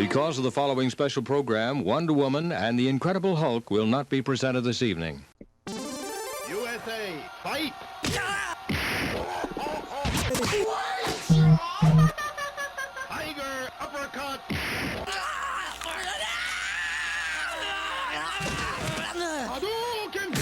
Because of the following special program, Wonder Woman and the Incredible Hulk will not be presented this evening. USA, fight! Tiger, uppercut! Hadouken!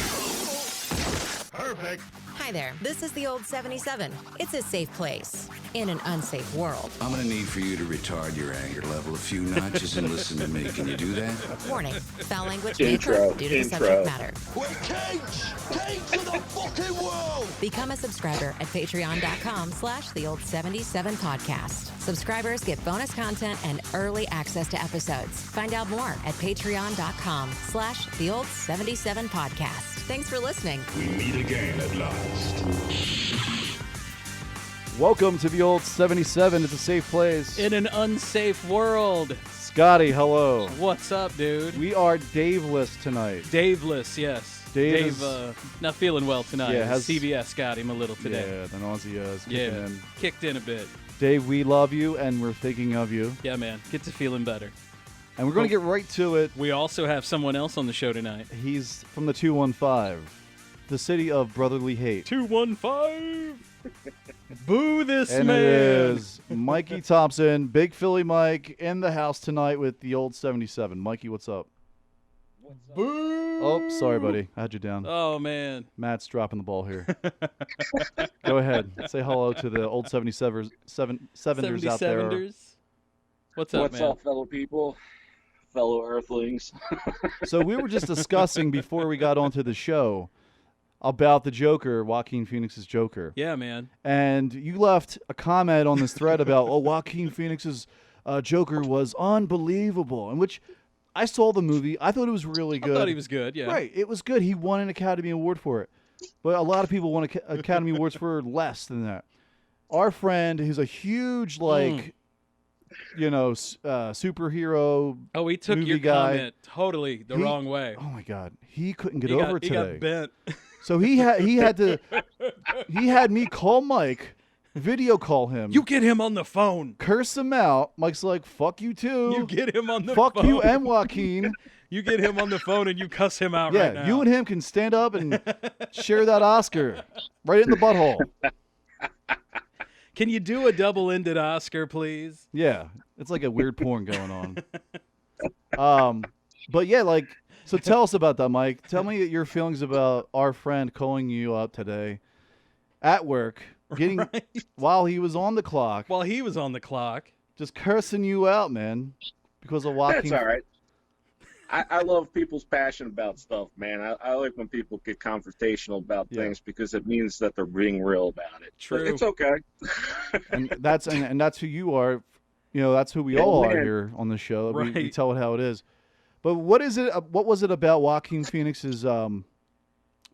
Perfect. Hi there, this is the old 77. It's a safe place in an unsafe world. I'm gonna need for you to retard your anger level a few notches and listen to me. Can you do that? Warning, foul language Intro, may occur due to the intro. subject matter. We're caged! Caged to the fucking world! Become a subscriber at patreon.com/the old77podcast. Subscribers get bonus content and early access to episodes. Find out more at patreon.com/the old77podcast. Thanks for listening. We meet again at last. Welcome to the old 77. It's a safe place. In an unsafe world. Scotty, hello. What's up, dude? We are Daveless tonight. Daveless, yes. Dave Dave, not feeling well tonight. Yeah, has- CVS got him a little today. Yeah, the nausea is kicking Yeah, in. kicked in a bit. Dave, we love you, and we're thinking of you. Yeah, man. Get to feeling better. And we're going to get right to it. We also have someone else on the show tonight. He's from the 215, the city of brotherly hate. 215! Boo this And man! it is Mikey Thompson, Big Philly Mike, in the house tonight with the old 77. Mikey, what's up? Boo! Oh, sorry, buddy. I had you down. Oh, man. Matt's dropping the ball here. Go ahead. Say hello to the old 77ers out there. 77ers. What's up, What's man? up, fellow people, fellow Earthlings? So we were just discussing before we got onto the show about the Joker, Joaquin Phoenix's Joker. Yeah, man. And you left a comment on this thread about, Joaquin Phoenix's Joker was unbelievable, in which I saw the movie. I thought it was really good. I thought he was good, yeah. Right. It was good. He won an Academy Award for it. But a lot of people won Academy Awards for less than that. Our friend, who's a huge, superhero Oh, he took movie your guy. comment totally the wrong way. Oh, my God. He couldn't get He over got, it he today. got bent. So he had me call Mike, video call him, You get him on the phone. curse him out. Mike's like, fuck you too. You get him on the fuck phone. you and Joaquin. You get him on the phone and you cuss him out Yeah, right now. you and him can stand up and share that Oscar right in the butthole. Can you do a double-ended Oscar, please? Yeah, it's like a weird porn going on. But yeah, so tell us about that, Mike. Tell me your feelings about our friend calling you up today at work, while he was on the clock, While he was on the clock. just cursing you out, man, because of Joaquin. That's all right. I love people's passion about stuff, man. I like when people get confrontational about things because it means that they're being real about it. True. But it's okay. And that's who you are. That's who we all are man. here on the show. We Right. tell it how it is. But what is it? What was it about Joaquin Phoenix's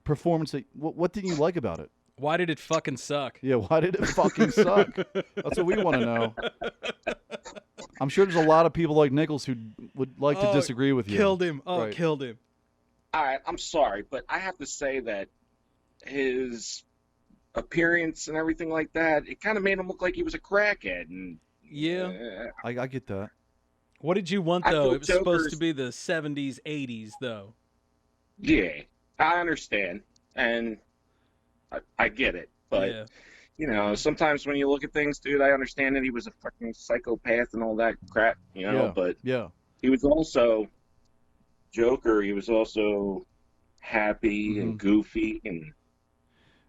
performance? What didn't you like about it? Why did it fucking suck? Yeah, why did it fucking suck? That's what we want to know. I'm sure there's a lot of people like Nichols who would like to disagree with you. Killed him. Oh, Right. killed him. All right, I'm sorry, but I have to say that his appearance and everything like that, it kind of made him look like he was a crackhead. And Yeah. I get that. What did you want, I though? feel It was supposed Joker's- to be the 70s, 80s, though. yeah, I understand, and I get it, but. Yeah. Sometimes when you look at things, dude, I understand that he was a fucking psychopath and all that crap, but Yeah. he was also Joker. He was also happy and goofy, and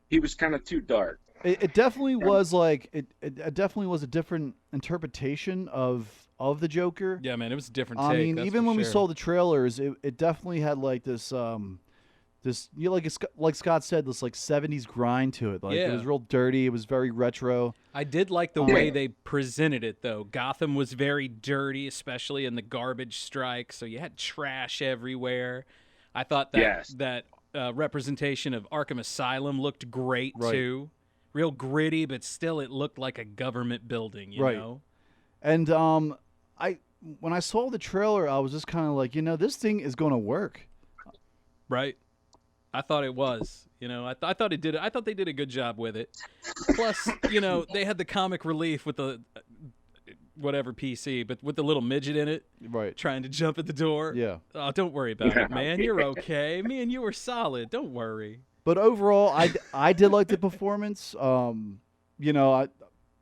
he was kind of too dark. It definitely was it definitely was a different interpretation of the Joker. Yeah, man, it was a different take. I mean, that's even for when we sure. saw the trailers, it definitely had this like Scott said, this 70s grind to it. It was real dirty. It was very retro. I did like the way they presented it, though. Gotham was very dirty, especially in the garbage strike, so you had trash everywhere. I thought that representation of Arkham Asylum looked great, too. Real gritty, but still it looked like a government building, you know? And when I saw the trailer, I was just kind of like, this thing is going to work. Right. I thought it was. I thought it did. I thought they did a good job with it. Plus, they had the comic relief with the whatever PC, but with the little midget in it, Right. trying to jump at the door. Yeah. Oh, don't worry about it, man. You're okay. Me and you were solid. Don't worry. But overall, I did like the performance. You know,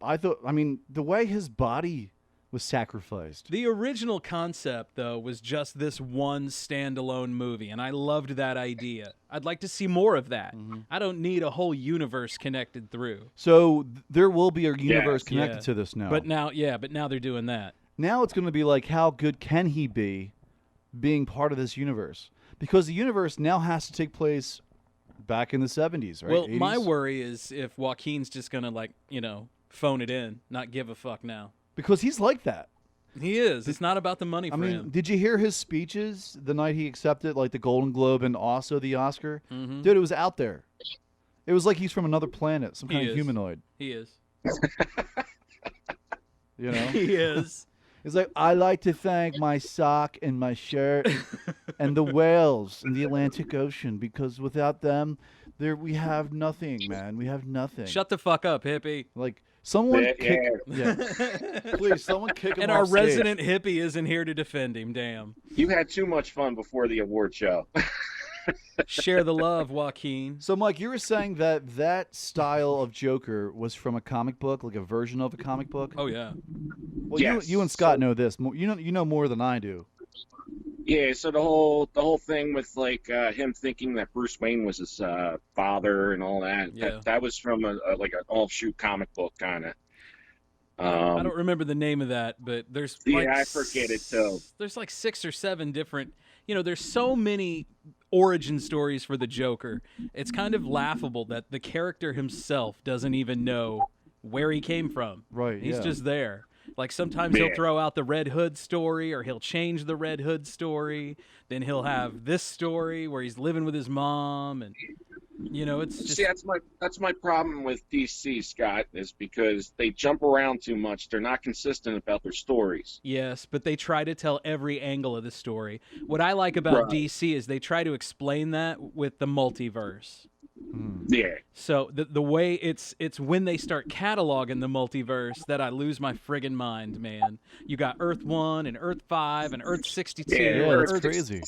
I thought, I mean, the way his body was sacrificed. The original concept, though, was just this one standalone movie, and I loved that idea. I'd like to see more of that. I don't need a whole universe connected through. So there will be a universe connected to this now. But now they're doing that. Now it's going to be like, how good can he be being part of this universe? Because the universe now has to take place back in the 70s, right? Well, 80s? my worry is if Joaquin's just going to, phone it in, not give a fuck now. Because he's like that. He is. It's not about the money for him. Did you hear his speeches the night he accepted, like, the Golden Globe and also the Oscar? Mm-hmm. Dude, it was out there. It was like he's from another planet, some kind of humanoid. He is. You know? He is. He's like, I like to thank my sock and my shirt and the whales in the Atlantic Ocean, because without them, we have nothing, man. We have nothing. Shut the fuck up, hippie. Like, someone please, someone kick him And off our stage. resident hippie isn't here to defend him, damn. You had too much fun before the award show. Share the love, Joaquin. So, Mike, you were saying that style of Joker was from a comic book, like a version of a comic book? Oh, yeah. Well, Yes. you and Scott know this. You know more than I do. Yeah, so the whole thing with like him thinking that Bruce Wayne was his father and all that. Yeah. That was from an offshoot comic book kind of. I don't remember the name of that, but there's I forget it too. There's like 6 or 7 different. There's so many origin stories for the Joker. It's kind of laughable that the character himself doesn't even know where he came from. Right. He's just there. Like sometimes he'll throw out the Red Hood story, or he'll change the Red Hood story. Then he'll have this story where he's living with his mom, and it's just. See, that's my problem with DC, Scott, is because they jump around too much. They're not consistent about their stories. Yes, but they try to tell every angle of the story. What I like about DC is they try to explain that with the multiverse. Yeah. So the way it's when they start cataloging the multiverse that I lose my friggin' mind, man. You got Earth 1 and Earth 5 and Earth 62. Yeah, that's Earth, crazy.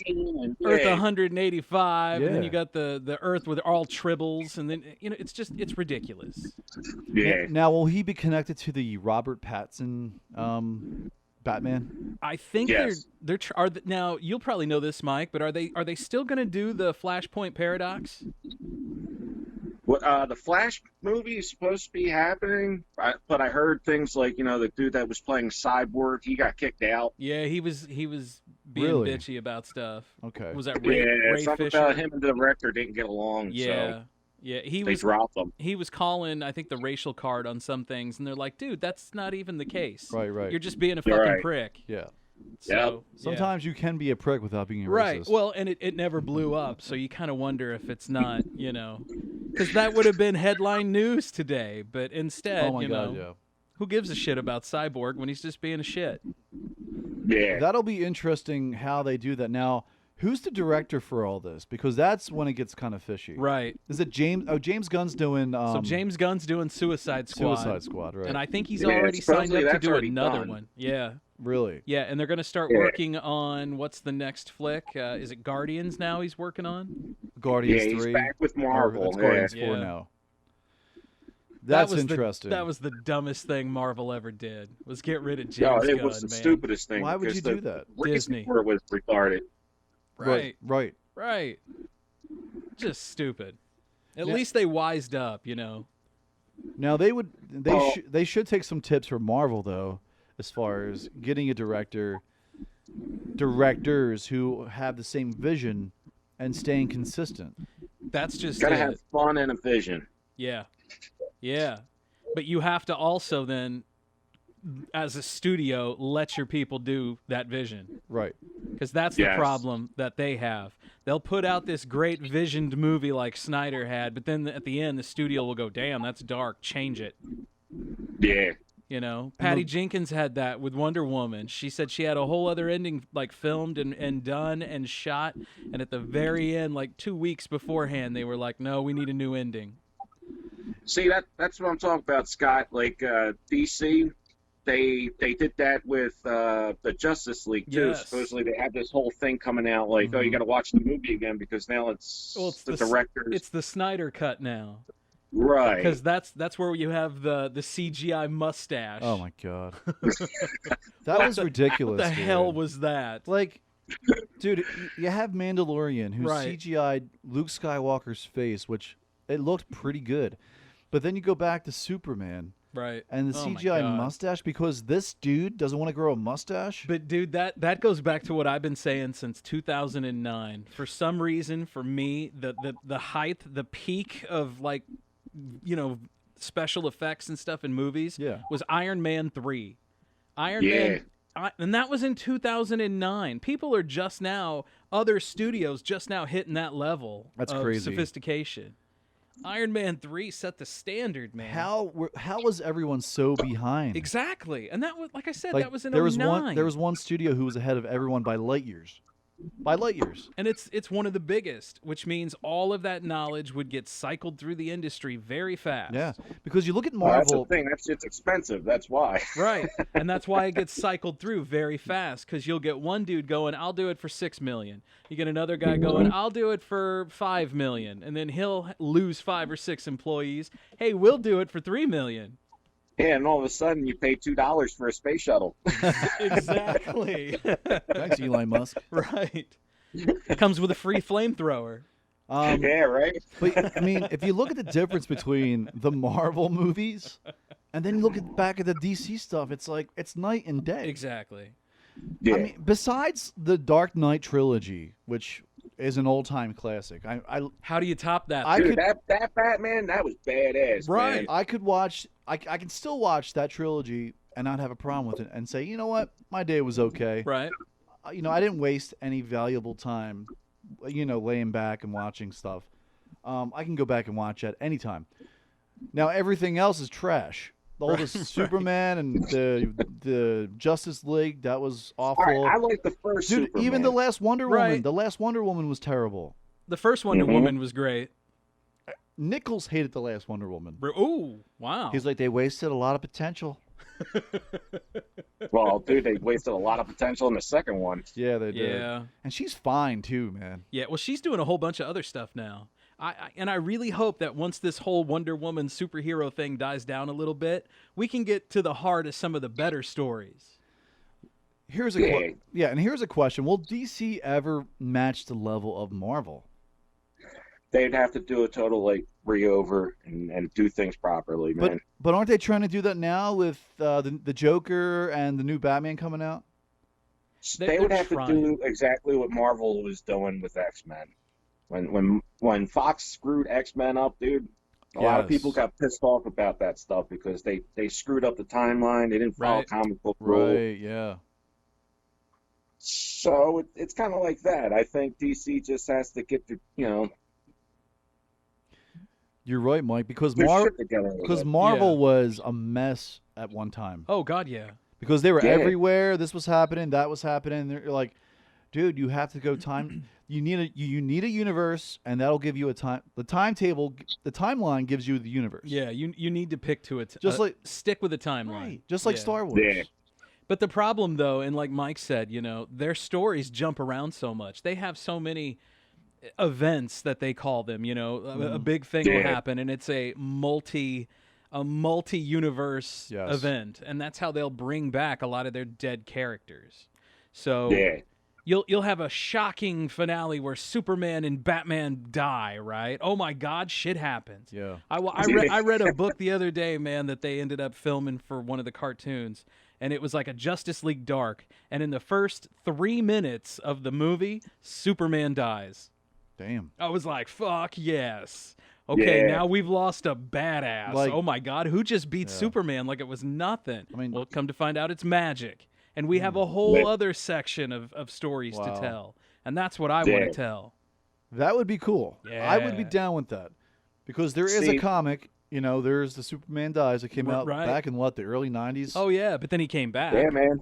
Earth 185, and then you got the Earth with all tribbles, and then it's ridiculous. Yeah. Now, will he be connected to the Robert Pattinson Batman? I think now you'll probably know this, Mike, but are they still going to do the Flashpoint paradox? The Flash movie is supposed to be happening, but I heard things like the dude that was playing Cyborg, he got kicked out. Yeah, he was being Really? bitchy about stuff. Okay. Was that Ray something Fisher? about him and the director didn't get along. Yeah. So Yeah, they dropped him. He was calling, I think, the racial card on some things, and they're like, dude, that's not even the case. Right. You're just being a fucking prick. Yeah. So, Sometimes you can be a prick without being a right. racist. Well, and it never blew up, so you kind of wonder if it's not, because that would have been headline news today, but instead, oh my God, yeah. who gives a shit about Cyborg when he's just being a shit? Yeah. That'll be interesting how they do that. Now, who's the director for all this? Because that's when it gets kind of fishy. Right. Is it James? Oh, James Gunn's doing. So James Gunn's doing Suicide Squad. Suicide Squad, right? And I think he's already signed up to do another one. Yeah. Really? Yeah, and they're going to start working on what's the next flick? Is it Guardians now he's working on? Guardians 3. He's back with Marvel. It's Guardians 4 Yeah. now. That's that was interesting. That was the dumbest thing Marvel ever did. Was get rid of James No, it Gunn, was the man. stupidest thing. Why would because you do that? reason Disney. for it was retarded. Right. Right. Just stupid. At least they wised up, Now they should take some tips from Marvel though, as far as getting a directors who have the same vision and staying consistent. That's just Gotta it. have fun and a vision. Yeah. But you have to also then, as a studio, let your people do that vision. Right. Because that's the problem that they have. They'll put out this great visioned movie like Snyder had, but then at the end, the studio will go, damn, that's dark, change it. Yeah. Patty Jenkins had that with Wonder Woman. She said she had a whole other ending like filmed and done and shot, and at the very end, like 2 weeks beforehand, they were like, no, we need a new ending. See, that's what I'm talking about, Scott. Like DC, they did that with the Justice League too. Yes. Supposedly they have this whole thing coming out like, oh, you got to watch the movie again because now it's the director's. It's the Snyder cut now. Right. Because that's where you have the CGI mustache. Oh my god, that was ridiculous. What the dude. hell was that? Like, dude, you have Mandalorian who Right. CGI'd Luke Skywalker's face, which it looked pretty good, but then you go back to Superman. Right. And the Oh my CGI God. mustache because this dude doesn't want to grow a mustache. But dude, that goes back to what I've been saying since 2009. For some reason, for me, the height, the peak of like, special effects and stuff in movies was Iron Man 3. Iron Man, and that was in 2009. People are just now, other studios just now hitting that level That's of crazy. sophistication. Iron Man 3 set the standard, man. How was everyone so behind? Exactly. And that was, like I said, Like, that was in there 09. there was one studio who was ahead of everyone by light years. By light years. And it's one of the biggest, which means all of that knowledge would get cycled through the industry very fast. Yeah, because you look at Well, that's the Marvel. thing. It's expensive. That's why. Right. And that's why it gets cycled through very fast, because you'll get one dude going, I'll do it for $6 million. You get another guy going, I'll do it for $5 million. And then he'll lose 5 or 6 employees. Hey, we'll do it for $3 million. Yeah, and all of a sudden you pay $2 for a space shuttle. Exactly. Thanks, Elon Musk. Right. It comes with a free flamethrower. Yeah, right. But I mean, if you look at the difference between the Marvel movies and then you look back at the DC stuff, it's like it's night and day. Exactly. Yeah. I mean, besides the Dark Knight trilogy, which is an old-time classic, How do you top that? Dude, that Batman, that was badass. Right. Man. I could watch. I can still watch that trilogy and not have a problem with it, and say, you know what, my day was okay. Right. I didn't waste any valuable time, laying back and watching stuff. I can go back and watch that anytime. Now everything else is trash. All the Superman and the Justice League, that was awful. All right, I like the first Dude, Superman. even the last Wonder Woman. Right. The last Wonder Woman was terrible. The first Wonder Woman was great. Nichols hated the last Wonder Woman. Ooh, wow. He's like, they wasted a lot of potential. Well, dude, they wasted a lot of potential in the second one. Yeah, they did. Yeah. And she's fine too, man. Yeah, well, she's doing a whole bunch of other stuff now. I really hope that once this whole Wonder Woman superhero thing dies down a little bit, we can get to the heart of some of the better stories. Here's a question. Will DC ever match the level of Marvel? They'd have to do a total re-over and do things properly, man. But aren't they trying to do that now with the Joker and the new Batman coming out? They would they're have trying. to do exactly what Marvel was doing with X-Men. When Fox screwed X-Men up, dude, a lot of people got pissed off about that stuff because they screwed up the timeline. They didn't follow Right. comic book rules. Right, yeah. So it's kind of like that. I think DC just has to get the You're right, Mike, because their shit together. a little bit. Marvel was a mess at one time. Oh, God, yeah. Because they were Yeah. everywhere. This was happening, that was happening. They're like, dude, you have to go time. You need a universe, and that'll give you a time. The timeline gives you the universe. Yeah, you need to pick to it. Just like- stick with the timeline. Right. Just like Yeah. Star Wars. Yeah. But the problem, though, and like Mike said, their stories jump around so much. They have so many events that they call them. A big thing will Yeah. happen, and it's a multi-universe Yes. event, and that's how they'll bring back a lot of their dead characters. So Yeah. you'll have a shocking finale where Superman and Batman die, right? Oh my God, shit happens. Yeah. I read a book the other day, man, that they ended up filming for one of the cartoons, and it was like a Justice League Dark, and in the first 3 minutes of the movie, Superman dies. Damn. I was like, fuck yes. Okay, Yeah. now we've lost a badass. Like- Oh my God, who just beat Superman like it was nothing? I mean- Well, come to find out it's magic. And we have a whole other section of stories Wow. to tell. And that's what I want Yeah. to tell. That would be cool. I would be Yeah. down with that. Because there is a See- comic, there's the Superman Dies that came out Right. back in the early 90s. Oh, yeah, but then he came back. Yeah, man.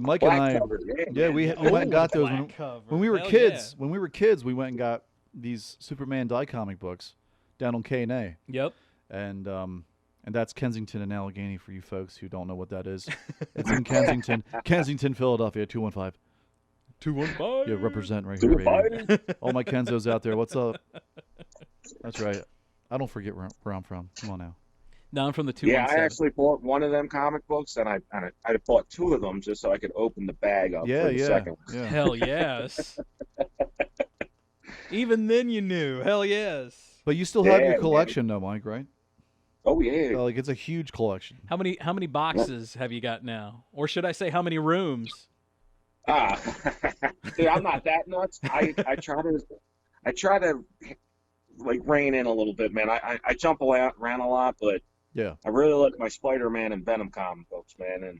Mike Black and I cover. Yeah, we went and got those when, black cover. when we were Hell kids. When we were kids, we went and got these Superman die comic books down on K&A. Yep. And and that's Kensington and Allegheny for you folks who don't know what that is. It's in Kensington, Philadelphia, 215. 215. Yeah, represent right here, baby. All my Kenzos out there, what's up? That's right. I don't forget where I'm from. Come on now. No, I'm from the 217. Yeah, I actually bought one of them comic books, and I bought two of them just so I could open the bag up for the second one. Yeah. Hell yes. Even then you knew. Hell yes. But you still have your collection, though, Mike, right? Oh yeah. Like it's a huge collection. How many boxes have you got now? Or should I say how many rooms? Dude, I'm not that nuts. I try to like rein in a little bit, man. I jump around a lot, but yeah, I really like my Spider-Man and Venom comic books, man, and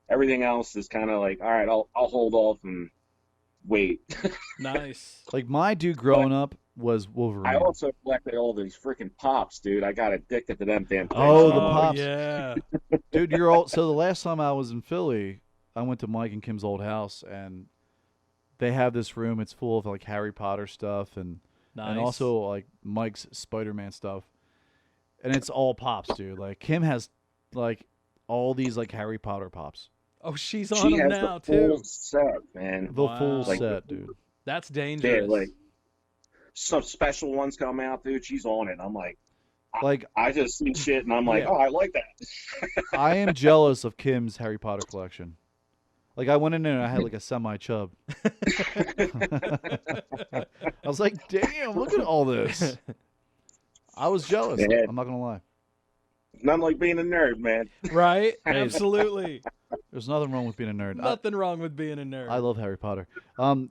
everything else is kind of like, all right, I'll hold off and wait. Nice. Like my dude growing up was Wolverine. I also collected all these freaking pops, dude. I got addicted to them damn things. Oh, the pops. Yeah. Dude, you're old. So the last time I was in Philly, I went to Mike and Kim's old house, and they have this room. It's full of like Harry Potter stuff and also like Mike's Spider-Man stuff. And it's all pops, dude. Like Kim has like all these like Harry Potter pops. Oh, she's on them now the too. Full set, man. The full set, dude. That's dangerous. Yeah, like some special ones come out, dude. She's on it. I'm like, I just see shit and I'm like, oh, I like that. I am jealous of Kim's Harry Potter collection. Like I went in there and I had like a semi-chub. I was like, damn, look at all this. I was jealous. Yeah. I'm not gonna lie. Nothing like being a nerd, man. Right? Absolutely. There's nothing wrong with being a nerd. Nothing wrong with being a nerd. I love Harry Potter. And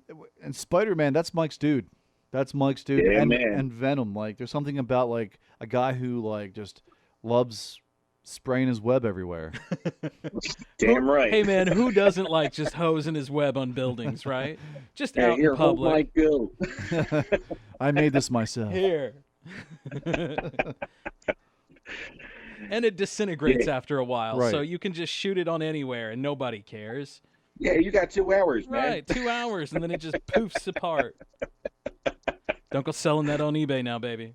Spider-Man, that's Mike's dude. That's Mike's dude. Yeah, and Venom, like there's something about like a guy who like just loves spraying his web everywhere. Damn right. Hey man, who doesn't like just hosing his web on buildings, right? Just out in public. Hold my go. I made this myself. Here. And it disintegrates after a while, so you can just shoot it on anywhere and nobody cares. Yeah, you got 2 hours, man. Right, 2 hours, and then it just poofs apart. Don't go selling that on eBay now, baby.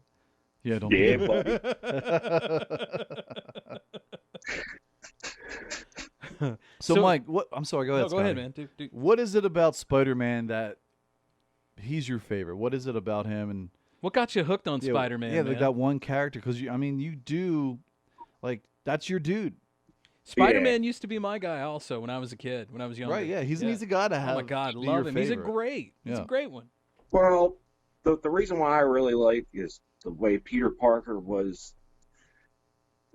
Yeah, don't. Yeah, buddy. So, Mike, what? I'm sorry. Go ahead. Go ahead, man. What is it about Spider-Man that he's your favorite? What is it about him? And what got you hooked on Spider-Man? Yeah, like that one character. Because you do, like that's your dude. Spider-Man used to be my guy also when I was a kid, when I was younger. Right? Yeah, he's an easy guy to have. Oh my God, be love your him. favorite. He's a great one. Well, the reason why I really like is the way Peter Parker was.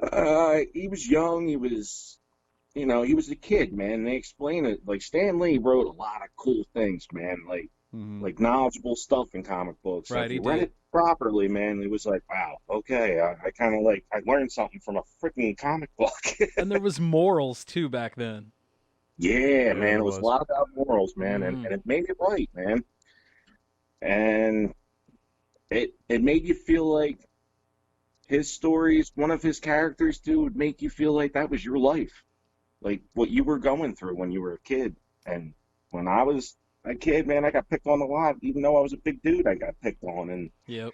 He was young. He was, he was a kid, man. They explain it like Stan Lee wrote a lot of cool things, man. Like knowledgeable stuff in comic books. Right, like, he read it properly, man. It was like, wow, okay. I kind of I learned something from a freaking comic book. And there was morals too back then. Yeah, man. It was a lot about morals, man, and it made it right, man. And it made you feel like his stories, one of his characters, too, would make you feel like that was your life, like what you were going through when you were a kid. And when I was a kid, man, I got picked on a lot. Even though I was a big dude, I got picked on. And yep.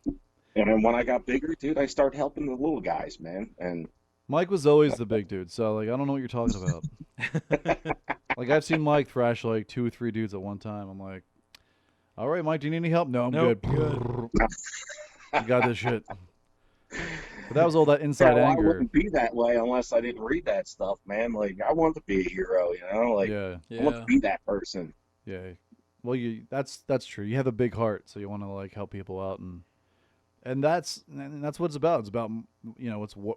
And then when I got bigger, dude, I started helping the little guys, man. And Mike was always the big dude, so like I don't know what you're talking about. Like I've seen Mike thrash like 2 or 3 dudes at one time. I'm like, all right, Mike, do you need any help? No, I'm good. You got this shit. But that was all that inside anger. I wouldn't be that way unless I didn't read that stuff, man. Like I wanted to be a hero, Like I want to be that person. Yeah. Well, that's true. You have a big heart, so you want to like help people out, and that's what it's about. It's about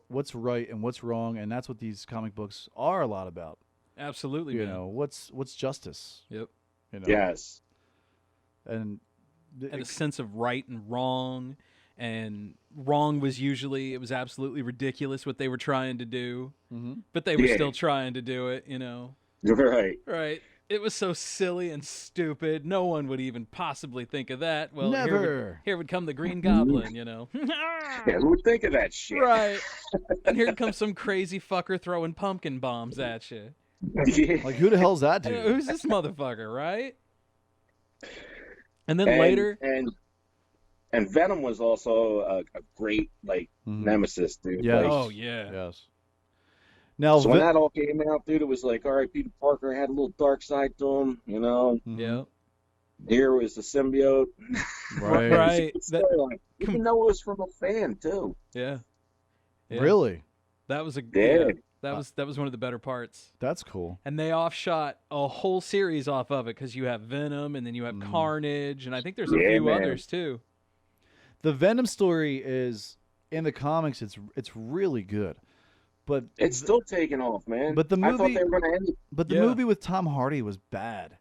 what's right and what's wrong, and that's what these comic books are a lot about. Absolutely. What's justice. Yep. Yes. And a sense of right and wrong. And wrong was usually, it was absolutely ridiculous what they were trying to do. But they were still trying to do it, Right. Right. It was so silly and stupid. No one would even possibly think of that. Well, never. Here would come the Green Goblin, Yeah, who would think of that shit? Right. And here comes some crazy fucker throwing pumpkin bombs at you. Like, who the hell's that dude? Who's this motherfucker, right? And then later... And Venom was also a great nemesis, dude. Yes. Like, Oh yeah. Yes. Now, so when that all came out, dude, it was like, all right, Peter Parker had a little dark side to him, you know. Yeah. Here was the symbiote. Right. Right. Even though it was from a fan too. Yeah. Really? That was that was one of the better parts. That's cool. And they offshot a whole series off of it because you have Venom and then you have Carnage, and I think there's a few others too. The Venom story is in the comics. It's really good, but it's still taking off, man. But the movie, I thought they were gonna end it. But the movie with Tom Hardy was bad.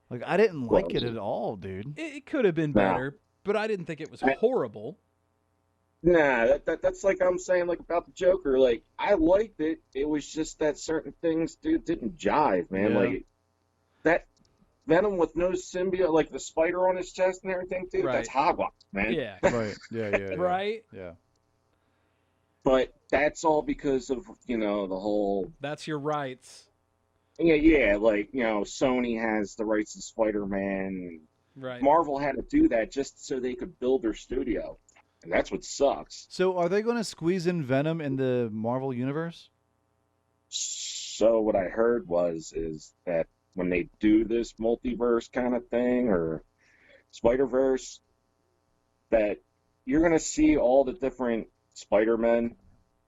Like, I didn't like it at all, dude. It could have been better, but I didn't think it was horrible. Nah, that's like I'm saying, like, about the Joker. Like, I liked it. It was just that certain things, dude, didn't jive, man. Yeah. Like, that Venom with no symbiote, like the spider on his chest and everything, dude, that's hogwash, man. Yeah. Right. Yeah. Right? Yeah. But that's all because of, the whole... That's your rights. Yeah, like, Sony has the rights to Spider-Man. Right. Marvel had to do that just so they could build their studio. And that's what sucks. So are they going to squeeze in Venom in the Marvel universe? So what I heard is that when they do this multiverse kind of thing, or Spider-Verse, that you're going to see all the different Spider-Men,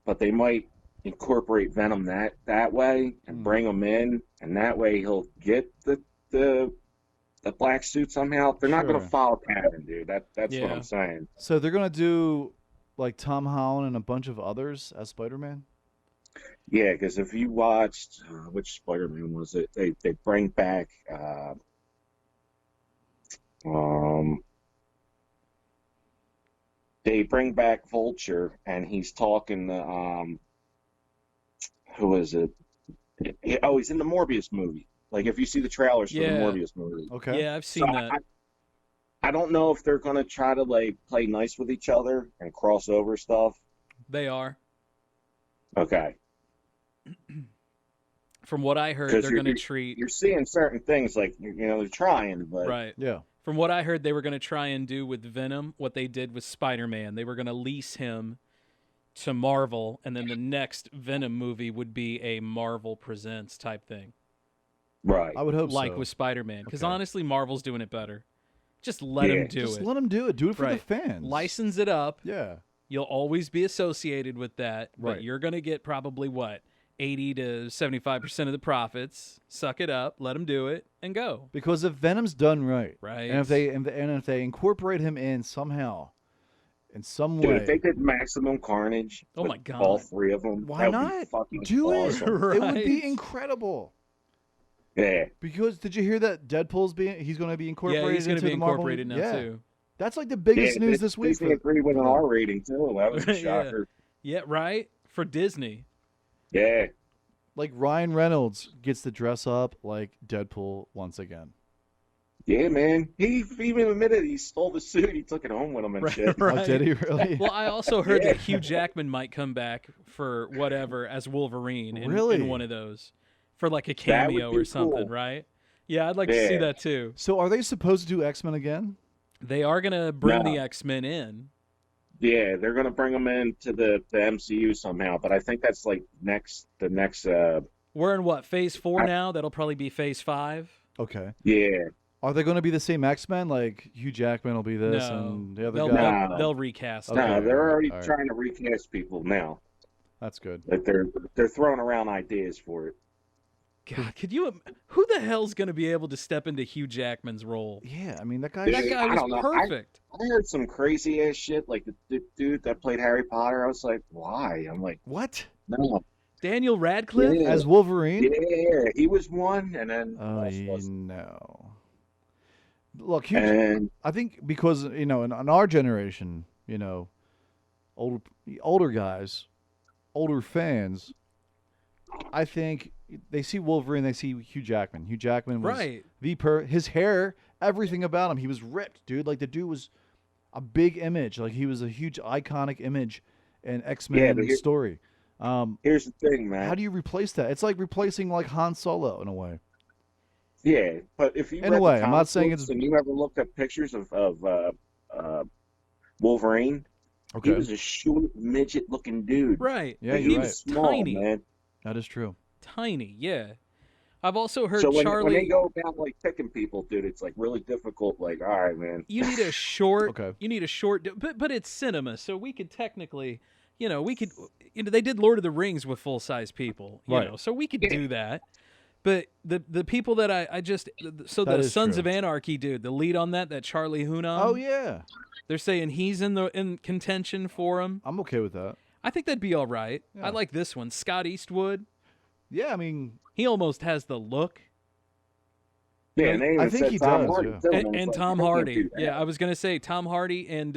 but they might incorporate Venom that way and bring him in, and that way he'll get the black suit somehow. They're not going to follow canon, dude. That's what I'm saying. So they're going to do like Tom Holland and a bunch of others as Spider-Man? Yeah, because if you watched which Spider-Man was it? They bring back they bring back Vulture, and he's talking to who is it? Oh, he's in the Morbius movie. Like, if you see the trailers for the Morbius movie. Okay. Yeah, I've seen that. I don't know if they're going to try to, like, play nice with each other and cross over stuff. They are. Okay. From what I heard, they're going to treat... You're seeing certain things, like, they're trying, but... Right. Yeah. From what I heard, they were going to try and do with Venom what they did with Spider-Man. They were going to lease him to Marvel, and then the next Venom movie would be a Marvel Presents type thing. Right. I would hope like with Spider-Man. Because honestly, Marvel's doing it better. Just let them him do it. Just let them do it. Do it for the fans. License it up. Yeah. You'll always be associated with that. Right. But you're going to get probably, 80 to 75% of the profits. Suck it up. Let them do it. And go. Because if Venom's done right. Right. And if they incorporate him in somehow, in some Dude, way. if they did Maximum Carnage, oh my God, all three of them, why not? Do awesome. it. Right. It would be incredible. Yeah. Because did you hear that he's going to be incorporated? Yeah, he's going to be into the Marvel? incorporated now too. That's like the biggest news this week. Disney agreed with an R rating too. That was a shocker. Yeah, right. For Disney. Yeah. Like Ryan Reynolds gets to dress up like Deadpool once again. Yeah, man. He even admitted he stole the suit. He took it home with him and shit. Oh, did he really? Well, I also heard that Hugh Jackman might come back for whatever as Wolverine in one of those. For like a cameo or something, cool. right? Yeah, I'd like to see that too. So are they supposed to do X-Men again? They are going to bring the X-Men in. Yeah, they're going to bring them into the MCU somehow, but I think that's like the next... We're in what, phase 4 now? That'll probably be phase 5? Okay. Yeah. Are they going to be the same X-Men? Like Hugh Jackman will be this and the other guy? They'll recast. No, they're already trying to recast people now. That's good. Like they're throwing around ideas for it. God, who the hell's going to be able to step into Hugh Jackman's role? Yeah, I mean, that guy was perfect. I heard some crazy ass shit, like the dude that played Harry Potter. I was like, why? I'm like, what? No. Daniel Radcliffe as Wolverine? Yeah, he was one, and then no. Look, I think because in our generation, older guys, older fans, I think they see Wolverine, they see Hugh Jackman. Hugh Jackman was his hair, everything about him. He was ripped, dude. Like the dude was a big image. Like he was a huge iconic image in X-Men story. Here's the thing, man. How do you replace that? It's like replacing like Han Solo in a way. Yeah, but if you in a way, I'm not saying it's. And you ever looked at pictures of Wolverine. Okay. He was a short, midget-looking dude. Right. Yeah, But you're he right. was Small, tiny. man. That is true. Tiny, yeah. I've also heard So when Charlie. they go about like picking people, dude, it's like really difficult. Like, all right, man. You need a short. Okay. You need a short. But it's cinema, so we could technically, we could. They did Lord of the Rings with full size people, Right. so we could do that. But the people that I just so That the is Sons true. of Anarchy dude, the lead on that Charlie Hunnam. Oh yeah, They're saying he's in contention for him. I'm okay with that. I think that'd be all right. Yeah. I like this one, Scott Eastwood. Yeah, I mean, He almost has the look. Yeah, and they even I think said he Tom does, Hardy yeah. too, And, it's and like, Tom you can't Hardy. do that. Yeah, I was gonna say Tom Hardy and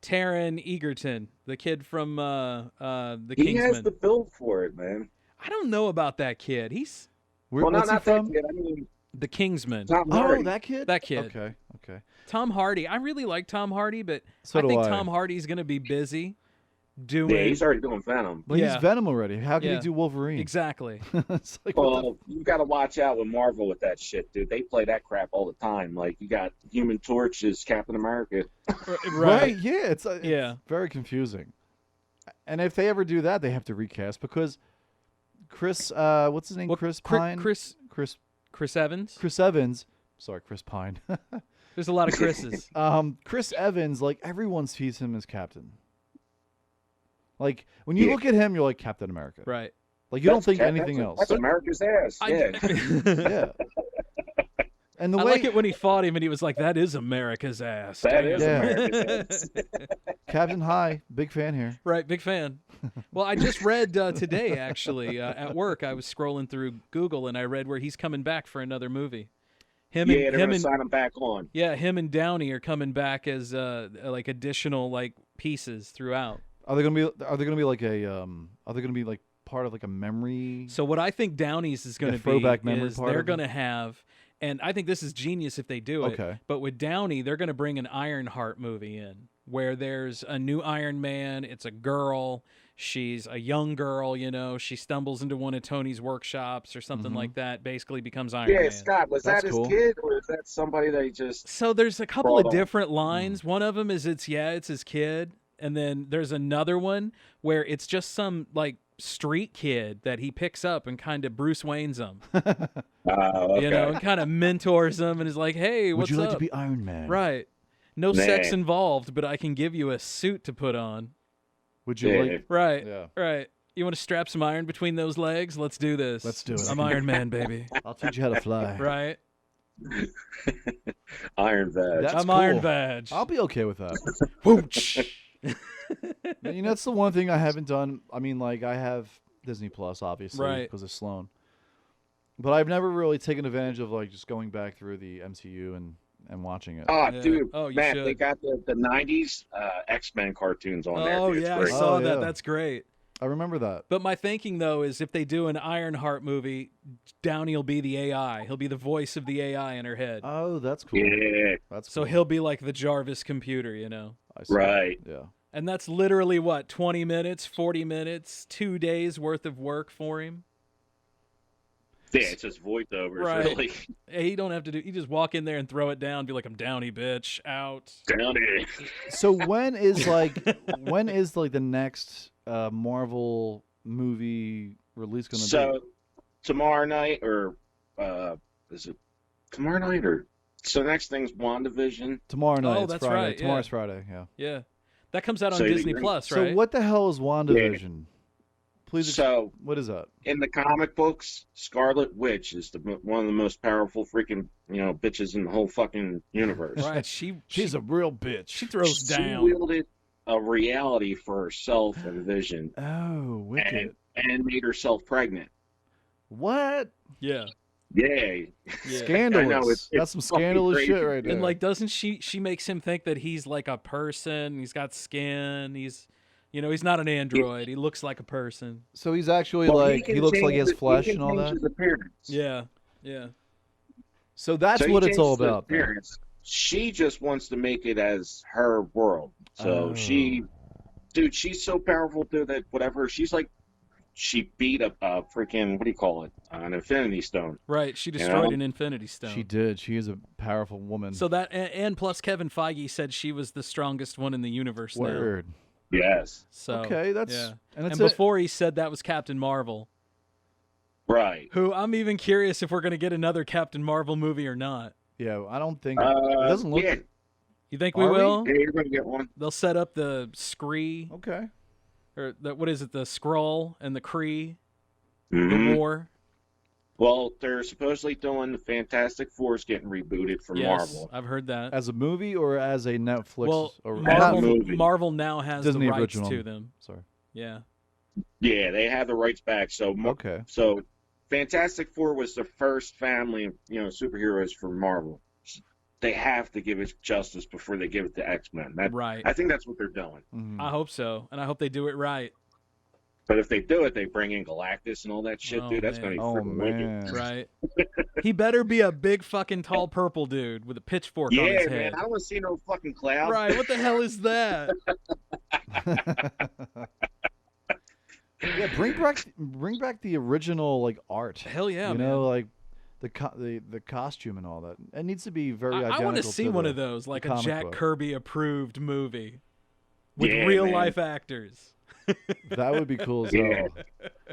Taron Egerton, the kid from the He Kingsman. has the build for it, man. I don't know about that kid. He's where, Well, what's not he from? that kid. I mean, the Kingsman. Tom Oh, Hardy. that kid. That kid. Okay. Okay. Tom Hardy. I really like Tom Hardy, but So I do think I. Tom Hardy's gonna be busy doing Yeah, he's already doing Venom. But Yeah. he's Venom already. How can Yeah. he do Wolverine? exactly. It's like, what the Well, you got to watch out with Marvel with that shit, dude. They play that crap all the time. Like you got Human Torch as Captain America. Right. Yeah. It's Yeah. very confusing. And if they ever do that, they have to recast because Chris, what's his name? Well, Chris Chris- Pine. Chris- Chris Evans. Chris Evans. Sorry, Chris Pine. There's a lot of Chris's. Chris Evans. Like everyone sees him as Captain. Like when you Yeah. look at him, you're like Captain America. Right. Like you don't That's think Cap- anything that's, else. That's America's ass. Yeah. Yeah. And the I way like it when he fought him and he was like, "That is America's ass." That Damn. is Yeah. America's ass. Captain High, big fan here. Right, big fan. Well, I just read today, actually, at work. I was scrolling through Google and I read where he's coming back for another movie. Yeah, they're gonna sign him back on. Yeah, him and Downey are coming back as like additional like pieces throughout. Are they gonna be like a Are they gonna be like part of like a memory? So what I think Downey's is going to Like a throwback be memory is part they're of it? going to have, and I think this is genius if they do it. Okay. But with Downey, they're going to bring an Ironheart movie in where there's a new Iron Man. It's a girl. She's a young girl. She stumbles into one of Tony's workshops or something like that. Basically becomes Iron Yeah, Man. Scott, was That's that his cool. kid or is that somebody they just? So there's a couple Brought of on. different lines. One of them is it's his kid, and then there's another one where it's just some like street kid that he picks up and kind of Bruce Wayne's him, Okay. and kind of mentors him and is like, "Hey, Would what's you like up?" to be Iron Man? Right. No Nah. sex involved, but I can give you a suit to put on. Would you Yeah. like? Right. Yeah. Right. You want to strap some iron between those legs? Let's do this. Let's do it. I'm Iron Man, baby. I'll teach you how to fly. Right. Iron Vag. That's I'm cool. Iron Badge. I'll be okay with that. Whoosh. That's the one thing I haven't done. I mean, like I have Disney Plus, obviously, Right. because of Sloan. But I've never really taken advantage of like just going back through the MCU and watching it. Oh, Yeah. dude, Oh, you man, should. they got the '90s X-Men cartoons on there. Oh dude. It's yeah, I great. saw Oh, that. yeah. That's great. I remember that. But my thinking though is if they do an Ironheart movie, Downey will be the AI. He'll be the voice of the AI in her head. Oh, that's cool. Yeah, That's So cool. he'll be like the Jarvis computer, I see. right. Yeah. And that's literally what, 20 minutes, 40 minutes, 2 days worth of work for him. Yeah, it's just voiceovers, Right. really. Hey, you don't have to do. You just walk in there and throw it down. Be like, "I'm Downey, bitch, out." Down here. So when is like the next Marvel movie release going to So be? tomorrow night, or is it tomorrow night, or so? Next thing's WandaVision. Tomorrow night. Oh, it's that's Friday. right, yeah. Tomorrow's Friday. Yeah. Yeah, that comes out on So you- Disney Plus, right? So what the hell is WandaVision? Please. So What is that? in the comic books, Scarlet Witch is one of the most powerful freaking bitches in the whole fucking universe. Right? She's She's a real bitch. she throws She down. wielded a reality for herself and Vision, Oh, wicked. and made herself pregnant. What? Yeah, Yeah, yeah. Scandalous. I know, it's That's some fucking scandalous crazy. shit right there. And like, doesn't she makes him think that he's like a person? He's got skin. He's not an android. He looks like a person. so he's actually Well, like can he looks like he change has flesh and all change that. his appearance. Yeah, yeah. So that's So he what it's all changes his about. then. appearance. She just wants to make it as her world. So Oh. she's so powerful, dude, that whatever. She's like she beat a freaking, what do you call it? An Infinity Stone. Right. She destroyed an Infinity Stone. She did. She is a powerful woman. So that, and plus Kevin Feige said she was the strongest one in the universe now. Word. Yes. So, okay, that's... Yeah. And before he said that was Captain Marvel. Right. Who, I'm even curious if we're going to get another Captain Marvel movie or not. Yeah, I don't think... it doesn't look... Yeah. You think we will? Yeah, you're going to get one. They'll set up the Scree. Okay. Or what is it? The Skrull and the Kree. Mm-hmm. The war. Well, they're supposedly doing the Fantastic Four's getting rebooted for Marvel. I've heard that. As a movie or as a Netflix? Well, or Marvel now has Disney the rights original. to them. Sorry. Yeah. Yeah, they have the rights back. So okay. So Fantastic Four was the first family of superheroes for Marvel. They have to give it justice before they give it to X-Men. Right. I think that's what they're doing. Mm-hmm. I hope so, and I hope they do it right. But if they do it, they bring in Galactus and all that shit, dude. That's going to be freaking wicked. Right. He better be a big fucking tall purple dude with a pitchback on his head. Yeah, man. I don't want to see no fucking cloud. Right. What the hell is that? Yeah, bring back the original like art. Hell yeah, you man. know, like the costume and all that. It needs to be very identical. I want to see one of those, like a Jack Kirby approved movie with real life actors. That would be cool as hell.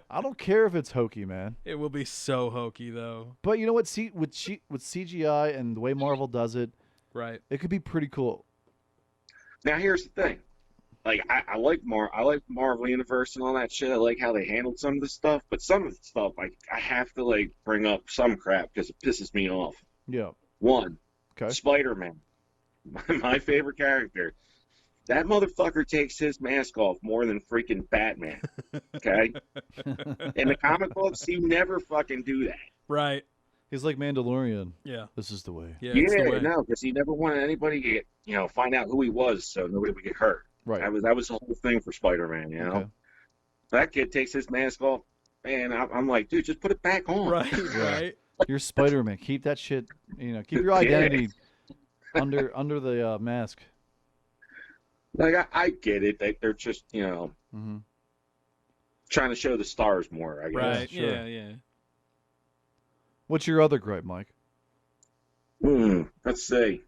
I don't care if it's hokey, man. It will be so hokey though. But you know what? With CGI and the way Marvel does it, right? It could be pretty cool. Now here's the thing. Like I like Marvel Universe and all that shit. I like how they handled some of the stuff, but some of the stuff I have to like bring up some crap because it pisses me off. Yeah. One. Okay. Spider-Man, my favorite character. That motherfucker takes his mask off more than freaking Batman. Okay. In the comic books, he never fucking do that. Right. He's like Mandalorian. Yeah. This is the way. Yeah. The way. No, because he never wanted anybody to get, find out who he was, so nobody would get hurt. Right. That was the whole thing for Spider-Man, you know? Okay. That kid takes his mask off, and I'm like, dude, just put it back on. Right. You're Spider-Man. Keep that shit, keep your identity under the mask. Like, I get it. They're just, mm-hmm. trying to show the stars more, I guess. Right, sure. Yeah. What's your other gripe, Mike? Let's see.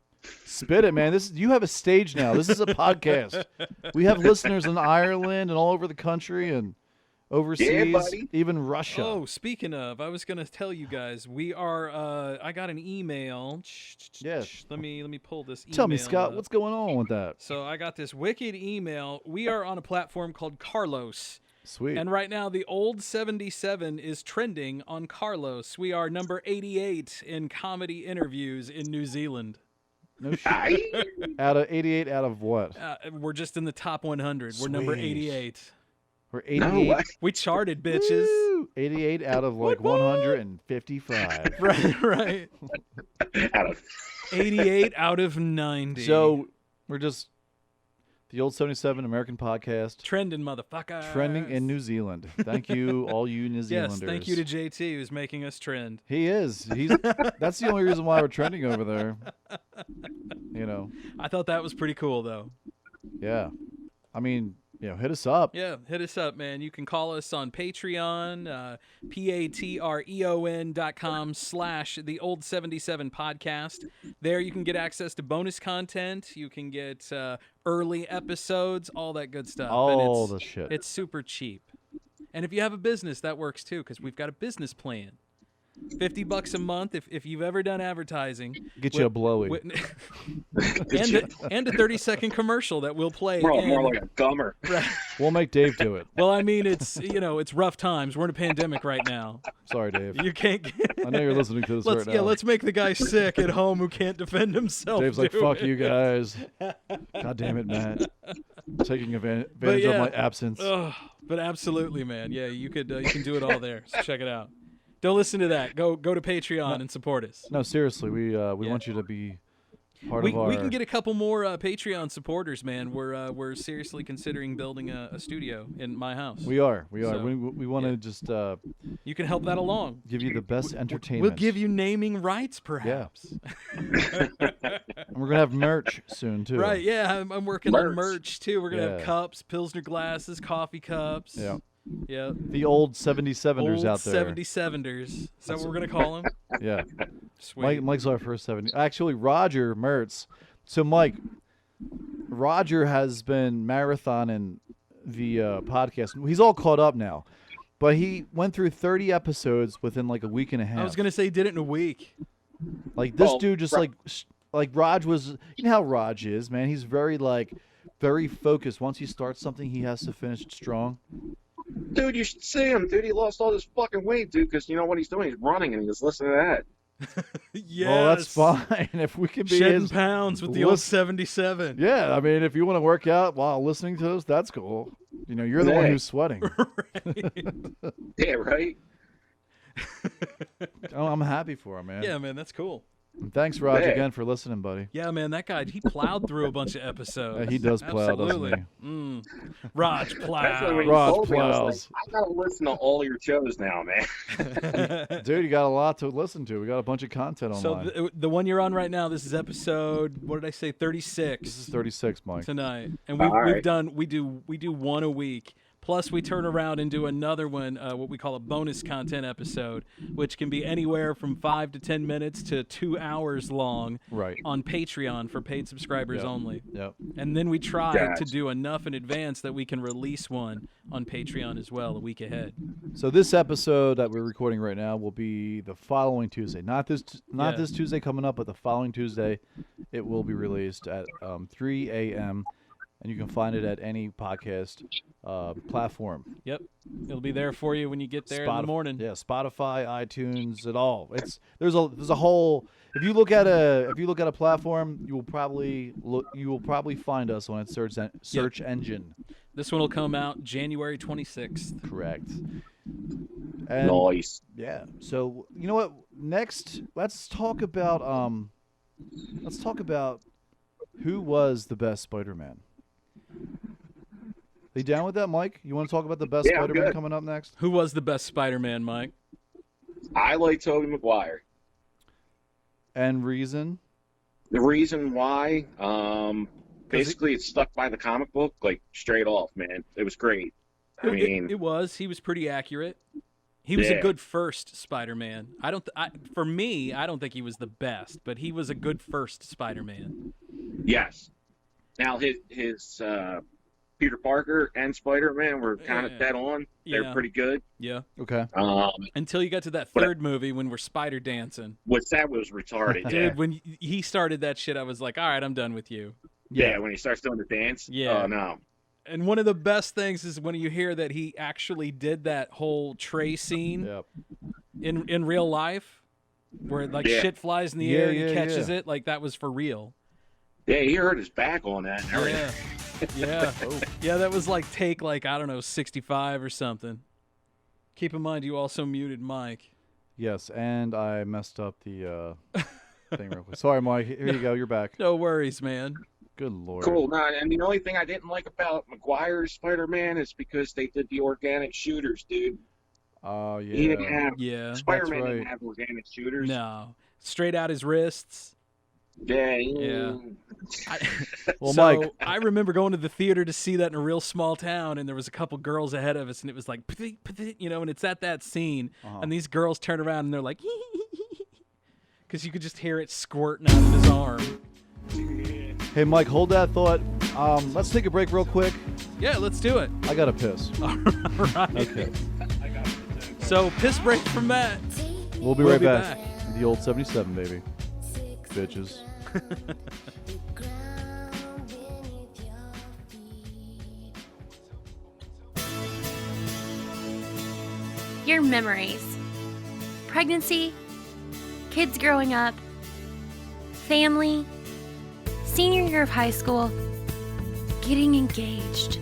Spit it, man. You have a stage now. This is a podcast. We have listeners in Ireland and all over the country and overseas, even Russia. Oh, speaking of, I was going to tell you guys, we are, I got an email. Yes. Let me pull this email. Tell me, Scott, what's going on with that? So I got this wicked email. We are on a platform called Carlos. Sweet. And right now, the old 77 is trending on Carlos. We are number 88 in comedy interviews in New Zealand. No shit. Out of 88, out of what? We're just in the top 100. We're number 88. We're 88. We charted, bitches. Woo! 88 out of like 155. Right. Out of 88 out of 90. So we're just the old 77 American podcast. Trending, motherfucker. Trending in New Zealand. Thank you, all you New Zealanders. Yes, thank you to JT who's making us trend. He is. That's the only reason why we're trending over there. I thought that was pretty cool, though. Yeah. I mean, hit us up. Yeah, hit us up, man. You can call us on Patreon, patreon.com/the old 77 podcast. There you can get access to bonus content. You can get early episodes, all that good stuff. All the shit. It's super cheap. And if you have a business, that works too, because we've got a business plan. $50 a month if you've ever done advertising. Get you a blowy. and a 30-second commercial that we'll play. More like a gummer. Right. We'll make Dave do it. Well, I mean, it's rough times. We're in a pandemic right now. Sorry, Dave. You can't get... I know you're listening to this right now. Yeah, let's make the guy sick at home who can't defend himself. Dave's like, fuck you guys. God damn it, Matt. Taking advantage of my absence. But absolutely, man. Yeah, you can do it all there. So check it out. Don't listen to that. Go to Patreon and support us. No, seriously, we want you to be part of our... We can get a couple more Patreon supporters, man. We're seriously considering building a studio in my house. We are. So, we want to just... you can help that along. Give you the best entertainment. We'll give you naming rights, perhaps. Yeah. And we're going to have merch soon, too. Right, yeah. I'm working on merch, too. We're going to have cups, Pilsner glasses, coffee cups. Yeah. Yeah. The old 77ers Old out there. 77ers. Is that what we're going to call them? Yeah. Sweet. Mike's our first 70. Actually, Roger Mertz. So, Mike, Roger has been marathoning the podcast. He's all caught up now. But he went through 30 episodes within like a week and a half. I was going to say he did it in a week. Like, this dude just like Raj was, you know how Raj is, man. He's very focused. Once he starts something, he has to finish it strong. Dude, you should see him, dude. He lost all this fucking weight, dude, because you know what he's doing? He's running, and he's listening to that. Yes. Well, that's fine. If we can be shedding pounds with the old 77. Yeah, I mean, if you want to work out while listening to us, that's cool. You know, you're the one who's sweating. Yeah, right? Oh, I'm happy for him, man. Yeah, man, that's cool. And thanks, Raj, again for listening, buddy. Yeah, man, that guy, he plowed through a bunch of episodes. Yeah, he does plow, Absolutely. doesn't he? Raj Raj plows. Plows. I gotta listen to all your shows now, man. Dude, you got a lot to listen to. We got a bunch of content online. So the one you're on right now, this is episode, what did I say, 36. This is 36, Mike. Tonight. And we do one a week. Plus, we turn around and do another one, what we call a bonus content episode, which can be anywhere from 5 to 10 minutes to 2 hours long. Right. On Patreon for paid subscribers only. Yep. And then we try to do enough in advance that we can release one on Patreon as well a week ahead. So this episode that we're recording right now will be the following Tuesday. Not this Tuesday coming up, but the following Tuesday. It will be released at 3 a.m. And you can find it at any podcast platform. Yep, it'll be there for you when you get there in the morning. Yeah, Spotify, iTunes, it all. There's a whole. If you look at a platform, you will probably find us on its search engine. This one will come out January 26th. Correct. And, nice. Yeah. So you know what? Next, let's talk about who was the best Spider-Man. Are you down with that, Mike? You want to talk about the best Spider-Man coming up next? Who was the best Spider-Man, Mike? I like Tobey Maguire. And reason? The reason why, basically, it stuck by the comic book, like, straight off, man. It was great. I mean... It was. He was pretty accurate. He was a good first Spider-Man. For me, I don't think he was the best, but he was a good first Spider-Man. Yes. Now, his Peter Parker and Spider-Man were kind of dead on. They're pretty good. Yeah. Okay. Until you got to that third movie when we're spider dancing. That was retarded. Dude, when he started that shit, I was like, all right, I'm done with you. Yeah, when he starts doing the dance. Yeah. Oh, no. And one of the best things is when you hear that he actually did that whole tray scene in real life where shit flies in the air and he catches it. Like, that was for real. Yeah, he hurt his back on that. Yeah. Yeah, that was like take, I don't know, 65 or something. Keep in mind, you also muted Mike. Yes, and I messed up the thing real quick. Sorry, Mike. Here you go. You're back. No worries, man. Good Lord. Cool. No, and the only thing I didn't like about Maguire's Spider-Man is because they did the organic shooters, dude. Oh, yeah. He didn't have, Spider-Man didn't have organic shooters. No. Straight out his wrists. Yeah. Well, so Mike, I remember going to the theater to see that in a real small town, and there was a couple girls ahead of us, and it was like, you know, and it's at that scene, and these girls turn around and they're like, because you could just hear it squirting out of his arm. Hey, Mike, hold that thought. Let's take a break real quick. Yeah, let's do it. I got to piss. All right. Okay. So, piss break from Matt. We'll be right back. The old 77, baby. Bitches. Your memories. Pregnancy, kids growing up, family, senior year of high school, getting engaged.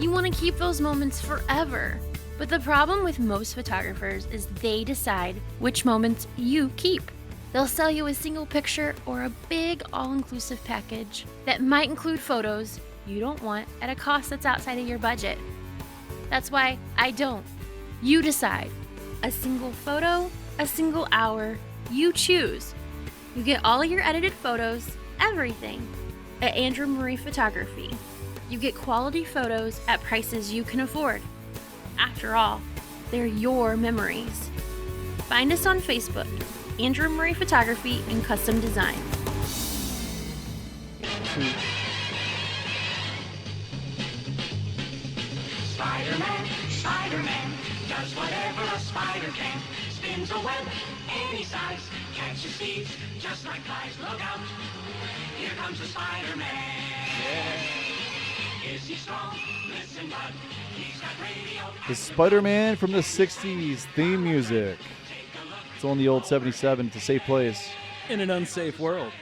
You want to keep those moments forever. But the problem with most photographers is they decide which moments you keep. They'll sell you a single picture or a big all-inclusive package that might include photos you don't want at a cost that's outside of your budget. That's why I don't. You decide. A single photo, a single hour, you choose. You get all your edited photos, everything, at Andrew Marie Photography. You get quality photos at prices you can afford. After all, they're your memories. Find us on Facebook, Andrew Murray Photography and Custom Design. Spider-Man, Spider-Man, does whatever a spider can. Spins a web any size, catches thieves just like flies. Look out, here comes the Spider-Man. Is he strong? Listen, bud, he's got radio. The Spider-Man from the 60s theme music. It's on the old 77. It's a safe place. In an unsafe world.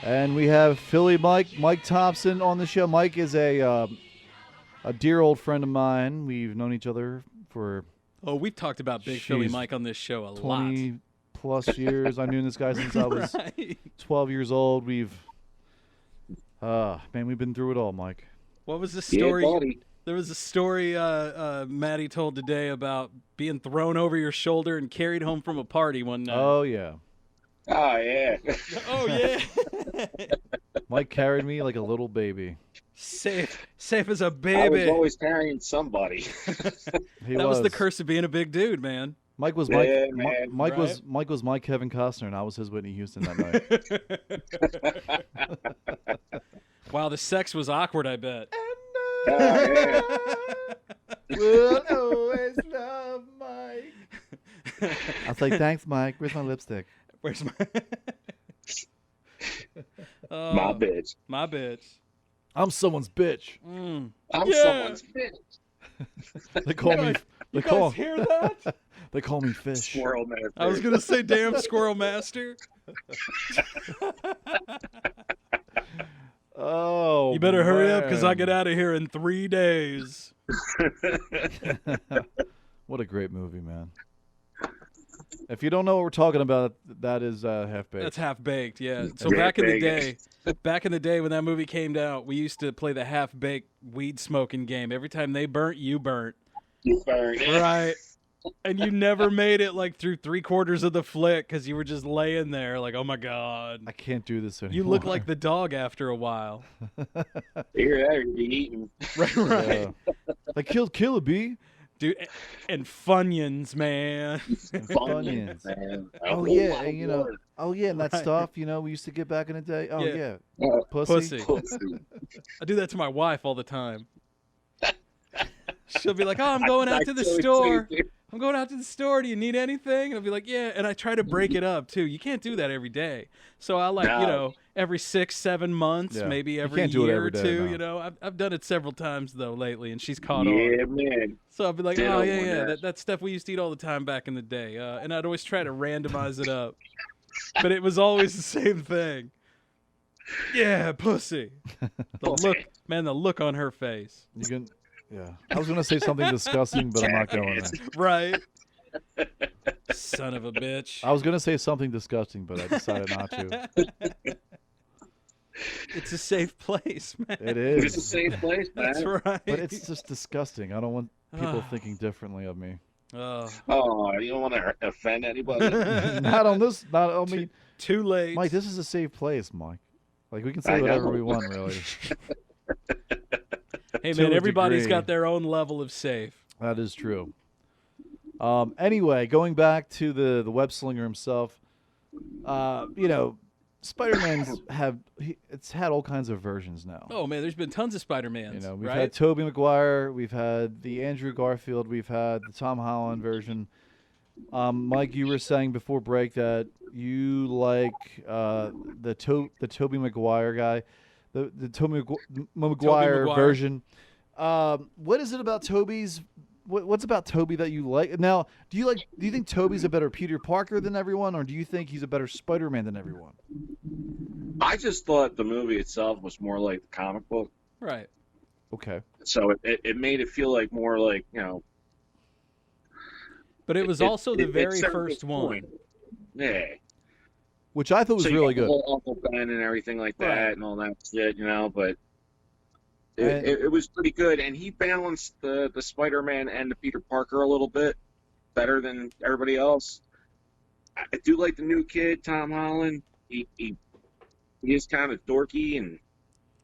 And we have Philly Mike Thompson on the show. Mike is a dear old friend of mine. We've known each other for... Oh, we've talked about Big Philly Mike on this show a 20 lot. plus years. I've known this guy since I was 12 years old. We've been through it all, Mike. What was the story? Yeah, buddy. There was a story Maddie told today about being thrown over your shoulder and carried home from a party one night. Oh, yeah. Oh, yeah. Oh, yeah. Mike carried me like a little baby. Safe as a I baby. was always carrying somebody. That was the curse of being a big dude, man. Mike was Yeah, Mike. man, Mike right? was Mike was my Kevin Costner, and I was his Whitney Houston that night. Wow, the sex was awkward, I bet. Yeah. We'll always love Mike. I was like, thanks, Mike. Where's my lipstick? Where's my My bitch. My bitch. I'm someone's bitch. Mm. I'm Yeah. someone's bitch. They call me. You guys hear that? They call me fish. Squirrel man. I was gonna say, damn Squirrel Master. Oh, You better hurry up because I man. get out of here in 3 days. What a great movie, man. If you don't know what we're talking about, that is Half Baked. That's Half Baked, yeah. So Yeah, back in the day when that movie came out, we used to play the Half Baked weed smoking game. Every time they burnt, you burnt. You burned it. Right. And you never made it like through 3/4 of the flick because you were just laying there like, oh my God. I can't do this anymore. You look like the dog after a while. You're there, you'd be eating. Right. They killed Killer Bee. Dude, and Funyuns, man. Funyuns. Man. Oh yeah, and, you know. Oh yeah, and that stuff. You know, we used to get back in the day. Oh Yeah. yeah, pussy. I do that to my wife all the time. She'll be like, "Oh, I'm going out to the Actually, store. too. I'm going out to the store. Do you need anything?" And I'll be like, "Yeah." And I try to break it up too. You can't do that every day. So I like, No. every 6-7 months, Yeah. maybe You every can't do it year every or day, two. no. I've done it several times though lately, and she's caught on. Yeah, man. So I'll be like, Ditto "Oh on yeah, that. that stuff we used to eat all the time back in the day." And I'd always try to randomize it up, but it was always the same thing. Yeah, pussy. The look on her face. You can. Yeah, I was gonna say something disgusting, but I'm not going there. Right. Son of a bitch. I was gonna say something disgusting, but I decided not to. It's a safe place, man. It It's a is, safe place, man. That's right. but it's just disgusting. I don't want people thinking differently of me. Oh, You don't want to offend anybody. Not on this. Not on me. too late. Mike, this is a safe place, Mike. Like we can say I whatever know. we want, really. Hey, to man, a everybody's degree. got their own level of safe. That is true. Anyway, going back to the web slinger himself, Spider-Man's it's had all kinds of versions now. Oh, man, there's been tons of Spider-Mans, We've right? had Tobey Maguire, we've had the Andrew Garfield, we've had the Tom Holland version. Mike, you were saying before break that you like the Tobey Maguire guy, the Tobey Maguire Maguire. version. What is it about Tobey's? What's about Tobey that you like? Now, do you think Tobey's a better Peter Parker than everyone, or do you think he's a better Spider-Man than everyone? I just thought the movie itself was more like the comic book. Right. Okay. So it made it feel like more like, But it was also the it very served first its one. point. Yeah. Which I thought was So you really got the good. whole Uncle Ben and everything like that Right. and all that shit, but And- it was pretty good. And he balanced the Spider-Man and the Peter Parker a little bit better than everybody else. I do like the new kid, Tom Holland. He is kind of dorky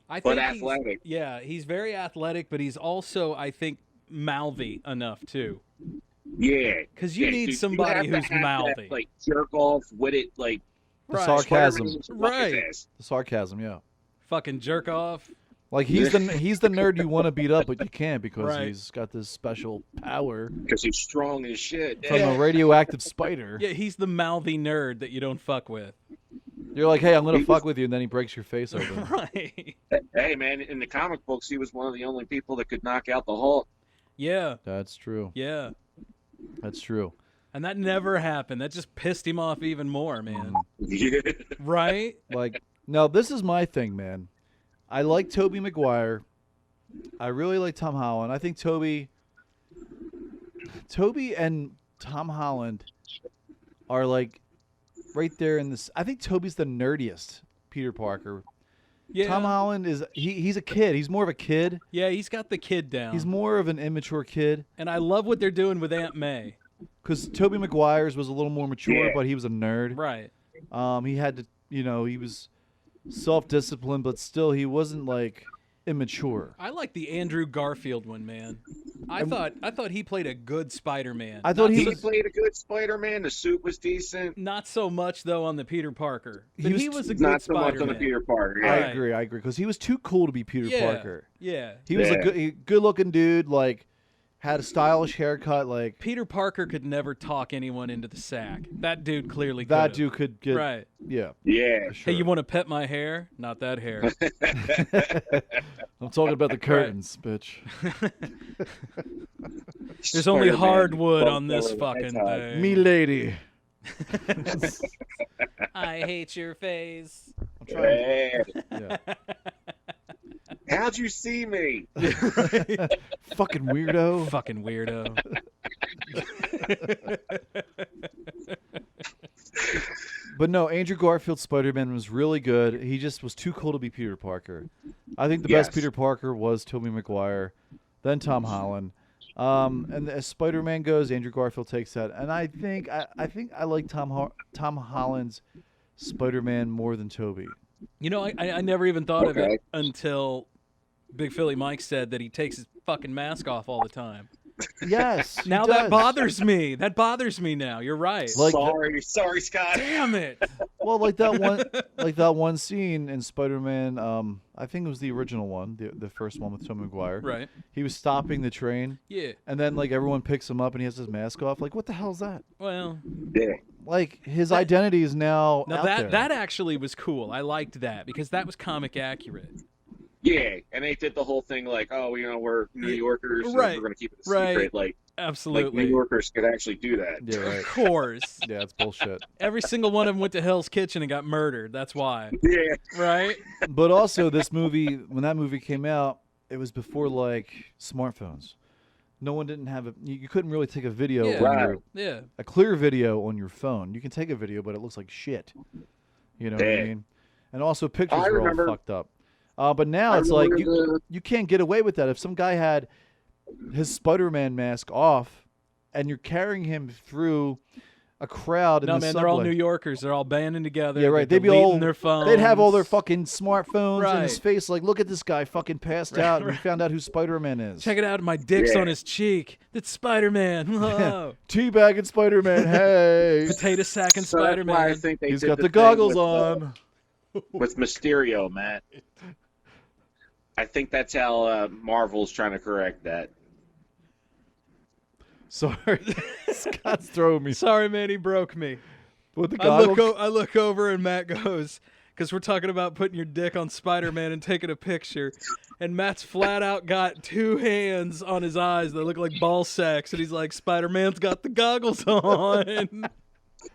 I but think athletic. He's very athletic, but he's also, I think, mouthy enough too. Yeah, because you need somebody who's mouthy, that, like jerk off with it, like the sarcasm, right? The sarcasm, yeah. Fucking jerk off. Like he's the nerd you want to beat up, but you can't because Right. he's got this special power. Because he's strong as shit. From a radioactive spider. Yeah, he's the mouthy nerd that you don't fuck with. You're like, hey, I'm gonna fuck with you, and then he breaks your face open. Right. Hey, man, in the comic books, he was one of the only people that could knock out the Hulk. Yeah. That's true. Yeah. That's true. And that never happened. That just pissed him off even more, man. Yeah. Right? Like, now this is my thing, man. I like Tobey Maguire. I really like Tom Holland. I think Tobey and Tom Holland are like right there in this. I think Tobey's the nerdiest Peter Parker. Yeah. Tom Holland is he's a kid. He's more of a kid. Yeah, he's got the kid down. He's more of an immature kid. And I love what they're doing with Aunt May. Because Tobey Maguire's was a little more mature, but he was a nerd. Right. He had to, he was self-disciplined, but still he wasn't like immature. I like the Andrew Garfield one, man. I thought he played a good Spider-Man. I thought he played a good Spider-Man. The suit was decent. Not so much though on the Peter Parker. But he was a good not so Spider-Man. much on the Peter Parker. Yeah. I agree, because he was too cool to be Peter Parker. Yeah. He was a good-looking dude, like had a stylish haircut, like Peter Parker could never talk anyone into the sack. That dude clearly could. that dude could get Right. Yeah. Yeah. Sure. Hey, you want to pet my hair? Not that hair. I'm talking about the curtains, bitch. There's only Spider-Man hardwood bumped on this over the fucking hedgehog. thing. Me lady. I hate your face. I'm trying. Yeah. Yeah. How'd you see me? Fucking weirdo. Fucking weirdo. But no, Andrew Garfield's Spider-Man was really good. He just was too cool to be Peter Parker. I think the best Peter Parker was Tobey Maguire, then Tom Holland. And as Spider-Man goes, Andrew Garfield takes that. And I think I like Tom Holland's Spider-Man more than Tobey. You know, I never even thought of it until Big Philly Mike said that he takes his fucking mask off all the time. Yes. Now that bothers me. That bothers me now. You're right. Like sorry, Scott. Damn it. Well, like that one scene in Spider-Man, I think it was the original one, the first one with Tobey Maguire. Right. He was stopping the train. Yeah. And then like everyone picks him up and he has his mask off. Like, what the hell is that? Well, Yeah. Like his identity is now out there. that actually was cool. I liked that because that was comic accurate. Yeah, and they did the whole thing like, oh, we're New Yorkers, so Right. we're going to keep it a Right. secret. Like, Absolutely. New Yorkers could actually do that. Yeah, right. Of course. Yeah, it's bullshit. Every single one of them went to Hell's Kitchen and got murdered. That's why. Yeah. Right? But also, this movie, when that movie came out, it was before like smartphones. No one didn't have you couldn't really take a video, a clear video on your phone. You can take a video, but it looks like shit. You know what I mean? And also, pictures are all fucked up. But now it's like you can't get away with that. If some guy had his Spider-Man mask off and you're carrying him through a crowd in the subway. They're all New Yorkers. They're all banding together. Yeah, right. They'd They'd be all their phones. They'd have all their fucking smartphones in Right. his face. Like, look at this guy fucking passed out. And we found out who Spider-Man is. Check it out. My dick's on his cheek. That's Spider-Man. Whoa. Teabagging Spider-Man. Hey. Potato sacking So that's why I Spider-Man. think they He's did got the thing goggles with, on. With Mysterio, Matt. I think that's how Marvel's trying to correct that. Sorry. Scott's throwing me. Sorry, man. He broke me. With the goggles? I look over and Matt goes, because we're talking about putting your dick on Spider-Man and taking a picture. And Matt's flat out got two hands on his eyes that look like ball sacks. And he's like, Spider-Man's got the goggles on.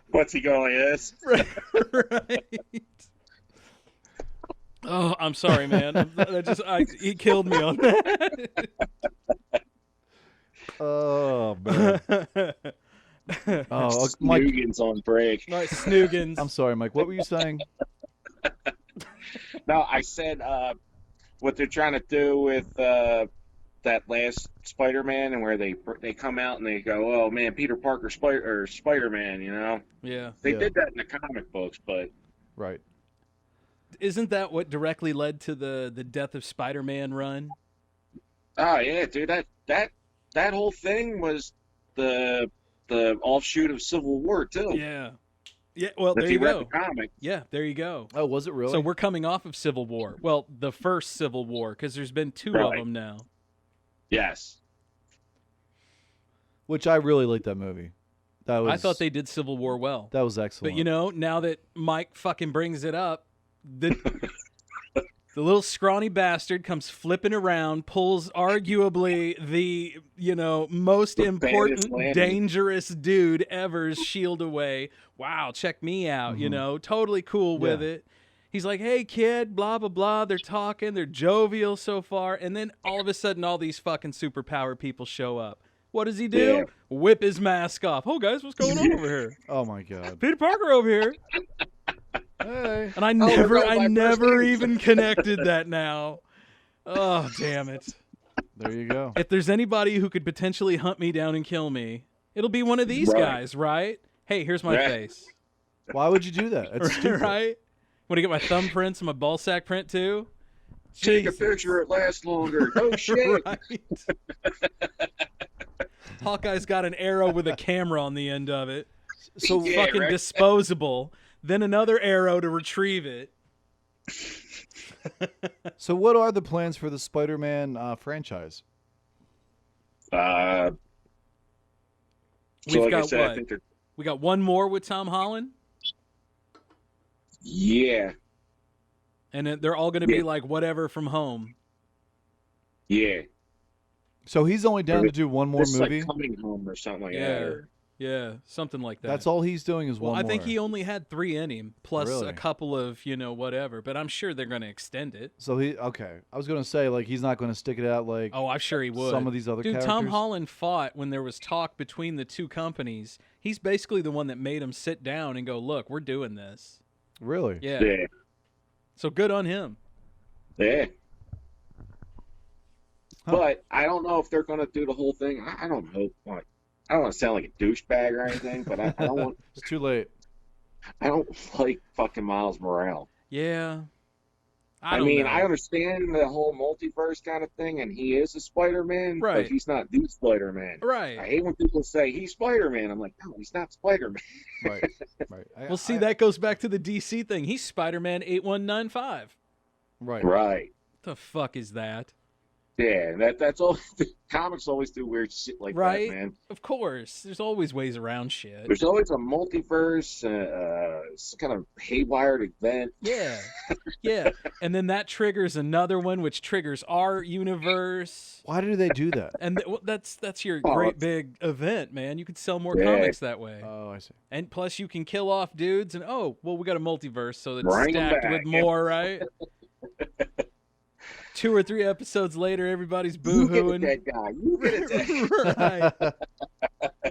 What's he going like this? Right. Oh, I'm sorry, man. He killed me on that. Oh, man. Oh, Mike. Snoogans on break. Nice Snoogans. I'm sorry, Mike. What were you saying? No, I said what they're trying to do with that last Spider-Man, and where they come out and they go, "Oh man, Peter Parker Spider-Man," you know? Yeah. They did that in the comic books, but right. Isn't that what directly led to the Death of Spider-Man run? Oh yeah, dude, that that whole thing was the offshoot of Civil War too. Yeah. Yeah, well, If there you read go. the comic. Yeah, there you go. Oh, was it really? So we're coming off of Civil War. Well, the first Civil War, because there's been two of them now. Yes. Which I really liked that movie. I thought they did Civil War well. That was excellent. But, you know, now that Mike fucking brings it up, the little scrawny bastard comes flipping around, pulls arguably the, you know, most important, dangerous dude ever's shield away. Wow, check me out, you know, totally cool with it. He's like, hey, kid, blah, blah, blah. They're talking. They're jovial so far. And then all of a sudden, all these fucking superpower people show up. What does he do? Yeah. Whip his mask off. Oh, guys, what's going on over here? Oh, my God. Peter Parker over here. Hey. And I never even connected that now. Oh, damn it. There you go. If there's anybody who could potentially hunt me down and kill me, it'll be one of these guys, right? Hey, here's my face. Why would you do that? It's stupid. Right? Want to get my thumbprints and my ballsack print, too? Take a picture, it lasts longer. Oh, shit. Right. Hawkeye's got an arrow with a camera on the end of it. So fucking disposable. Then another arrow to retrieve it. So what are the plans for the Spider-Man franchise? We've got what? We got one more with Tom Holland? Yeah. And they're all going to be like whatever from home. Yeah. So he's only down to do one more movie? Like Coming Home or something like that. Yeah, something like that. That's all he's doing is one more. I think he only had 3 in him, plus a couple of, you know, whatever. But I'm sure they're going to extend it. So okay. I was going to say, like, he's not going to stick it out like I'm sure he would. Some of these other characters. Tom Holland fought when there was talk between the two companies. He's basically the one that made him sit down and go, look, we're doing this. Really? Yeah. So good on him. Yeah. But I don't know if they're going to do the whole thing. I don't hope. I don't want to sound like a douchebag or anything, but I don't want. It's too late. I don't like fucking Miles Morales. Yeah. I mean, I understand the whole multiverse kind of thing, and he is a Spider-Man, right? But he's not the Spider-Man, right? I hate when people say he's Spider-Man. I'm like, no, he's not Spider-Man. Right. Well, see, that goes back to the DC thing. He's Spider-Man 8195. Right. Right. What the fuck is that? Yeah, that's all. Comics always do weird shit like that, man. Of course. There's always ways around shit. There's always a multiverse, some kind of haywired event. Yeah. Yeah. And then that triggers another one, which triggers our universe. Why do they do that? And that's your great big event, man. You could sell more comics that way. Oh, I see. And plus you can kill off dudes and, we got a multiverse, so it's stacked with more, right? 2 or 3 episodes later, everybody's boo-hooing. You get that guy. You get that. Right.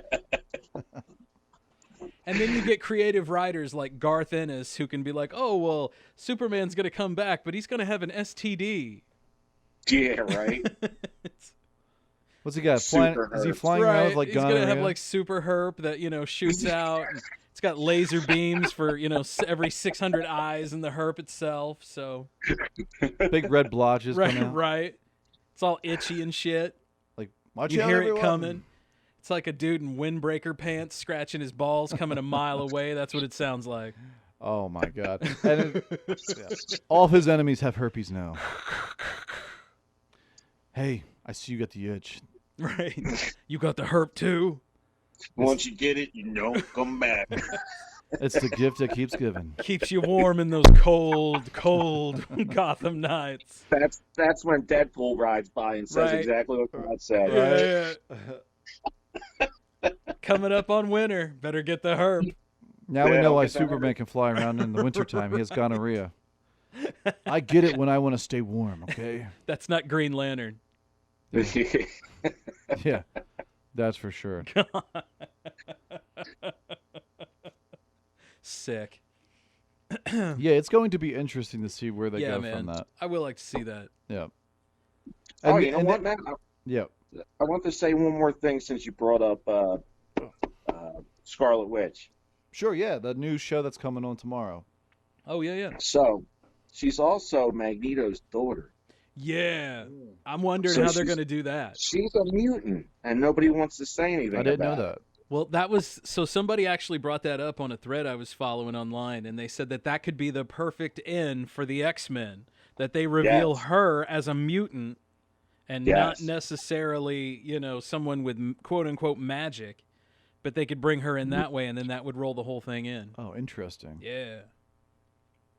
And then you get creative writers like Garth Ennis who can be like, oh, well, Superman's going to come back, but he's going to have an STD. Yeah, right. What's he got? Is he flying around with like gonorrhea? He's going to have like super herp that, you know, shoots out. It's got laser beams for, you know, every 600 eyes in the herp itself. So big red blotches. Right. It's all itchy and shit. Like, watch you out, hear everyone. it coming. It's like a dude in windbreaker pants scratching his balls coming a mile away. That's what it sounds like. Oh my God. And all of his enemies have herpes now. Hey, I see you got the itch. Right. You got the herp too? Once you get it, you don't come back. It's the gift that keeps giving. Keeps you warm in those cold, cold Gotham nights. That's when Deadpool rides by and says exactly what God said. Yeah. Coming up on winter. Better get the herp. Now we know why Superman can fly around in the wintertime. He has gonorrhea. I get it when I want to stay warm, okay? That's not Green Lantern. Yeah. That's for sure. Sick. Yeah, it's going to be interesting to see where they go from that. I would like to see that. Yeah. You know what, man? Yeah. I want to say one more thing since you brought up Scarlet Witch. Sure, yeah. The new show that's coming on tomorrow. Oh, yeah. So, she's also Magneto's daughter. Yeah. I'm wondering So how they're she's- going to do that. She's a mutant, and nobody wants to say anything. I didn't know about that. it. Well, that was so somebody actually brought that up on a thread I was following online, and they said that could be the perfect end for the X-Men, that they reveal Yes. her as a mutant and not Yes. necessarily, someone with quote unquote magic, but they could bring her in that way, and then that would roll the whole thing in. Oh, interesting. Yeah.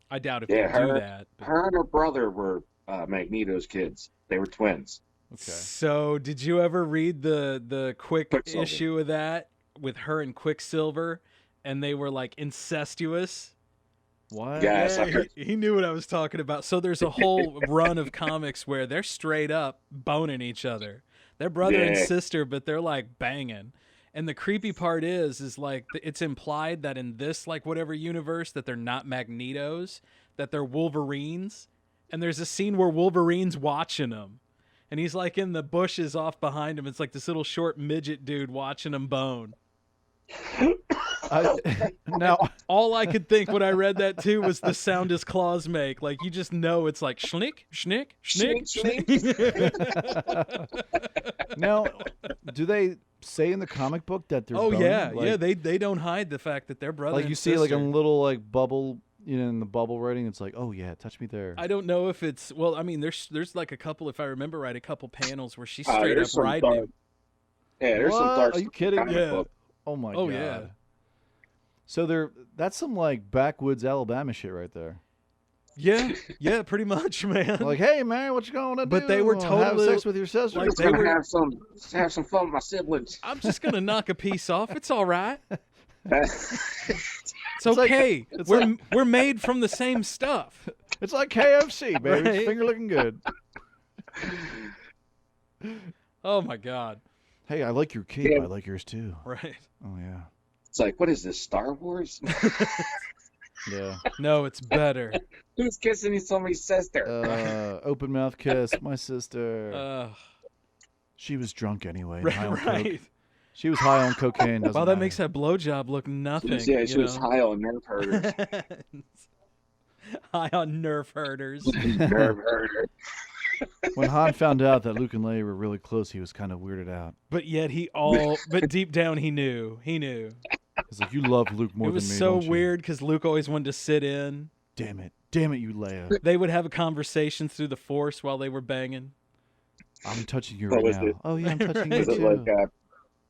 I doubt if Yeah, they do her, that. but- her and her brother were Magneto's kids. They were twins. Okay. So, did you ever read the quick Quicksilver. issue of that with her and Quicksilver, and they were like incestuous? What? Yes, I Yeah, heard. he knew what I was talking about. So there's a whole run of comics where they're straight up boning each other. They're brother and Yeah. sister, but they're like banging. And the creepy part is like it's implied that in this like whatever universe that they're not Magnetos, that they're Wolverines. And there's a scene where Wolverine's watching them. And he's like in the bushes off behind him. It's like this little short midget dude watching him bone. Now, All I could think when I read that too was the sound his claws make. Like you just know it's like schnick, schnick, schnick, schnick. now, do they say in the comic book that they're Oh boning? yeah, Like- yeah. They don't hide the fact that they're brother. like and you see like a sister. little like bubble, in the bubble writing. It's like, oh yeah, touch me there. I don't know if it's well. I mean, there's like a couple, if I remember right, a couple panels where she's Uh, straight there's up some riding dark- him. Yeah, there's some What? dark. Are you kidding? comic Yeah. book. Oh my Oh, god. yeah. So that's some like backwoods Alabama shit right there. Yeah, yeah, pretty much, man. Like, hey man, what you going to do? But they were Have totally- sex with your sister. like, Just they gonna were- have some fun with my siblings. I'm just gonna knock a piece off. It's all right. It's like- okay. it's we're made from the same stuff. It's like KFC, baby. Right? Finger looking good. Oh my god. Hey, I like your cape. Yeah. I like yours too. Right. Oh yeah. It's like, what is this, Star Wars? Yeah. No, it's better. Who's kissing somebody's sister? Open mouth kiss, my sister. Uh, She was drunk anyway. and high on right. coke. She was high on cocaine. Wow, that doesn't makes that blowjob look nothing. yeah, she you was know? high on nerve herders. High on nerf herders. nerve herder. When Han found out that Luke and Leia were really close, he was kind of weirded out. But yet but deep down he knew. He knew. He's like, "You love Luke more It was than me, so don't you?" weird because Luke always wanted to sit in. Damn it, you Leia. They would have a conversation through the Force while they were banging. I'm touching you What right was now. it? Oh yeah, I'm touching you Was it too. like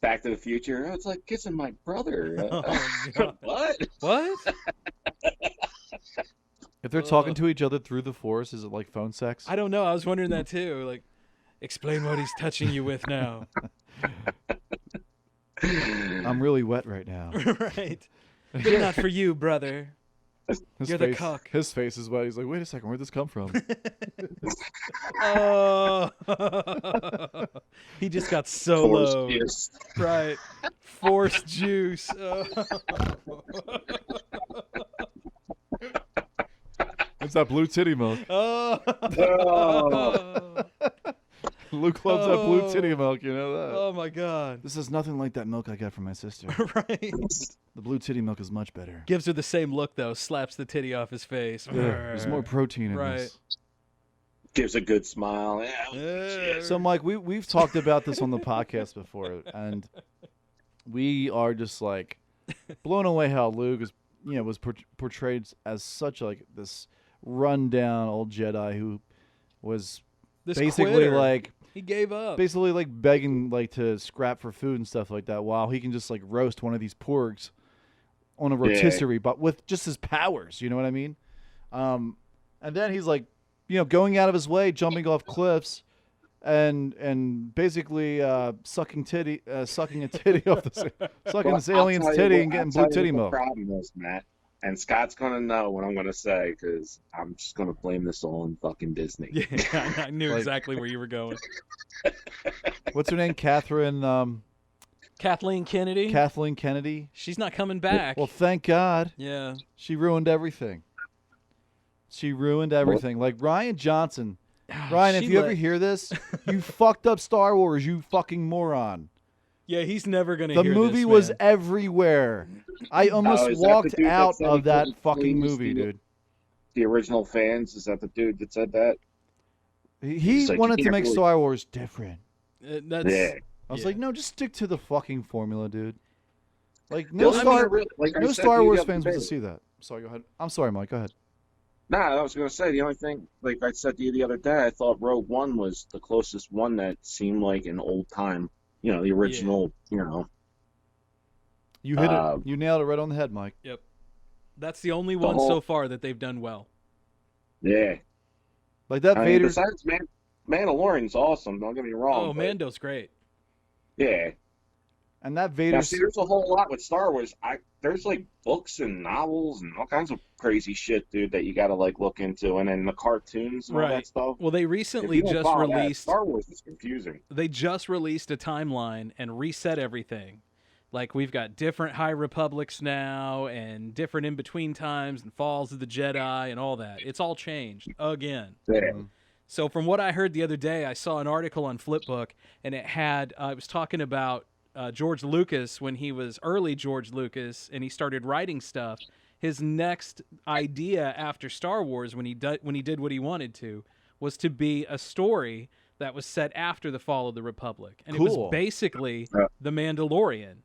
Back to the Future? Oh, it's like kissing my brother. Oh, God. What? What? If they're talking to each other through the Force, is it like phone sex? I don't know. I was wondering that too. Like, explain what he's touching you with now. I'm really wet right now. Right. Good enough for you, brother. His You're the face, cock. His face is wet. He's like, wait a second, where'd this come from? Oh. He just got Force solo. juice. Right. Force juice. Oh. It's that blue titty milk. Oh. Luke loves that blue titty milk, you know that. Oh my god. This is nothing like that milk I got from my sister. Right. The blue titty milk is much better. Gives her the same look though. Slaps the titty off his face. Yeah, there's more protein in Right. this. Gives a good smile. So, Mike, we've talked about this on the podcast before, and we are just like blown away how Luke is, was portrayed as such like this rundown old Jedi who was This basically quitter. like He gave up. basically like begging like to scrap for food and stuff like that, while he can just like roast one of these porgs on a rotisserie, but with just his powers. You know what I mean? And then he's like, going out of his way, jumping off cliffs, and basically sucking a titty off sucking this alien's titty and getting blue titty milk. The problem is, Matt, and Scott's gonna know what I'm gonna say because I'm just gonna blame this all on fucking Disney. Yeah, I knew Like- exactly where you were going. What's her name? Kathleen Kennedy. Kathleen Kennedy. She's not coming back. Well, thank God. Yeah. She ruined everything. Like Ryan Johnson. Ryan, if She you ever let- hear this, you fucked up Star Wars, you fucking moron. Yeah, he's never gonna The hear movie this, was man. everywhere. I almost is that the walked dude that out said of he that couldn't fucking please movie, the- dude. The original fans, is that the dude that said that? He like, wanted you to can't make really- Star Wars different. That's I was like, no, just stick to the fucking formula, dude. Like, The no only thing I Star, really- like I no said Star to you Wars the other fans want day- to see that. Sorry, go ahead. I'm sorry, Mike. Go ahead. Nah, I was gonna say the only thing, like I said to you the other day, I thought Rogue One was the closest one that seemed like an old time, the original, You hit it. You nailed it right on the head, Mike. Yep. That's the only one so far that they've done well. Yeah. Like that I mean, Vader. besides Mandalorian's awesome. Don't get me wrong. Oh, but, Mando's great. Yeah. And that Vader. Now, see, there's a whole lot with Star Wars. There's like books and novels and all kinds of crazy shit, dude, that you got to like look into, and then the cartoons and all that stuff. Well, they recently just released. Star Wars is confusing. They just released a timeline and reset everything. Like we've got different High Republics now, and different in between times, and Falls of the Jedi, and all that. It's all changed again. Yeah. So from what I heard the other day, I saw an article on Flipbook, and it was talking about George Lucas when he was early George Lucas, and he started writing stuff. His next idea after Star Wars, when he did what he wanted to, was to be a story that was set after the fall of the Republic, and it was basically The Mandalorian.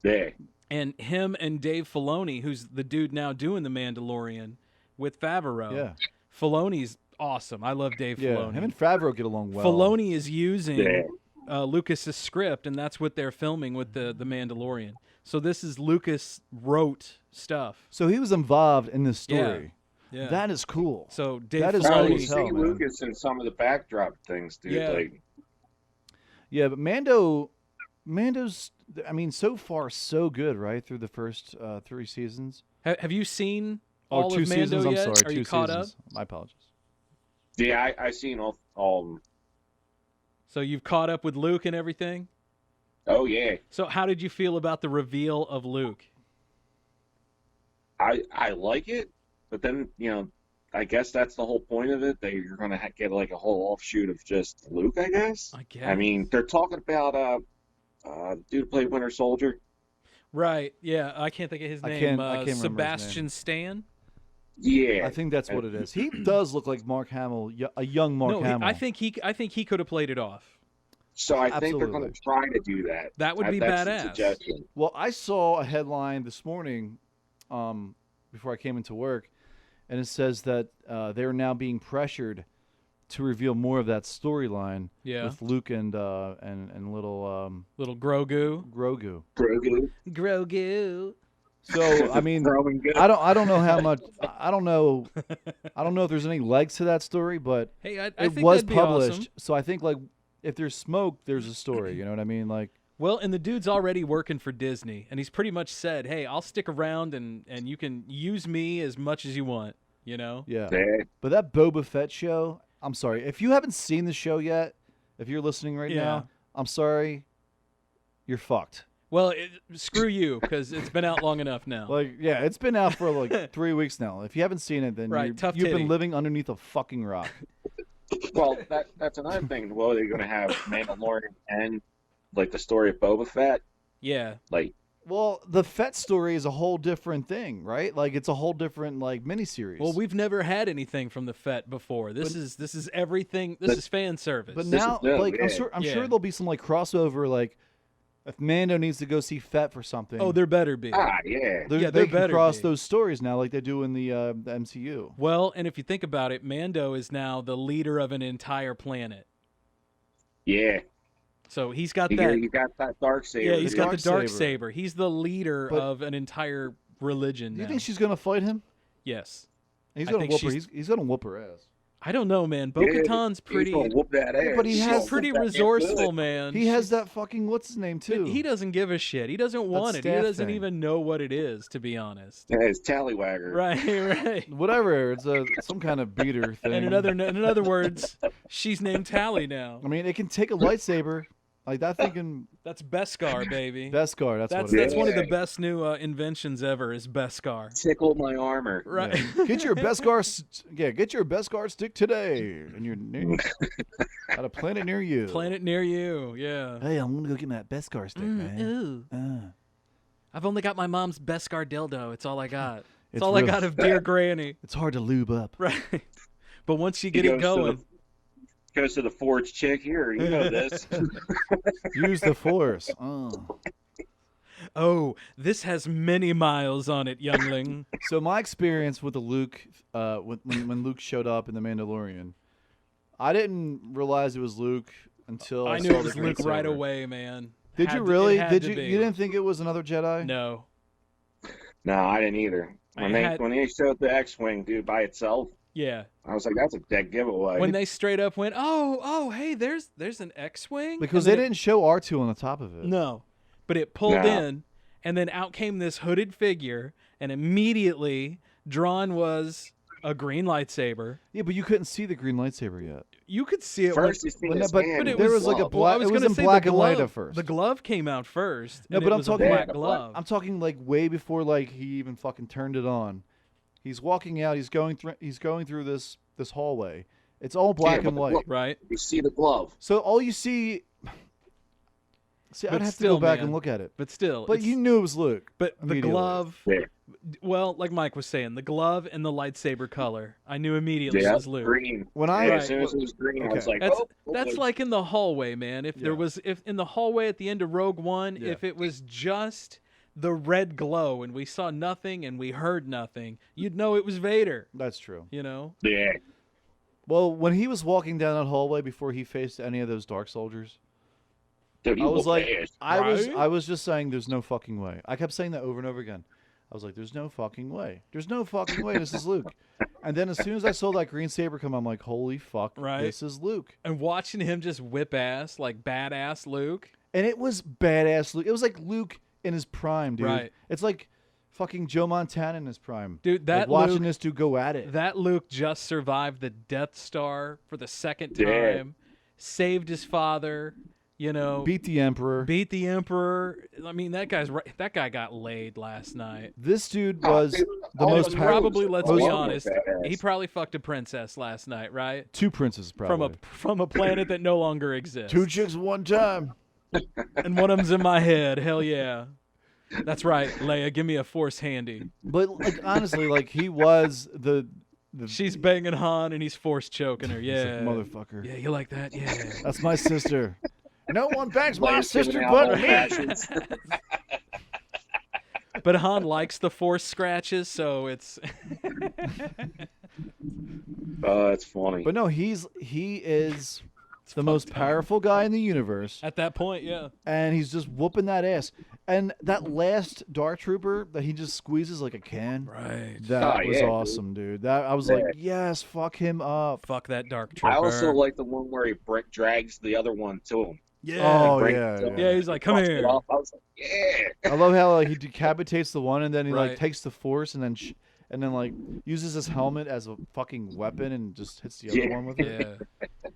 Yeah. And him and Dave Filoni, who's the dude now doing The Mandalorian with Favreau. Yeah. Filoni's awesome. I love Dave Filoni. Him and Favreau get along well. Filoni is using Lucas's script, and that's what they're filming with the Mandalorian. So this is Lucas wrote stuff. So he was involved in this story. Yeah. That is cool. So Dave that is Filoni, cool You as see hell, man. Lucas in some of the backdrop things, dude. Yeah. Like, Yeah, but Mando's. I mean, so far so good, right? Through the first 3 seasons. have you seen all two of Mando seasons. yet? I'm sorry, Are 2 you caught seasons. up? My apologies. yeah, I seen all of them. So you've caught up with Luke and everything? Oh yeah. So how did you feel about the reveal of Luke? I like it, but then I guess that's the whole point of it. That you're gonna get like a whole offshoot of just Luke. I guess. I guess. I mean, they're talking about the dude who played Winter Soldier. Right. Yeah. I can't think of his name. I can't remember his name. Sebastian Stan. Yeah. I think that's what it is. He does look like Mark Hamill, a young Mark Hamill. I think he could have played it off. So I think they're Absolutely. going to try to do that. That would be that's the badass. suggestion. Well, I saw a headline this morning before I came into work, and it says that they're now being pressured to reveal more of that storyline with Luke and little Grogu. Grogu. So I mean, I don't know how much. I don't know if there's any legs to that story, but Hey, I it think was that'd be published. awesome. So I think like if there's smoke, there's a story. You know what I mean? Like, Well, and the dude's already working for Disney, and he's pretty much said, "Hey, I'll stick around, and you can use me as much as you want." You know? yeah. But that Boba Fett show, I'm sorry if you haven't seen the show yet. If you're listening right now, I'm sorry, you're fucked. Well, screw you, because it's been out long enough now. Like, yeah, it's been out for like 3 weeks now. If you haven't seen it, then Right, tough you've titty. been living underneath a fucking rock. Well, that's another thing. Well, they're going to have Mandalorian and like the story of Boba Fett. Yeah. Like, Well, the Fett story is a whole different thing, right? Like, it's a whole different like miniseries. Well, we've never had anything from the Fett before. This is everything. This is fan service. But now, like, I'm sure Yeah. there'll be some like crossover. Like, if Mando needs to go see Fett for something, Oh, there better be. yeah. they there can better cross be. those stories now, like they do in the MCU. Well, and if you think about it, Mando is now the leader of an entire planet. Yeah. So he's got You that. got that dark saber. Yeah, he's got the dark Darksaber. saber. He's the leader But- of an entire religion. Do you now. think she's gonna fight him? Yes. He's I gonna think whoop her. she's- He's gonna whoop her ass. I don't know, man. Yeah, Bo-Katan's he's pretty. gonna whoop that ass. but he has- She's pretty That damn resourceful, good. man. He has that fucking what's his name too. But he doesn't give a shit. He doesn't want it. He staff doesn't thing. even know what it is, to be honest. Yeah, his tallywagger. Right, right. Whatever. It's some kind of beater thing. And in other words, she's named Tally now. I mean, it can take a lightsaber. Like that thing can. That's Beskar, baby. Beskar. That's what it That's is. one of the best new inventions ever. Is Beskar. Tickle my armor. Right. Yeah. Get your Beskar. Get your Beskar stick today, and you're at a planet near you. Planet near you. Yeah. Hey, I'm gonna go get my Beskar stick, man. Ooh. I've only got my mom's Beskar dildo. It's all I got. It's It's all I real- got of dear Granny. It's hard to lube up. Right. But once you He get it goes to going, goes to the Forge chick. Here, you know this. Use the Force. Oh. Oh, this has many miles on it, youngling. So my experience with the Luke, when Luke showed up in The Mandalorian, I didn't realize it was Luke until I I knew saw it was the Luke green right saber. away, man. Did Had you to- really? it had Did to you? be. You didn't think it was another Jedi? No. No, I didn't either. When they showed the X-wing dude by itself, Yeah. I was like, that's a dead giveaway. When they straight up went, oh, hey, there's an X-wing, Because And they then didn't show R2 on the top of it. No, but it pulled No. in, and then out came this hooded figure, and immediately drawn was a green lightsaber. Yeah, but you couldn't see the green lightsaber yet. You could see it. First, you see Well, no, his but hand, it there was was like a glove. Well, I black. was It was gonna in say black the and white glove- at first. The glove came out first. No, and but it I'm was a talking- black Yeah, glove. I'm talking like way before like he even fucking turned it on. He's walking out. He's going through this hallway. It's all black but and the white. glove- Right. You see the glove. So all you see. See, But I'd have still, to go back man. and look at it. But still, But it's- you knew it was Luke. But the immediately. glove, Yeah. well, like Mike was saying, the glove and the lightsaber color, I knew immediately Yeah, it was Luke. green. When I- Yeah, Right. as soon as it was green, I was Okay. like, That's oh, that's Luke. like in the hallway, man. If there Yeah. was if in the hallway at the end of Rogue One, Yeah. if it was just the red glow and we saw nothing and we heard nothing, you'd know it was Vader. That's true. You know? Yeah. Well, when he was walking down that hallway before he faced any of those dark soldiers, Dude, he I was whooped like, ass. I was just saying, there's no fucking way. I kept saying that over and over again. I was like, there's no fucking way. There's no fucking way. This is Luke. And then as soon as I saw that green saber come, I'm like, holy fuck, Right. this is Luke. And watching him just whip ass like badass Luke. And it was badass Luke. It was like Luke in his prime, dude. Right. It's like fucking Joe Montana in his prime. Dude, that like watching Luke- this dude go at it. That Luke just survived the Death Star for the second Yeah. time, saved his father, you know, Beat the Emperor. beat the Emperor. I mean, that guy got laid last night. This dude Oh, was dude, the all most those powerful. Probably, let's most- be all honest, badass. he probably fucked a princess last night, right? Two princes, probably. From a planet that no longer exists. Two chicks one time. And one of them's in my head. Hell yeah. That's right, Leia. Give me a Force handy. But like honestly, like he was the She's banging Han and he's Force choking her. he's a Yeah. motherfucker. Yeah, you like that? Yeah. That's my sister. No one bangs my Blaze giving sister out but all me. passions. But Han likes the Force scratches, so it's Oh, that's funny. But no, he is the most powerful guy in the universe, at that point, yeah. and he's just whooping that ass. And that last Dark Trooper that he just squeezes like a can, Right. that Oh, was yeah, dude. awesome, dude. That I was Yeah. like, yes, fuck him up. Fuck that Dark Trooper. I also like the one where he drags the other one to him. Yeah. Oh Break yeah, it Yeah, he's like, come Busts it here. off. I was like, yeah. I love how like he decapitates the one, and then he like Right. takes the Force, and then like uses his helmet as a fucking weapon, and just hits the other Yeah. one with it.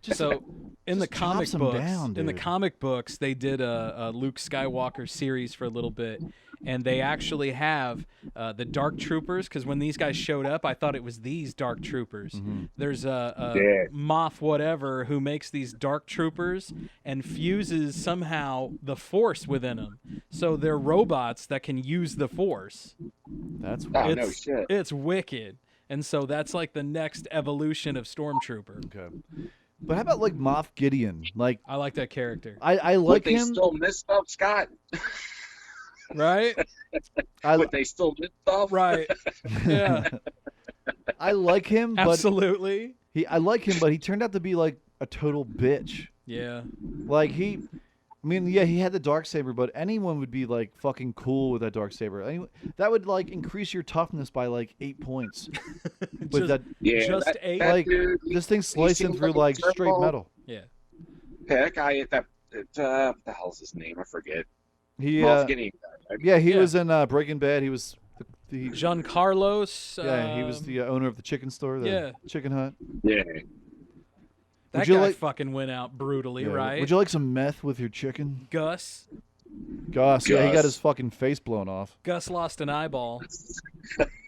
Yeah. So in the just comic chops him books, down, in the dude. comic books, they did a Luke Skywalker series for a little bit, and they actually have the Dark Troopers. Because when these guys showed up, I thought it was these Dark Troopers. Mm-hmm. There's a Yeah. Moff whatever who makes these Dark Troopers and fuses somehow the Force within them, so they're robots that can use the Force. That's Oh, weird. no It's shit. it's wicked. And so that's like the next evolution of Stormtrooper. Okay. But how about like Moff Gideon? Like I like that character. I Would like they him. still miss stuff, Scott? Right? Would they still miss stuff? Right. Yeah. I like him, but Absolutely. I like him, but he turned out to be like a total bitch. Yeah. Like I mean, yeah, he had the Darksaber, but anyone would be like fucking cool with that Darksaber. That would like increase your toughness by like 8 points. With Just- that, Yeah, Just that, eight? that like dude, this thing slicing seems through like like a straight dirtball. metal. Yeah. Yeah, that guy, what the hell's his name? I forget. He, Moff Gideon guy, right? yeah, he Yeah. was in Breaking Bad. He was the Giancarlos. yeah, he was the owner of the chicken store, the yeah. chicken hut. Yeah. That Would you guy like- fucking went out brutally, Yeah. right? Would you like some meth with your chicken? Gus. Gus, yeah, he got Gus. his fucking face blown off. Gus lost an eyeball.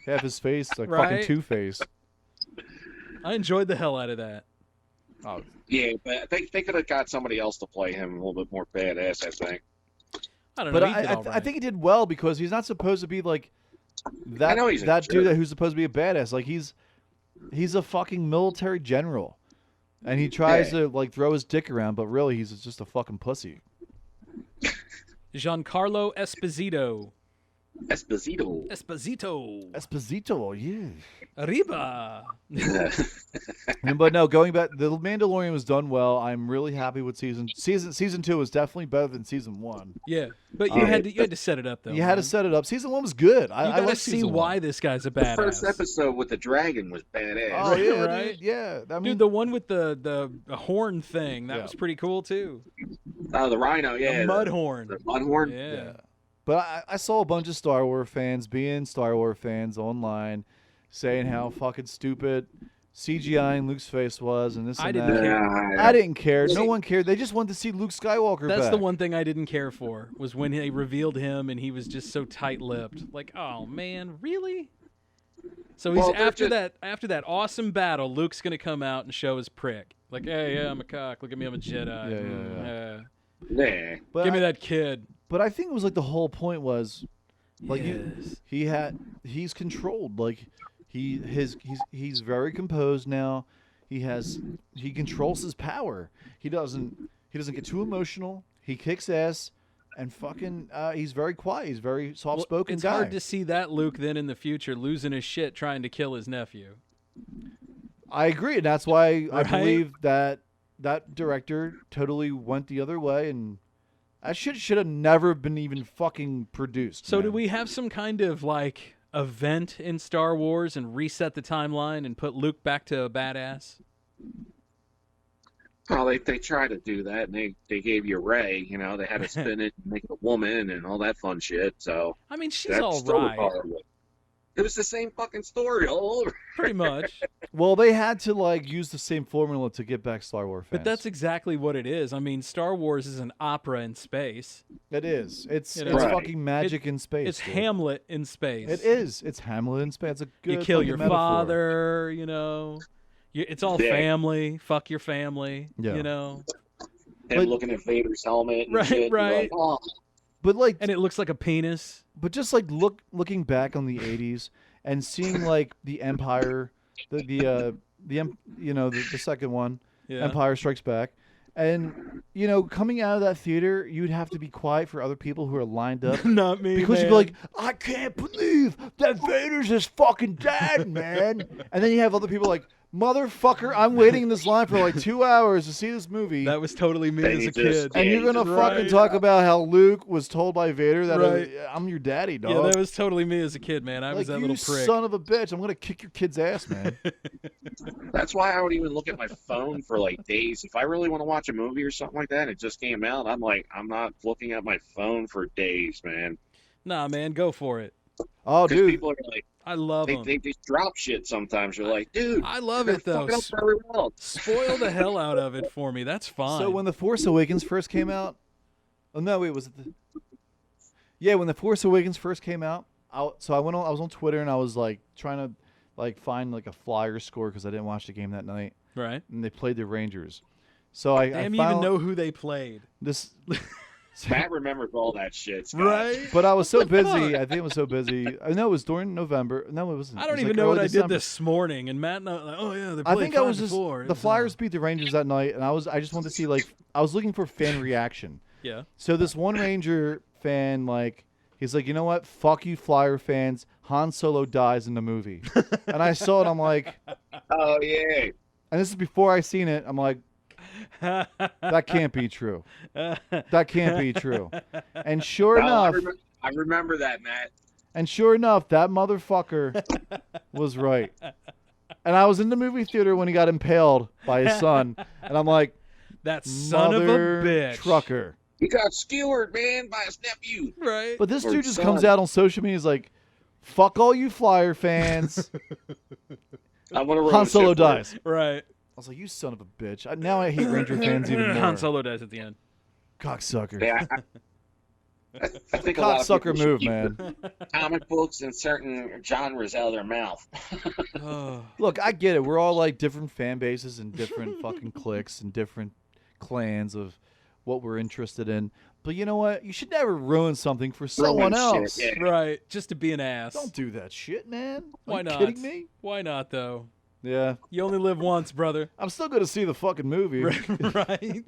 Half his face, like Right? fucking Two-Face. I enjoyed the hell out of that. Oh, Yeah, but they could have got somebody else to play him a little bit more badass, I think. I don't but know. He did all I right. think he did well because he's not supposed to be like that. know he's a that dude jerk. who's supposed to be a badass. Like he's a fucking military general. And he tries to like throw his dick around, but really he's just a fucking pussy. Giancarlo Esposito. Esposito. Yeah. Arriba. But no, going back, The Mandalorian was done well. I'm really happy with season 2 was definitely better than season 1. Yeah, but you had to set it up though. You had to set it up. Season 1 was good. I gotta like see why this guy's a badass. The first episode with the dragon was badass. Oh yeah, right? dude, yeah. I mean, Dude, the one with the horn thing, that was pretty cool too. Oh, the rhino, yeah. The mud horn. The mud horn? Yeah. But I saw a bunch of Star Wars fans being Star Wars fans online saying how fucking stupid CGI in Luke's face was and this and that. Care. I didn't care. No one cared. They just wanted to see Luke Skywalker That's back. the one thing I didn't care for, was when they revealed him and he was just so tight-lipped. Like, oh man, really? So he's after that awesome battle, Luke's gonna come out and show his prick. Like, hey, yeah, I'm a cock. Look at me, I'm a Jedi. Yeah. Give me that kid. But I think it was like the whole point was, like he's controlled. Like he's very composed now. He controls his power. He doesn't get too emotional. He kicks ass, and fucking he's very quiet. He's very soft spoken. It's hard to see that Luke then in the future losing his shit trying to kill his nephew. I agree, and that's why I believe that director totally went the other way and. That shit should have never been even fucking produced. So man. do we have some kind of like event in Star Wars and reset the timeline and put Luke back to a badass? Well, they tried to do that, and they gave you Rey. You know, they had to spin it and make it a woman and all that fun shit. So I mean, she's all right. It was the same fucking story all over. Pretty much. Well, they had to like use the same formula to get back Star Wars fans. But that's exactly what it is. I mean, Star Wars is an opera in space. It is. It's fucking magic in space. It's Hamlet in space. It is. It's Hamlet in space. It's a good. You kill your metaphor. father. You know, it's all family. Fuck your family. Yeah. You know. Him looking at Vader's helmet. And right. Shit, Right. Like, oh. But like, and it looks like a penis. But just like looking back on the '80s and seeing like the Empire, the second one, Empire Strikes Back, and coming out of that theater, you'd have to be quiet for other people who are lined up. Not me, because man. you'd be like, I can't believe that Vader's his fucking dad, man. And then you have other people like, motherfucker, I'm waiting in this line for like 2 hours to see this movie. That was totally me as a kid. And you're gonna fucking talk about how Luke was told by Vader that I'm your daddy, dog. Yeah, that was totally me as a kid, man. I was that little prick. Son of a bitch! I'm gonna kick your kid's ass, man. That's why I don't even look at my phone for like days. If I really want to watch a movie or something like that, it just came out. I'm not looking at my phone for days, man. Nah, man, go for it. Oh, dude, people are like, I love them. They drop shit sometimes. You're like, dude, I love it though. Spoil the hell out of it for me. That's fine. So when The Force Awakens first came out, when The Force Awakens first came out, I was on Twitter and I was like trying to like find like a flyer score because I didn't watch the game that night. Right. And they played the Rangers, so I didn't even know who they played. This. Matt remembers all that shit, Scott. Right? But I was so busy. I think it was so busy. I know it was during November. No, it wasn't. I don't even know what I did this morning. And Matt, like, oh yeah, they played. I think I was just before. the Flyers beat the Rangers that night, and I just wanted to see like I was looking for fan reaction. Yeah. So this one Ranger fan, like, he's like, you know what? Fuck you, Flyer fans. Han Solo dies in the movie, and I saw it. I'm like, oh yeah. And this is before I seen it. I'm like. That can't be true. That can't be true. And sure enough, I remember that, Matt. And sure enough, that motherfucker was right. And I was in the movie theater when he got impaled by his son, and I'm like, that son of a bitch, trucker. He got skewered, man, by his nephew. Right. But this dude just comes out on social media. He's like, "Fuck all you Flyer fans." Han Solo dies. Right. I was like, you son of a bitch. Now I hate Ranger fans even more. Han Solo dies at the end. Cocksucker. Yeah, I think a cocksucker move, man. Comic books and certain genres out of their mouth. Look, I get it. We're all like different fan bases and different fucking cliques and different clans of what we're interested in. But you know what? You should never ruin something for someone else. Shit, yeah. Right. Just to be an ass. Don't do that shit, man. Why Are you not? kidding me? Why not, though? Yeah. You only live once, brother. I'm still going to see the fucking movie. Right.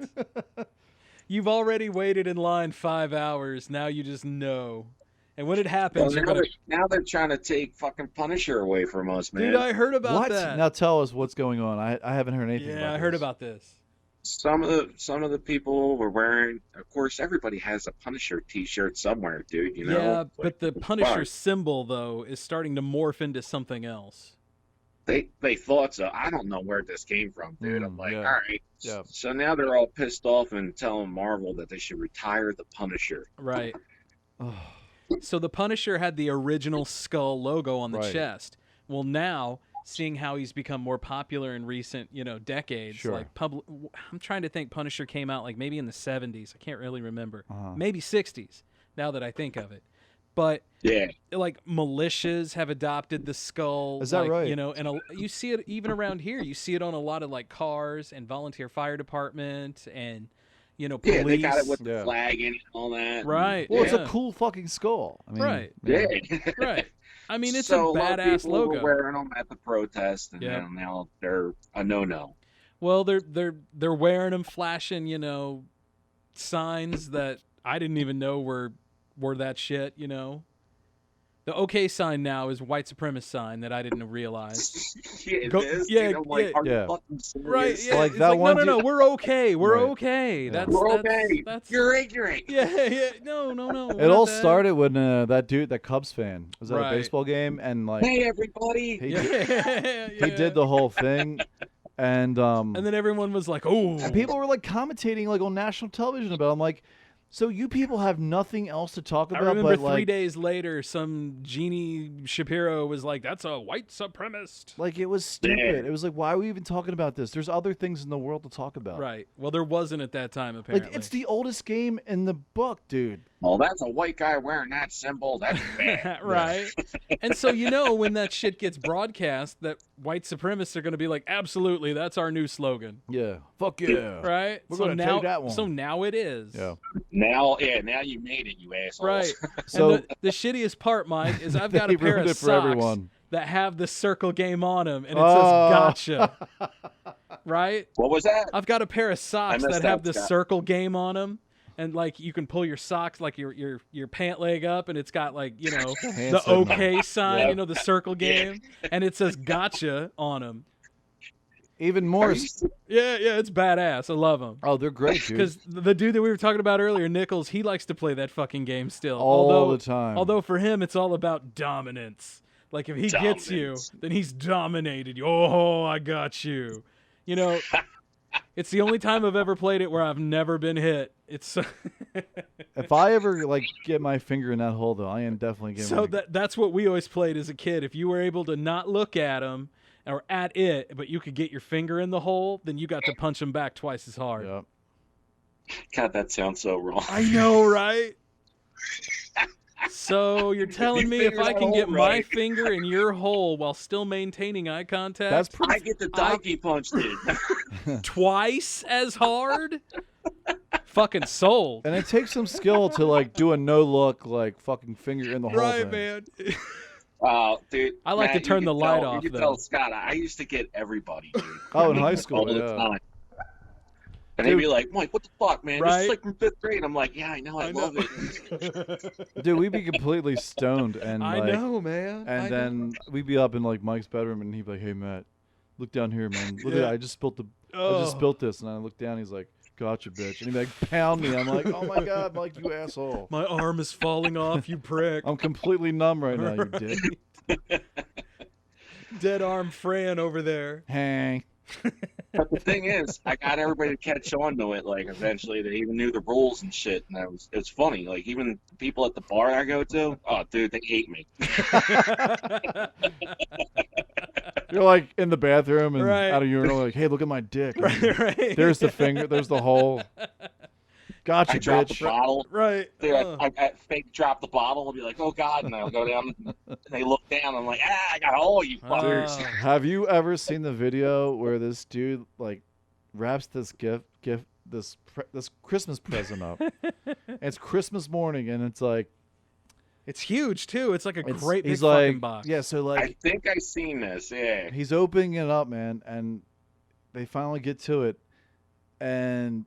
You've already waited in line 5 hours. Now you just know. And when it happens, now they're trying to take fucking Punisher away from us, man. Dude, I heard about what? that. Now tell us what's going on. I haven't heard anything about Yeah, I heard about this. Some of the people were wearing. Of course, everybody has a Punisher T-shirt somewhere, dude. You know. Yeah, but the Punisher symbol though is starting to morph into something else. They thought so. I don't know where this came from, dude. I'm like, all right. Yeah. So now they're all pissed off and telling Marvel that they should retire the Punisher. Right. So the Punisher had the original skull logo on the chest. Well, now, seeing how he's become more popular in recent, decades, like I'm trying to think. Punisher came out like maybe in the 70s. I can't really remember. Maybe 60s. Now that I think of it. But yeah, like militias have adopted the skull. Is that right? And you see it even around here. You see it on a lot of like cars and volunteer fire department and police. Yeah, they got it with the flag in it and all that. Right. Well, it's a cool fucking skull. I mean, right. Yeah. Right. I mean, it's so a badass logo. Were wearing them at the protest, and now they're a no-no. Well, they're wearing them, flashing, signs that I didn't even know were that shit. The OK sign now is white supremacist sign that I didn't realize. Right. Yeah. Like that one. No. We're okay. We're okay. Yeah. We're okay. That's You're ignorant. Yeah. No. It all started when that dude, that Cubs fan, was at a baseball game and like, hey everybody, he did the whole thing, and then everyone was like, oh, and people were like commentating like on national television about it. I'm like, so you people have nothing else to talk about. I remember but 3 days later, some Jeannie Shapiro was like, "That's a white supremacist." Like it was stupid. It was like, why are we even talking about this? There's other things in the world to talk about. Right. Well, there wasn't at that time apparently. Like it's the oldest game in the book, dude. Well, that's a white guy wearing that symbol. That's bad. Right. And so when that shit gets broadcast, that white supremacists are going to be like, absolutely, that's our new slogan. Yeah. Fuck yeah. Right. We're going to take that one. So now it is. Yeah. Now you made it, you assholes. Right. So and the shittiest part, Mike, is I've got a pair of socks that have the circle game on them, and it says "Gotcha." Right. What was that? I've got a pair of socks that have the circle game on them. And like you can pull your socks, like your pant leg up, and it's got like the OK sign, the circle game, and it says "Gotcha" on them. Even more. Yeah, it's badass. I love them. Oh, they're great, dude. Because the dude that we were talking about earlier, Nichols, he likes to play that fucking game still, all the time. Although for him, it's all about dominance. Like if he gets you, then he's dominated you. Oh, I got you. It's the only time I've ever played it where I've never been hit. It's if I ever like get my finger in that hole, though, I am definitely getting. So that's what we always played as a kid. If you were able to not look at him or at it, but you could get your finger in the hole, then you got to punch him back twice as hard. Yep. God, that sounds so wrong. I know, right? So you're telling me if I can get my finger in your hole while still maintaining eye contact, that's pretty. I get the donkey punch, dude. Twice as hard? Fucking sold. And it takes some skill to like do a no look, like fucking finger in the hole. Right, thing. man. Dude. I like to turn the light off. You can tell Scott, I used to get everybody, dude. Oh, in high school, all the time. And they'd be like, Mike, what the fuck, man? Right? This is like from 5th grade. I'm like, yeah, I know, I love it. Dude, we'd be completely stoned, and I like, know, man. And then we'd be up in like Mike's bedroom, and he'd be like, "Hey, Matt, look down here, man. Look at that. I just spilt this." And I look down. He's like, "Gotcha, bitch." And he'd be like, pound me. I'm like, "Oh my god, Mike, you asshole! My arm is falling off, you prick." I'm completely numb right now, you dick. Dead arm Fran over there. Hey. But the thing is, I got everybody to catch on to it. Like eventually, they even knew the rules and shit, and it's funny. Like even the people at the bar I go to, oh dude, they hate me. You're like in the bathroom and right. out of urinal, like, "Hey, look at my dick." Right. There's the finger. There's the hole. Gotcha, I drop bitch. the bottle. Right. Dude, I fake drop the bottle and be like, "Oh God!" And I'll go down. And they look down. I'm like, I got all you fuckers. Have you ever seen the video where this dude like wraps this this Christmas present up? It's Christmas morning, and it's like It's huge too. It's like a great big he's fucking like, box. yeah. So like, I think I've seen this. Yeah. he's opening it up, man, and they finally get to it, and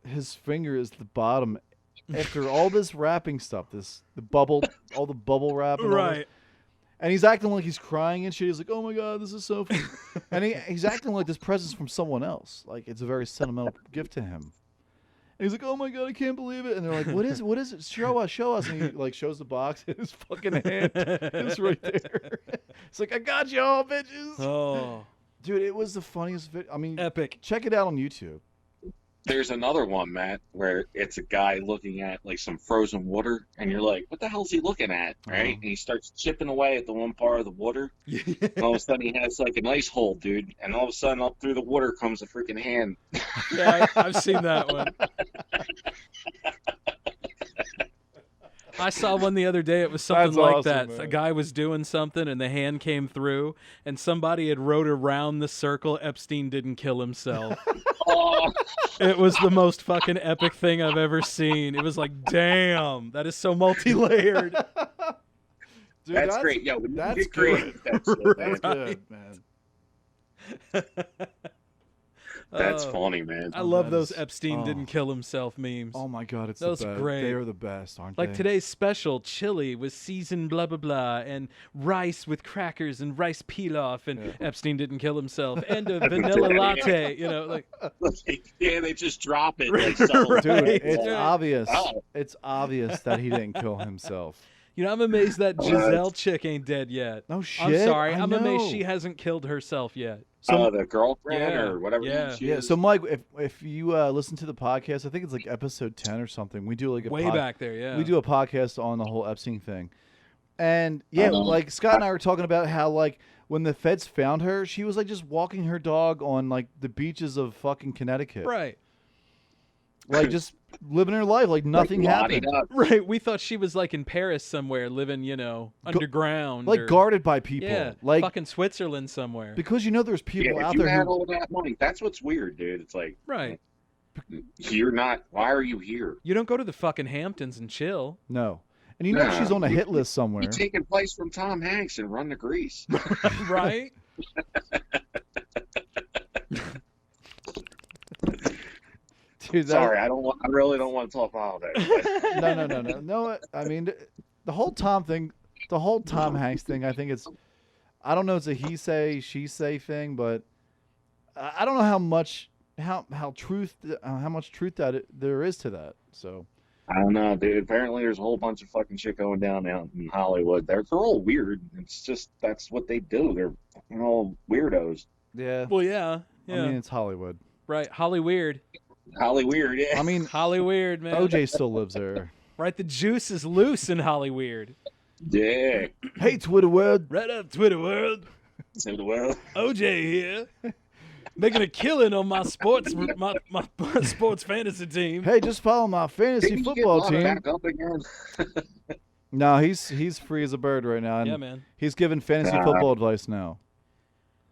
his finger is the bottom. After all this wrapping stuff, all the bubble wrap, and all Right. this, and he's acting like he's crying and shit. He's like, "Oh my god, this is so," fun. And he's acting like this present's from someone else. Like it's a very sentimental gift to him. And he's like, "Oh my god, I can't believe it!" And they're like, "What is it? What is it? Show us!" And he like shows the box, and his fucking hand is right there. It's like, "I got y'all, bitches." Oh, dude, it was the funniest video. I mean, epic. Check it out on YouTube. There's another one, Matt, where it's a guy looking at like some frozen water, and you're like, "What the hell's he looking at?" Right? And he starts chipping away at the one part of the water. And all of a sudden, he has like an ice hole, dude. And all of a sudden, up through the water comes a freaking hand. Yeah, I've seen that one. I saw one the other day. It was something That's like awesome, that. man. A guy was doing something, and the hand came through, and somebody had wrote around the circle, "Epstein didn't kill himself." Oh, It was the most fucking epic thing I've ever seen. It was like, damn, that is so multi-layered. Dude, that's great. Yo, when you that's get creative, that's it, man. That's good, man. That's funny, man. I love that those is- Epstein didn't kill himself memes. Oh my god, it's Those the are best. great. They are the best, aren't Like they? today's special, chili with seasoned blah blah blah, and rice with crackers and rice pilaf, and Epstein didn't kill himself, and a vanilla latte. You know, like Yeah, they just drop it. Like, subtle. Dude, it's Right. obvious. Oh. It's obvious that he didn't kill himself. you know, I'm amazed that Giselle chick ain't dead yet. No I'm shit. sorry, I I'm amazed know. she hasn't killed herself yet. The girlfriend Yeah, or whatever. yeah. She Yeah, is. so Mike, if you listen to the podcast, I think it's like episode 10 or something. We do like a Way back there, yeah. We do a podcast on the whole Epstein thing. And yeah, like Scott and I were talking about how like when the feds found her, she was like just walking her dog on like the beaches of fucking Connecticut. Right. Like just living her life like nothing happened. Up. Right, we thought she was like in Paris somewhere, living, you know, underground, Like or, guarded by people. yeah, like fucking Switzerland somewhere. because you know there's people Yeah, out if you there had who all that money, that's what's weird, dude. It's like, Right, you're not. Why are you here? you don't go to the fucking Hamptons and chill. no. And you know Nah. she's on a hit list somewhere. You're taking place from Tom Hanks and Run to Grease. Right? Dude, that- Sorry, I really don't want to talk holidays. No. I mean, the whole Tom thing, the whole Tom Hanks thing. I think it's, I don't know, it's a he say she say thing, but I don't know how much much truth that there is to that. So I don't know, dude. Apparently, there's a whole bunch of fucking shit going down out in Hollywood. They're all weird. It's just that's what they do. They're all weirdos. yeah, Well, yeah. Yeah. I mean it's Hollywood. Right. Holly Weird. Holly weird, yeah. I mean Holly Weird, man. OJ still lives there. Right. The juice is loose in Holly Weird. Yeah. Hey, Twitter world. Right up, Twitter world. So, well, OJ here. Making a killing on my sports my sports fantasy team. Hey, just follow my fantasy didn't you get football locked team. back up again? No, he's free as a bird right now. And Yeah, man. He's giving fantasy football advice now.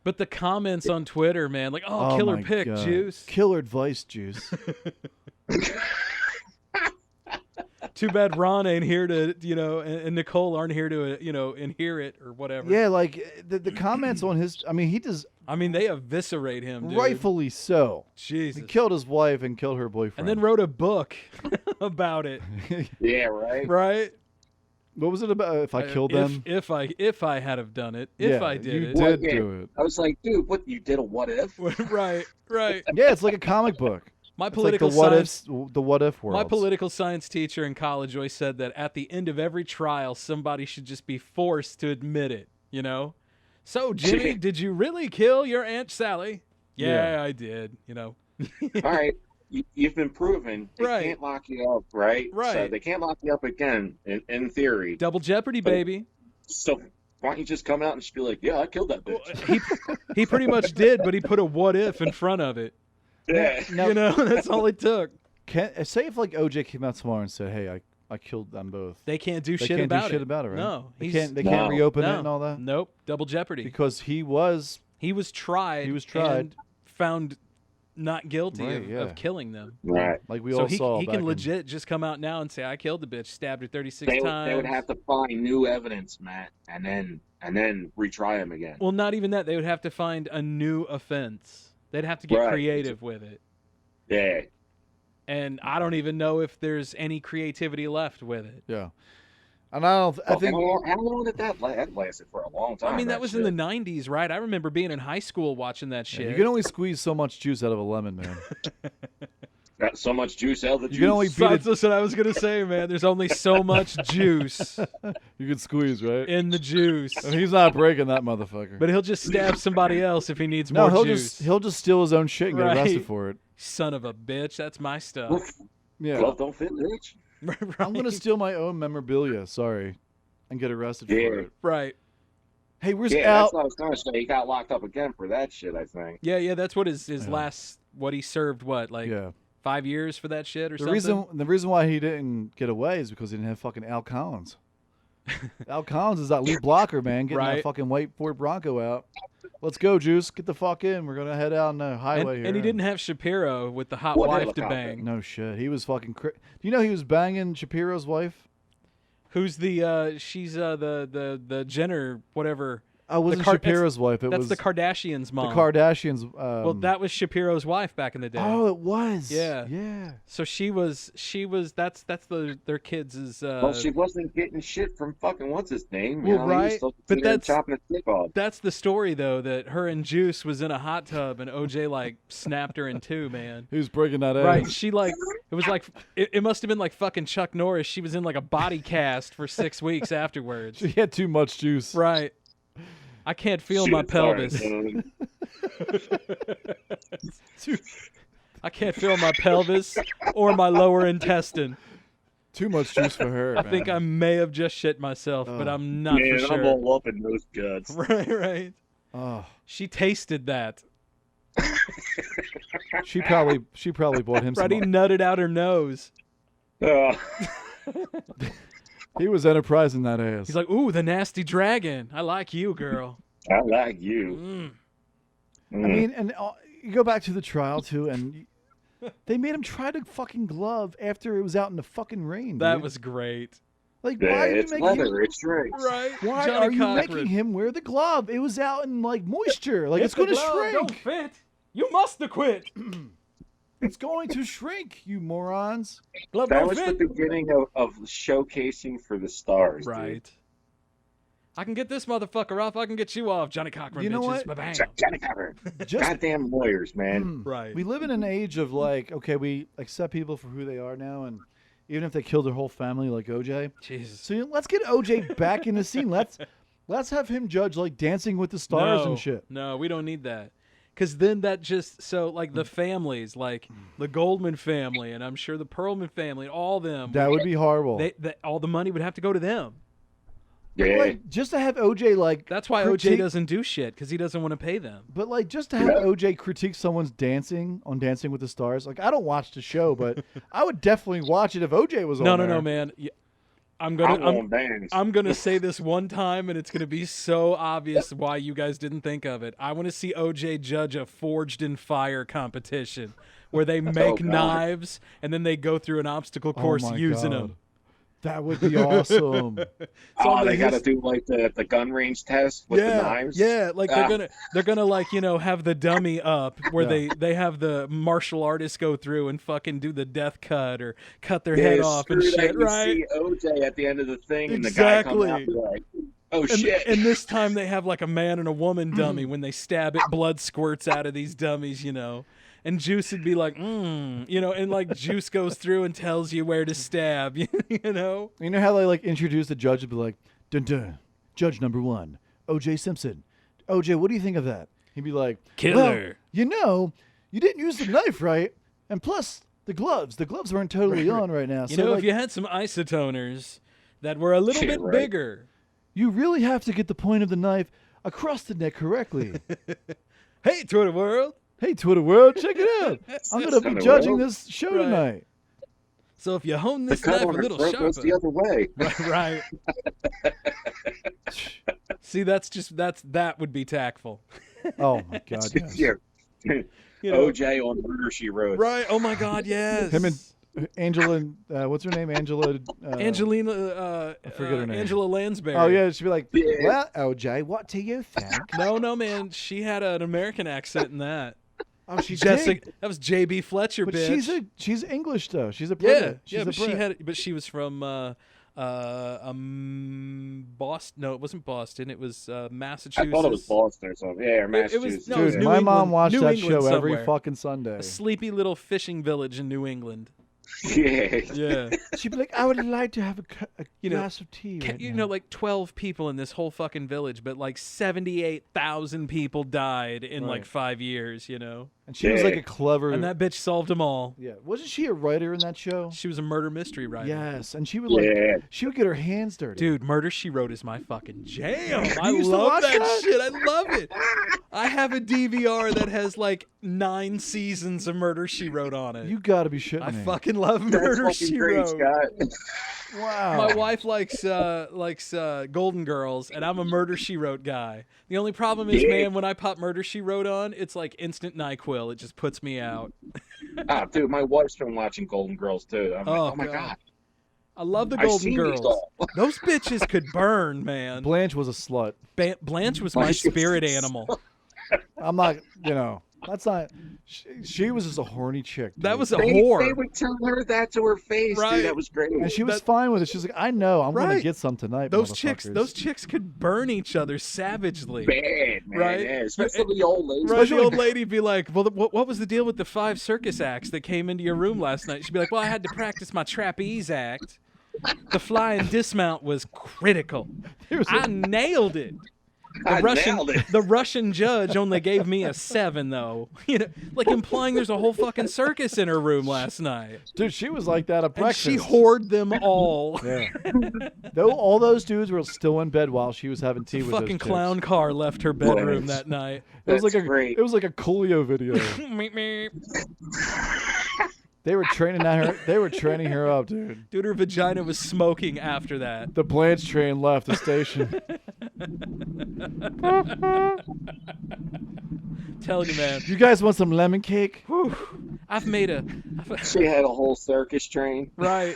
But the comments on Twitter, man, like, oh, Oh killer my pick, God. Juice. Killer advice, Juice. Too bad Ron ain't here to, you know, and Nicole aren't here to, you know, hear it or whatever. Yeah, like the comments on his. I mean, he does I mean, they eviscerate him, dude. rightfully so. Jesus. He killed his wife and killed her boyfriend. And then wrote a book about it, Yeah, right. right? what was it about? If I killed them, If I had have done it, if yeah, I did you it. did Well, yeah. do it. I was like, dude, what? You did a what if? Right, right. Yeah, it's like a comic book. My It's like political the what science ifs, the what if world. My political science teacher in college always said that at the end of every trial, somebody should just be forced to admit it, you know? So, Jimmy, did you really kill your Aunt Sally? Yeah, I did, you know? All right. You've been proven. They Right. can't lock you up, right? So Right. they can't lock you up again, in theory. Double jeopardy, baby. So why don't you just come out and just be like, yeah, I killed that bitch. He pretty much did, but he put a what if in front of it. Yeah. Now, You know, that's all it took. say if like OJ came out tomorrow and said, "Hey, I killed them both." They can't do They shit can't about do it. shit about it, right? No. They he's- can't. They can't reopen no, it and all that Nope. Double jeopardy. because he was. He was tried. He was tried. And found not guilty Right, of killing them. Right. Like we So all he saw. he back can in- legit just come out now and say, I killed the bitch, stabbed her 36 times. They would have to find new evidence, Matt, and then retry him again. Well, not even that. They would have to find a new offense. They'd have to get creative with it. Yeah. And I don't even know if there's any creativity left with it. Yeah. And I think How long did that last? That lasted for a long time. I mean, that was in the 90s, right? I remember being in high school watching that shit. you can only squeeze so much juice out of a lemon, man. Got so much juice out of the juice. You can only beat That's what I was going to say, man. There's only so much juice You can squeeze, right? in the juice. And he's not breaking that motherfucker. But he'll just stab somebody else if he needs no, more juice. he'll just steal his own shit and get arrested Right. for it. Son of a bitch. That's my stuff. Yeah. Glove don't fit, bitch. Right. I'm gonna steal my own memorabilia. Sorry, and get arrested for it. Right. Hey, where's Yeah, Al? that's what I was going to say. He got locked up again for that shit, I think. Yeah, that's what his last, what he served, like Yeah. 5 years for that shit or The something? reason why he didn't get away is because he didn't have fucking Al Collins. Al Collins is that lead blocker, man, getting that Right. fucking white Ford Bronco out. Let's go, Juice. Get the fuck in. We're gonna head out on the highway here. And he didn't have Shapiro with the hot What wife to helicopter? bang. No shit. He was fucking. Do you know he was banging Shapiro's wife? Who's the, she's the Jenner, whatever. Oh, it wasn't Kar- Shapiro's wife. It That's was the Kardashians' the mom. Kardashians. Well, that was Shapiro's wife back in the day. Oh, it was. Yeah. Yeah. So she was that's their kids is Well, she wasn't getting shit from fucking what's his name. You Well, know, he was right, still but sitting there that's- chopping his dick off. that's the story though, that her and Juice was in a hot tub and OJ like snapped her in two, man. He was breaking that ass. Right. She like it was like it must have been like fucking Chuck Norris. She was in like a body cast for 6 weeks afterwards. She had too much juice. Right. I can't feel my Shit, sorry, pelvis. dude. I can't feel my pelvis or my lower intestine. Too much juice for her. I think I may have just shit myself, but I'm not Man, for I'm sure. all up in those guts. Right. Oh, She tasted that. she probably bought him some. Freddie nutted out her nose. He was enterprising that ass. He's like, "Ooh, the nasty dragon. I like you, girl." I like you. I mean, and you go back to the trial too, and they made him try to fucking glove after it was out in the fucking rain. That dude. was great. Like, Yeah, why are you it's making leather. It's drinks. Right. Why Johnny are you Cochran. making him wear the glove? It was out in like moisture. Like it's If the going to glove shrink. Don't fit. You must have quit. It's going to shrink, you morons. Glove That don't was the fit. beginning of showcasing for the stars, Right. I can get this motherfucker off. I can get you off, Johnny Cochran. You know bitches. what? Ba-bam. dude. Johnny Cochran. Just- Goddamn lawyers, man. Right. We live in an age of like, okay, we accept people for who they are now, and even if they killed their whole family, like OJ. Jesus. So let's get OJ back in the scene. Let's have him judge like Dancing with the Stars and shit. No, we don't need that. Because then that just, so like the families, like the Goldman family, and I'm sure the Perlman family, and all them, That would be horrible. all the money would have to go to them. Yeah. Like just to have OJ like That's why OJ critique- doesn't do shit, because he doesn't want to pay them. But like just to have OJ critique someone's dancing on Dancing with the Stars. Like I don't watch the show, but I would definitely watch it if OJ was on No, there. no, man. I'm I won't dance. I'm gonna say this one time, and it's gonna be so obvious why you guys didn't think of it. I want to see OJ judge a Forged in Fire competition where they make God. knives and then they go through an obstacle course my using God. them. That would be awesome. Oh, they got to do like the gun range test with the knives. Yeah, like they're gonna like, you know, have the dummy up where Yeah. they have the martial artists go through and fucking do the death cut or cut their head off and screw that, shit, you right? See OJ at the end of the thing, and the guy comes out and be like, "Oh And, shit!" and this time they have like a man and a woman dummy. When they stab it, blood squirts out of these dummies, you know. And Juice would be like, you know, and like Juice goes through and tells you where to stab, you know. You know how they like introduce the judge and be like, dun dun, judge number 1, OJ Simpson. OJ, what do you think of that? He'd be like, Killer. Well, you know, you didn't use the knife right, and plus the gloves weren't totally on right now. You So know, like, if you had some isotoners that were a little Shit, bit right. bigger. you really have to get the point of the knife across the neck correctly. Hey, Twitter world. Hey, Twitter world, check it out. I'm going to be Twitter judging world. this show Right. tonight. So if you hone The this knife cut a on her little throat goes sharper. the other way. Right. See, that would be tactful. Oh, my God, yes. Yeah. OJ on Murder, She Wrote. Right. Oh my God. Yes. Him and Angela, what's her name? Angelina. I forget her name. Angela Lansbury. Oh yeah, she'd be like, "Well, OJ, what do you think?" No, man. She had an American accent in that. Oh, she Jessica. did. That was J.B. Fletcher, But bitch. she's English though. She's a Brit. But she was from Boston. No, it wasn't Boston. It was Massachusetts. I thought it was Boston or something. Yeah, or Massachusetts. It was Dude, New my England, mom watched New that England show every somewhere. fucking Sunday. A sleepy little fishing village in New England. Yeah. Yeah. She'd be like, "I would like to have a glass of tea." Right now. Like 12 people in this whole fucking village, but like 78,000 people died in like 5 years, And she was like a clever. And that bitch solved them all. Yeah, wasn't she a writer in that show? She was a murder mystery writer. Yes, and she would she would get her hands dirty. Dude, Murder, She Wrote is my fucking jam. I used to love watch that? shit. I love it. I have a DVR that has like 9 seasons of Murder, She Wrote on it. You gotta be shitting I me. fucking love Murder, That's She fucking great, Wrote. Scott. Wow. My wife likes Golden Girls, and I'm a Murder, She Wrote guy. The only problem is, man, when I pop Murder, She Wrote on, it's like instant NyQuil. It just puts me out. Dude, my wife's been watching Golden Girls too. I'm like, oh my God. I love the I've Golden seen Girls. these all. Those bitches could burn, man. Blanche was a slut. Blanche was my spirit animal. I'm not, that's not. She was just a horny chick. Dude. That was a whore. They would tell her that to her face, Right. dude. That was great. And she was fine with it. She's like, I know, I'm gonna Right. get some tonight. Those motherfuckers." chicks could burn each other savagely. Bad, man. Right? Yeah, especially the old lady. Right, the old lady'd be like, well, what was the deal with the 5 circus acts that came into your room last night? She'd be like, well, I had to practice my trapeze act. The fly and dismount was critical. I nailed it. The Russian judge only gave me a 7, though. Like implying there's a whole fucking circus in her room last night. Dude, she was like that at And breakfast. she whored them all. Yeah. Though all those dudes were still in bed while she was having tea with those Fucking chicks. clown car left her bedroom that night. It was like great. It was like a Coolio video. Meep, meep. They were training her. They were training her up, dude. Dude, her vagina was smoking after that. The Blanche train left the station. Telling you, man. You guys want some lemon cake? Whew. I've made a. She had a whole circus train. Right.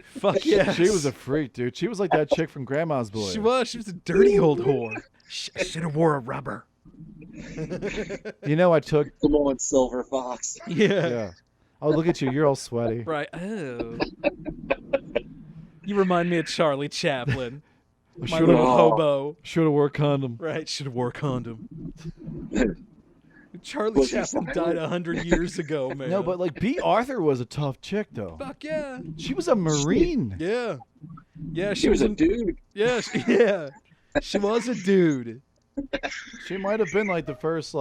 Fuck yeah. She was a freak, dude. She was like that chick from Grandma's Boy. She was. She was a dirty old whore. I should have wore a rubber. I took. Come on, Silver Fox. Yeah. Oh, look at you. You're all sweaty. Right. Oh. You remind me of Charlie Chaplin. My little hobo. Should have wore a condom. Right. Should have wore a condom. Charlie Chaplin died 100 years ago, man. No, but like B. Arthur was a tough chick, though. Fuck yeah. She was a Marine. Yeah. Yeah. She was a dude. Yeah. Yeah. She was a dude. She might have been like the first,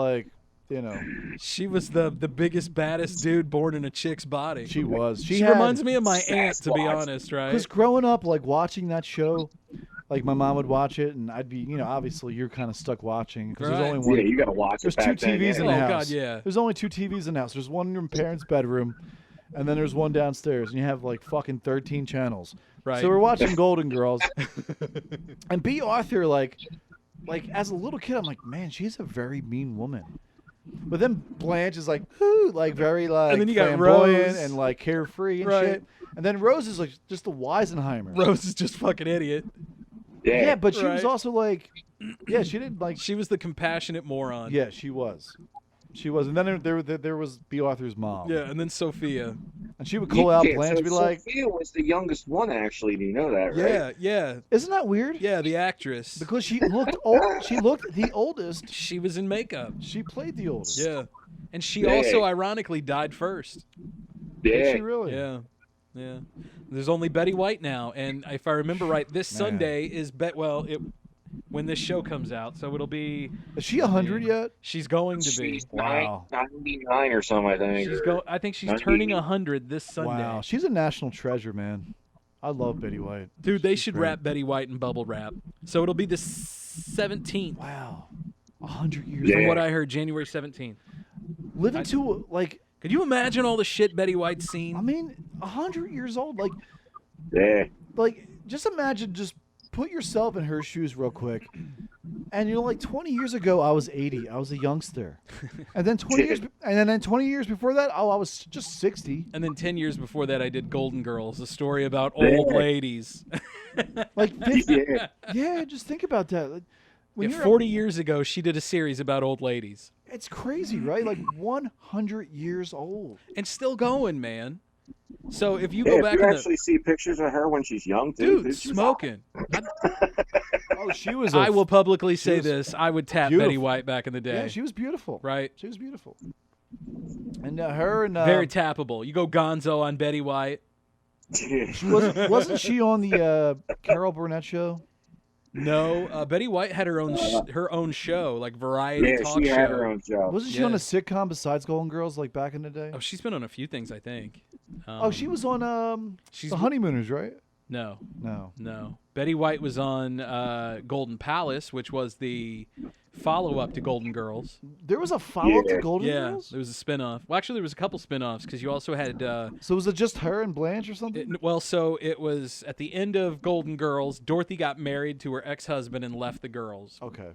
She was the biggest, baddest dude born in a chick's body. She was. She reminds me of my aunt, to be honest, right? Because growing up, like watching that show, like my mom would watch it, and I'd be, obviously you're kind of stuck watching because there's only one. Yeah, you gotta watch There's it. two TVs in the house. Oh God, yeah. There's only 2 TVs in the house. There's one in your parents' bedroom, and then there's one downstairs, and you have like fucking 13 channels. Right. So we're watching Golden Girls, and B. Arthur, like as a little kid, I'm like, man, she's a very mean woman. But then Blanche is like, ooh, like very like and then you got flamboyant Rose. and like carefree and Right. shit. And then Rose is like just the Weisenheimer. Rose is just fucking idiot. Yeah, but she was Right. also like, yeah, she didn't like. She was the compassionate moron. Yeah, she was. She was, and then there was B. Arthur's mom. Yeah, and then Sophia. And she would call out Blanche and be like, Sophia was the youngest one, actually. Do you know that, right? Yeah, yeah. isn't that weird? Yeah, the actress. Because she looked old. She looked the oldest. She was in makeup. She played the oldest. Yeah. And she also, ironically, died first. Did Yeah. she really? Yeah. Yeah. There's only Betty White now. And if I remember right, this Sunday is when this show comes out. So it'll be. Is she 100 yet? She's going to be. She's Wow. 99 or something, I think. I think she's 90. turning 100 this Sunday. Wow. She's a national treasure, man. I love Betty White. Dude, they She's should great. wrap Betty White in bubble wrap. So it'll be the 17th. Wow. 100 years. Yeah. From what I heard, January 17th. Living to like. Could you imagine all the shit Betty White's seen? I mean, 100 years old. Yeah. Like, just imagine. Just put yourself in her shoes real quick. And like 20 years ago, I was 80. I was a youngster. And then 20 years, and then 20 years before that, I was just 60. And then 10 years before that, I did Golden Girls, a story about old ladies. Like, yeah, just think about that. Like, when 40 years ago, she did a series about old ladies. It's crazy, right? Like 100 years old. And still going, man. So if you go back if you actually see pictures of her when she's young, dude smoking. Oh, she was. I will publicly say this: I would tap Betty White back in the day. Yeah, she was beautiful. Right? She was beautiful. And her and very tappable. You go Gonzo on Betty White. She wasn't she on the Carol Burnett show? No, Betty White had her own show, like variety talk show. Yeah, she had her own show. Wasn't she on a sitcom besides Golden Girls, like back in the day? Oh, she's been on a few things, I think. She was on The Honeymooners, right? No. No. Betty White was on Golden Palace, which was the follow-up to Golden Girls. There was a follow-up to Golden Girls? Yeah, there was a spin-off. Well, actually, there was a couple spin-offs because you also had... so was it just her and Blanche or something? So it was at the end of Golden Girls, Dorothy got married to her ex-husband and left the girls. Okay.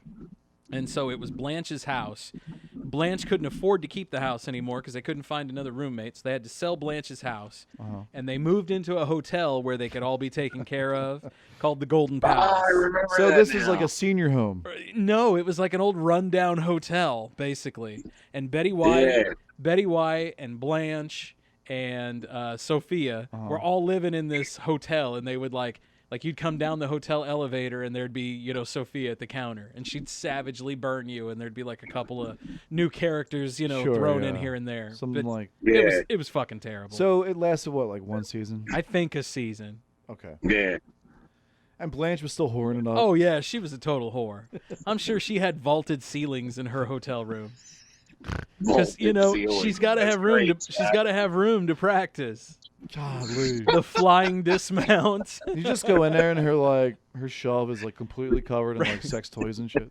And so it was Blanche's house. Blanche couldn't afford to keep the house anymore because they couldn't find another roommate, so they had to sell Blanche's house. And they moved into a hotel where they could all be taken care of, called the Golden Palace. I remember so that this now. is like a senior home. No, it was like an old rundown hotel, basically. And Betty White and Blanche and Sophia were all living in this hotel, and they would like you'd come down the hotel elevator and there'd be, Sophia at the counter, and she'd savagely burn you, and there'd be like a couple of new characters, thrown in here and there. Something like it was fucking terrible. So it lasted what, like one season? I think a season. Okay. Yeah. And Blanche was still whoring it up. Oh yeah, she was a total whore. I'm sure she had vaulted ceilings in her hotel room. Because she's got to have room. She's got to have room to practice. Golly. The flying dismount. You just go in there and her shelf is like completely covered in like sex toys and shit.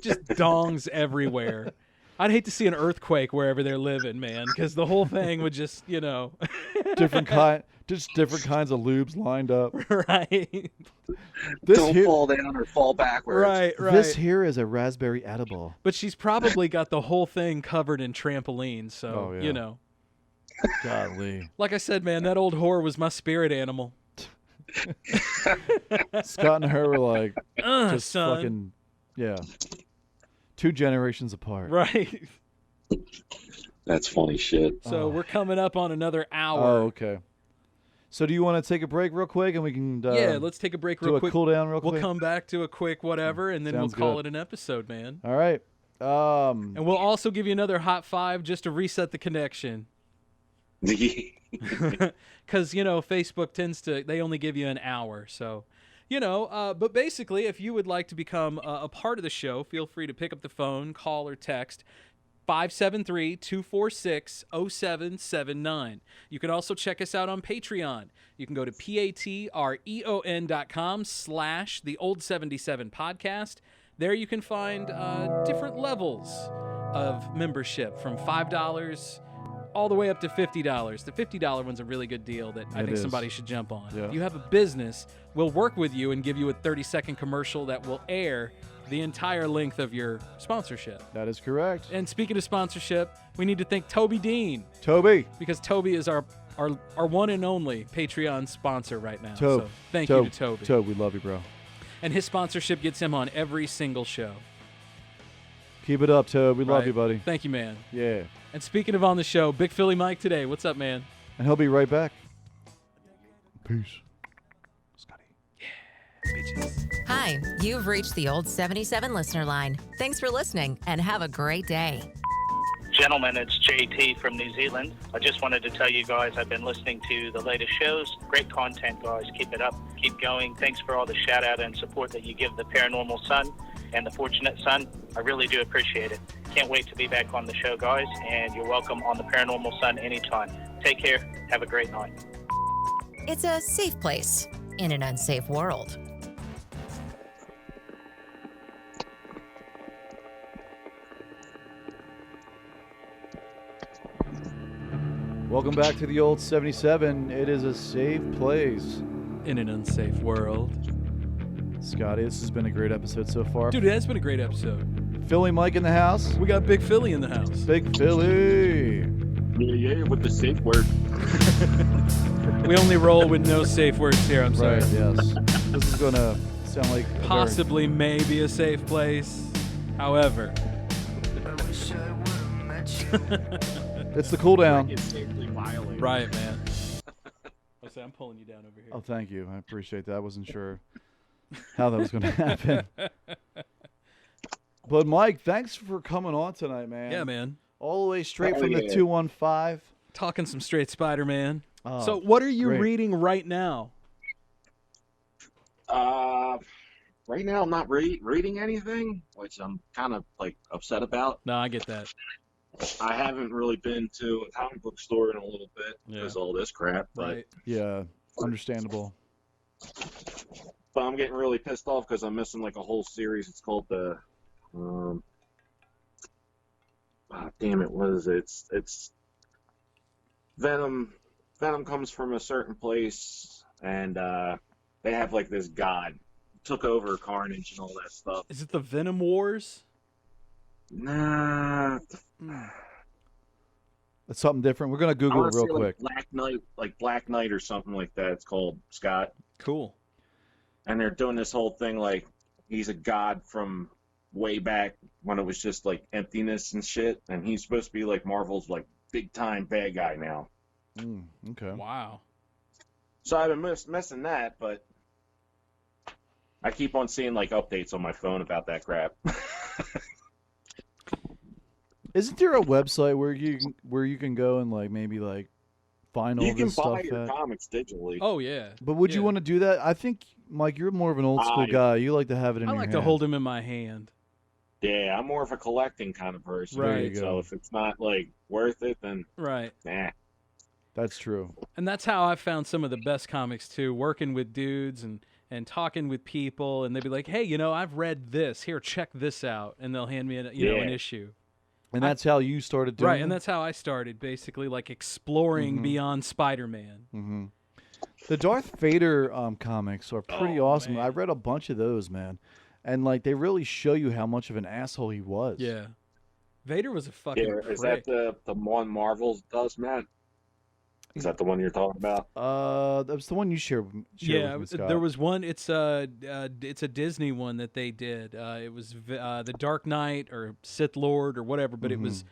Just dongs everywhere. I'd hate to see an earthquake wherever they're living, man, because the whole thing would just, different kinds of lubes lined up. Right. Don't fall down or fall backwards. Right. This here is a raspberry edible. But she's probably got the whole thing covered in trampolines, so Golly. Like I said, man, that old whore was my spirit animal. Scott and her were like just son. fucking, yeah. 2 generations apart. Right. That's funny shit. So we're coming up on another hour. Oh, okay. So do you want to take a break real quick and we can let's take a break real quick. Do a cool down real quick. We'll come back to a quick whatever, and then Sounds we'll call good. it an episode, man. All right. And we'll also give you another hot 5 just to reset the connection. Because, Facebook they only give you an hour. So, but basically, if you would like to become a part of the show, feel free to pick up the phone, call, or text 573-246-0779. You can also check us out on Patreon. You can go to patreon.com/the old77podcast. There you can find different levels of membership from $5 all the way up to $50. The $50 one's a really good deal that I think somebody should jump on. Yeah. If you have a business, we'll work with you and give you a 30-second commercial that will air the entire length of your sponsorship. That is correct. And speaking of sponsorship, we need to thank Toby Dean. Toby. Because Toby is our one and only Patreon sponsor right now. Toby. So thank you to Toby. Toby, we love you, bro. And his sponsorship gets him on every single show. Keep it up, Toby. We love you, buddy. Thank you, man. Yeah. And speaking of on the show, Big Philly Mike today. What's up, man? And he'll be right back. Peace. Scotty. Yeah, bitches. Hi, you've reached the Old 77 listener line. Thanks for listening and have a great day. Gentlemen, it's JT from New Zealand. I just wanted to tell you guys I've been listening to the latest shows. Great content, guys. Keep it up. Keep going. Thanks for all the shout out and support that you give the Paranormal Son and the Fortunate Son. I really do appreciate it. Can't wait to be back on the show, guys, and you're welcome on the Paranormal Son anytime. Take care. Have a great night. It's a safe place in an unsafe world. Welcome back to the Old 77. It is a safe place in an unsafe world. Scotty. This has been a great episode so far. Dude, it has been a great episode. Philly Mike in the house. We got Big Philly in the house. Big Philly. Yeah, with the safe word. We only roll with no safe words here. I'm sorry. Right, yes. This is going to sound like possibly maybe a safe place. However, it's the cool down. Right, man. I'm pulling you down over here. Oh, thank you. I appreciate that. I wasn't sure how that was going to happen. But Mike, thanks for coming on tonight, man. Yeah, man. All the way straight from the 215. Talking some straight Spider-Man. Oh, so what are you great. reading right now? Right now I'm not reading anything, which I'm kind of like upset about. No, I get that. I haven't really been to a comic book store in a little bit because of all this crap. But, yeah, understandable. But I'm getting really pissed off because I'm missing like a whole series. It's called the, damn it, what is it? It's Venom. Venom comes from a certain place, and they have like this god took over Carnage and all that stuff. Is it the Venom Wars? Nah. That's something different. We're gonna Google it real quick. Like Black Knight or something like that. It's called, Scott. Cool. And they're doing this whole thing like he's a god from way back when it was just like emptiness and shit, and he's supposed to be like Marvel's like big time bad guy now. Okay. Wow. So I've been missing that, but I keep on seeing like updates on my phone about that crap. Isn't there a website where you can go and like maybe like find all this stuff? You can buy your comics digitally. Oh yeah. But would you want to do that? I think, Mike, you're more of an old school guy. You like to have it in your hand. I like to hold him in my hand. Yeah, I'm more of a collecting kind of person. Right. So if it's not like worth it, then right. Nah. That's true. And that's how I found some of the best comics too, working with dudes and talking with people, and they'd be like, "Hey, I've read this. Here, check this out," and they'll hand me an issue. And that's how you started doing it? Right, and that's how I started, basically, like exploring beyond Spider-Man. Mm-hmm. The Darth Vader comics are pretty awesome. Man. I read a bunch of those, man. And, like, they really show you how much of an asshole he was. Yeah. Vader was a fucking prick. Is that the one Marvel does, Matt? Is that the one you're talking about? That was the one you shared with me, Scott. There was one. It's a Disney one that they did. It was the Dark Knight or Sith Lord or whatever. But it was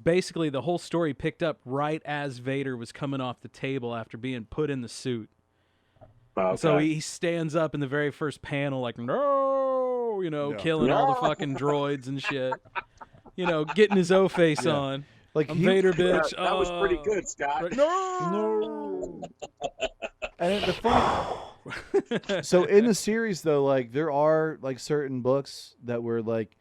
basically the whole story picked up right as Vader was coming off the table after being put in the suit. Okay. So he stands up in the very first panel like, no, killing all the fucking droids and shit. Getting his O face on. Like I'm Vader, bitch. That was pretty good, Scott. Right. No. And the funny, so in the series though, like there are like certain books that were like,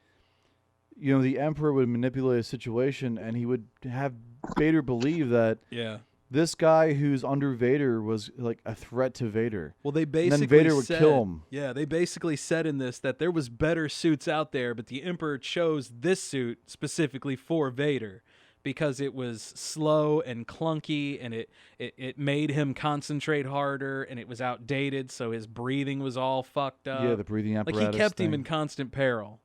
the Emperor would manipulate a situation, and he would have Vader believe that this guy who's under Vader was like a threat to Vader. Well, they basically and then Vader would kill him. Yeah, they basically said in this that there was better suits out there, but the Emperor chose this suit specifically for Vader, because it was slow and clunky, and it made him concentrate harder, and it was outdated, so his breathing was all fucked up. Yeah, the breathing apparatus. Like, he kept him in constant peril.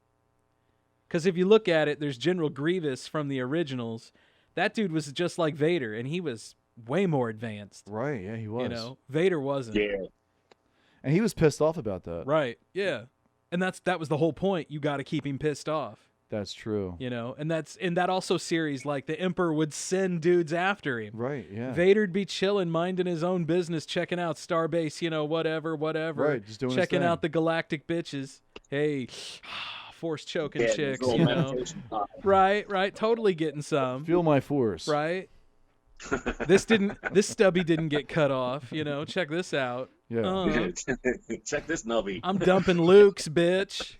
Because if you look at it, there's General Grievous from the originals. That dude was just like Vader, and he was way more advanced. Right, yeah, he was. Vader wasn't. Yeah. And he was pissed off about that. Right, yeah. And that was the whole point. You got to keep him pissed off. That's true. And that's in that also series, like the Emperor would send dudes after him. Right, yeah. Vader'd be chilling, minding his own business, checking out Starbase, whatever. Right, just doing his checking thing. out the galactic bitches. Hey, force choking chicks, Right, totally getting some. Feel my force. Right. This stubby didn't get cut off, check this out. Yeah. Check this nubby. I'm dumping Luke's, bitch.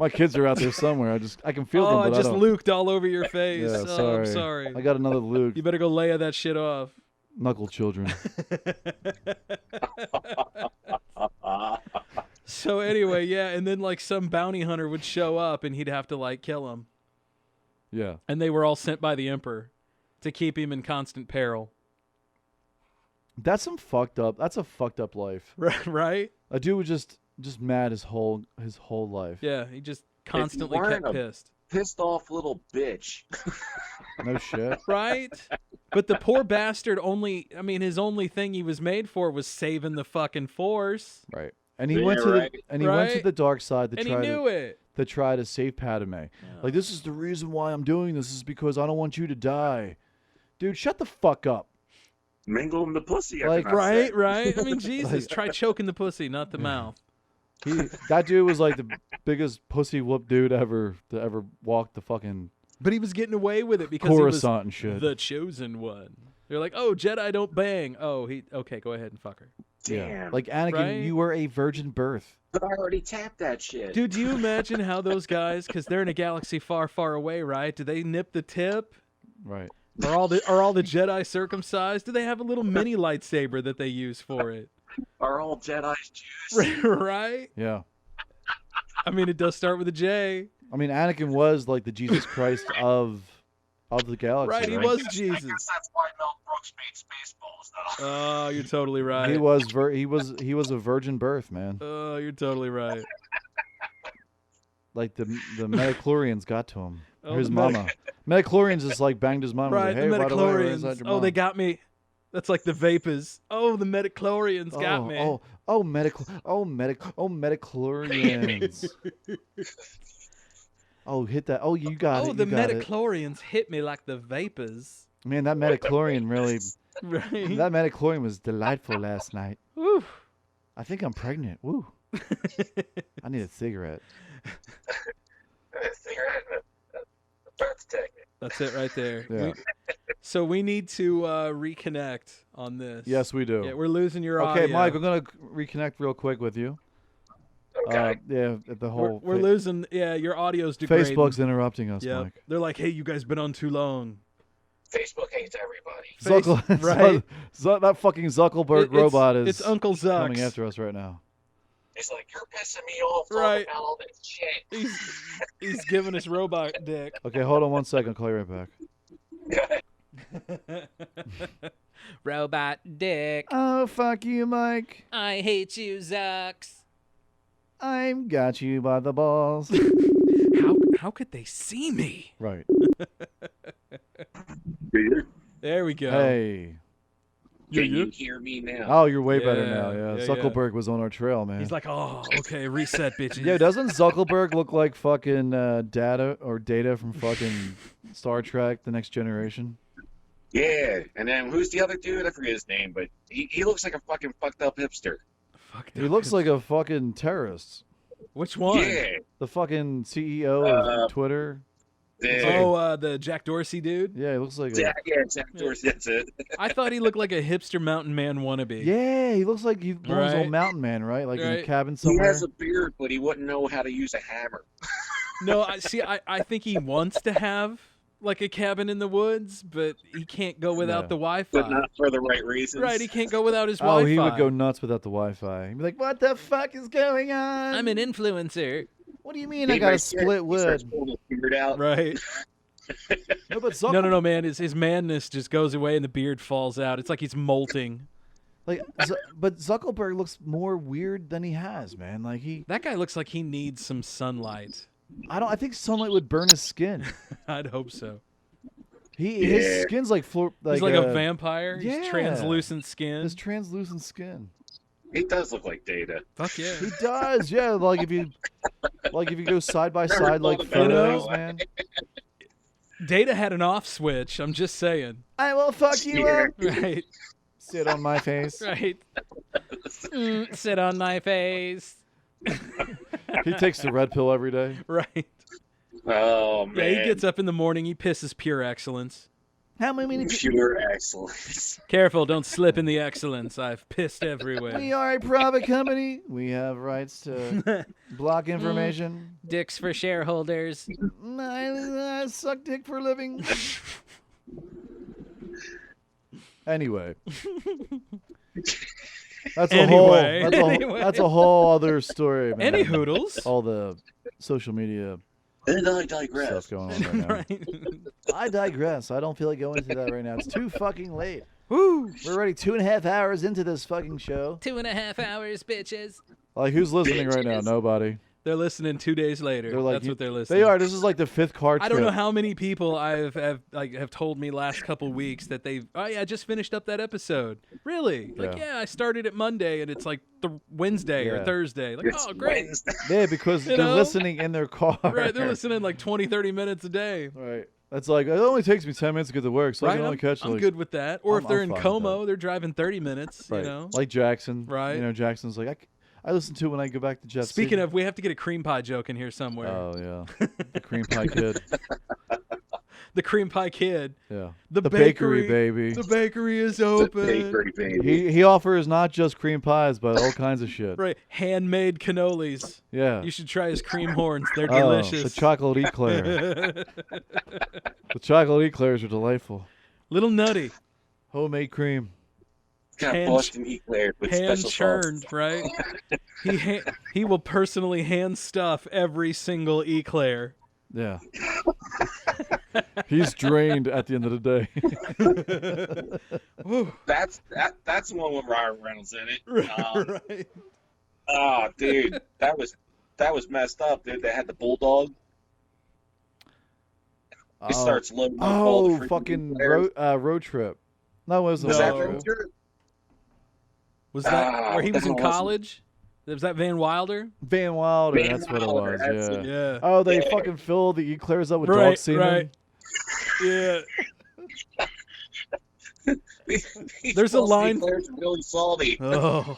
My kids are out there somewhere. I can feel them. I But just I don't. Luked all over your face. Yeah, I'm sorry. I got another Luke. You better go lay that shit off. Knuckle children. So anyway, yeah, and then like some bounty hunter would show up and he'd have to like kill him. Yeah. And they were all sent by the Emperor to keep him in constant peril. That's a fucked up life. Right? A dude would just just mad his whole life. Yeah, he just constantly weren't kept a pissed. Pissed off little bitch. No shit. Right? But the poor bastard his only thing he was made for was saving the fucking Force. Right. And he went to the dark side to and try he knew it. to try to save Padme. Yeah. Like, this is the reason why I'm doing this, is because I don't want you to die. Dude, shut the fuck up. Mingle in the pussy. Like, right. I mean, Jesus, try choking the pussy, not the mouth. That dude was like the biggest pussy whoop dude ever to ever walk the fucking. But he was getting away with it because Coruscant he and shit. The chosen one. They're like, oh, Jedi don't bang. Oh, okay, go ahead and fuck her. Damn. Yeah. Like, Anakin, you were a virgin birth. But I already tapped that shit. Dude, do you imagine how those guys, because they're in a galaxy far, far away, right? Do they nip the tip? Right. Are all the Jedi circumcised? Do they have a little mini lightsaber that they use for it? Are all Jedi's Jews? Right? Yeah. I mean, it does start with a J. I mean, Anakin was like the Jesus Christ of the galaxy. Right, he was Jesus. I guess that's why Mel Brooks made Spaceballs, though. Oh, you're totally right. He was a virgin birth, man. Oh, you're totally right. Like the Metachlorians got to him. Oh, His mama. Metachlorians just like banged his mama. Right, Like, hey, the by the way, where's that Metachlorians. your Oh, mom? they got me. That's like the vapors. Oh, the Metachlorians got me. Metachlorians. Oh, hit that. Oh, you got it. Oh, the Metachlorians hit me like the vapors. Man, that Metachlorian really. Right. That Metachlorian was delightful last night. Woo. I think I'm pregnant. Woo. I need a cigarette. That's it right there. Yeah. So we need to reconnect on this. Yes, we do. Yeah, we're losing your audio. Okay, Mike, we're going to reconnect real quick with you. Okay. Yeah, the whole. We're losing. Yeah, your audio's degrading. Facebook's interrupting us, Yeah. Mike. They're like, hey, you guys been on too long. Facebook hates everybody. Right. That fucking Zuckerberg robot is. It's Uncle Zuck coming after us right now. He's like, you're pissing me off. Right. About all this shit. He's giving us robot dick. Okay, hold on 1 second. I'll call you right back. Robot dick. Oh, fuck you, Mike. I hate you, Zucks. I've got you by the balls. How could they see me? Right. There we go. Hey. Can you hear me now? Oh, you're way better now. Yeah. Zuckerberg was on our trail, man. He's like, oh, okay, reset, bitches. Yeah, doesn't Zuckerberg look like fucking Data from fucking Star Trek: The Next Generation? Yeah, and then who's the other dude? I forget his name, but he looks like a fucking fucked up hipster. He looks like a fucking terrorist. Which one? Yeah. The fucking CEO of Twitter. The Jack Dorsey dude? Yeah, he looks like Jack Dorsey, that's it. I thought he looked like a hipster mountain man wannabe. Yeah, he looks like he's one of those old mountain man, right? Like in a cabin somewhere. He has a beard, but he wouldn't know how to use a hammer. No, I think he wants to have like a cabin in the woods, but he can't go without the Wi-Fi. But not for the right reasons. Right, he can't go without his Wi-Fi. Oh, he would go nuts without the Wi-Fi. He'd be like, what the fuck is going on? I'm an influencer. What do you mean I got to split wood? Right. No, but no, man. His manness just goes away and the beard falls out. It's like he's molting. Like, but Zuckerberg looks more weird than he has, man. Like that guy looks like he needs some sunlight. I think sunlight would burn his skin. I'd hope so. His skin's like he's like a vampire. Yeah. He's translucent skin. His translucent skin. He does look like Data. Fuck yeah. He does, yeah. Like if you go side by side like photos, man. Data had an off switch. I'm just saying. I will fuck you up. Right. Sit on my face. Right. Sit on my face. He takes the red pill every day. Right. Oh man. Yeah, he gets up in the morning. He pisses pure excellence. How many pure excellence? Careful, don't slip in the excellence. I've pissed everywhere. We are a private company. We have rights to block information. Dicks for shareholders. I suck dick for a living. Anyway. That's a whole other story, man. Any hoodles. All the social media and I digress. Stuff going on right now. I digress. I don't feel like going into that right now. It's too fucking late. Woo! We're already 2.5 hours into this fucking show. 2.5 hours, bitches. Like, who's listening right now? Nobody. They're listening 2 days later. They're like, That's what they're listening. They are. This is like the 5th car trip. I don't know how many people have told me last couple weeks that I just finished up that episode. Really? Like, yeah, I started it Monday and it's like Wednesday or Thursday. Like, It's oh, great. Wednesday. Yeah, because they're listening in their car. Right, they're listening like 20, 30 minutes a day. Right. That's like, it only takes me 10 minutes to get to work, so I can only catch I'm good with that. Or if they're in fine with Como, they're driving 30 minutes, Right. you know. Like Jackson. Right. You know, Jackson's like, I listen to it when I go back to Jeff Speaking City. of, we have to get a cream pie joke in here somewhere. Oh, yeah. The cream pie kid. The cream pie kid. Yeah. The bakery, baby. The bakery is open. Bakery, baby. He offers not just cream pies, but all kinds of shit. Right. Handmade cannolis. Yeah. You should try his cream horns. They're delicious. The chocolate eclair. The chocolate eclairs are delightful. Little nutty. Homemade cream. Got Boston eclair with hand special churned, sauce. right? He will personally hand stuff every single eclair. Yeah. He's drained at the end of the day. That's the one with Ryan Reynolds in it. Right. Oh, dude, that was messed up, dude. They had the bulldog. He starts loading up all the freaking fucking eclairs. road trip. No, it wasn't. Was a that road road trip. trip? Was that where he was in that wasn't- college? Was that Van Wilder? Van Wilder, Van that's what it Wilder, was. that's Yeah. it. Yeah. Oh, they fucking fill the eclairs up with Right, dog semen. right. Yeah. These There's a Boston line- eclairs are really salty. Oh.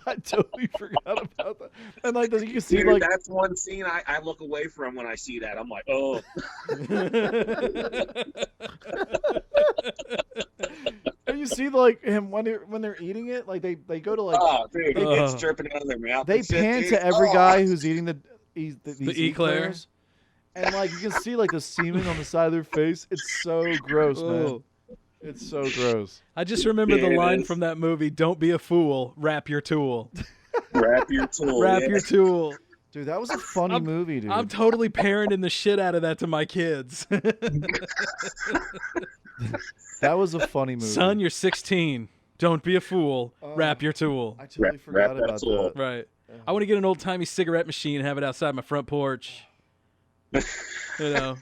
I totally forgot about that. And like, you can see Dude, like that's one scene I look away from when I see that. I'm like, oh. and you see like him when they're eating it, like they go to like Oh, dude, it's dripping out of their mouth. they and shit, pan dude. to every Oh. guy who's eating these eclair. eclairs, and like you can see like the semen on the side of their face. It's so gross, man. Oh. It's so gross. I just remember Yeah, the it line is. from that movie, "Don't be a fool, wrap your tool." Wrap your tool. Wrap yeah. your tool. Dude, that was a funny movie, dude. I'm totally parenting the shit out of that to my kids. That was a funny movie. Son, you're 16. Don't be a fool. Wrap your tool. I totally forgot that about tool. that. Right. I want to get an old timey cigarette machine and have it outside my front porch. You know,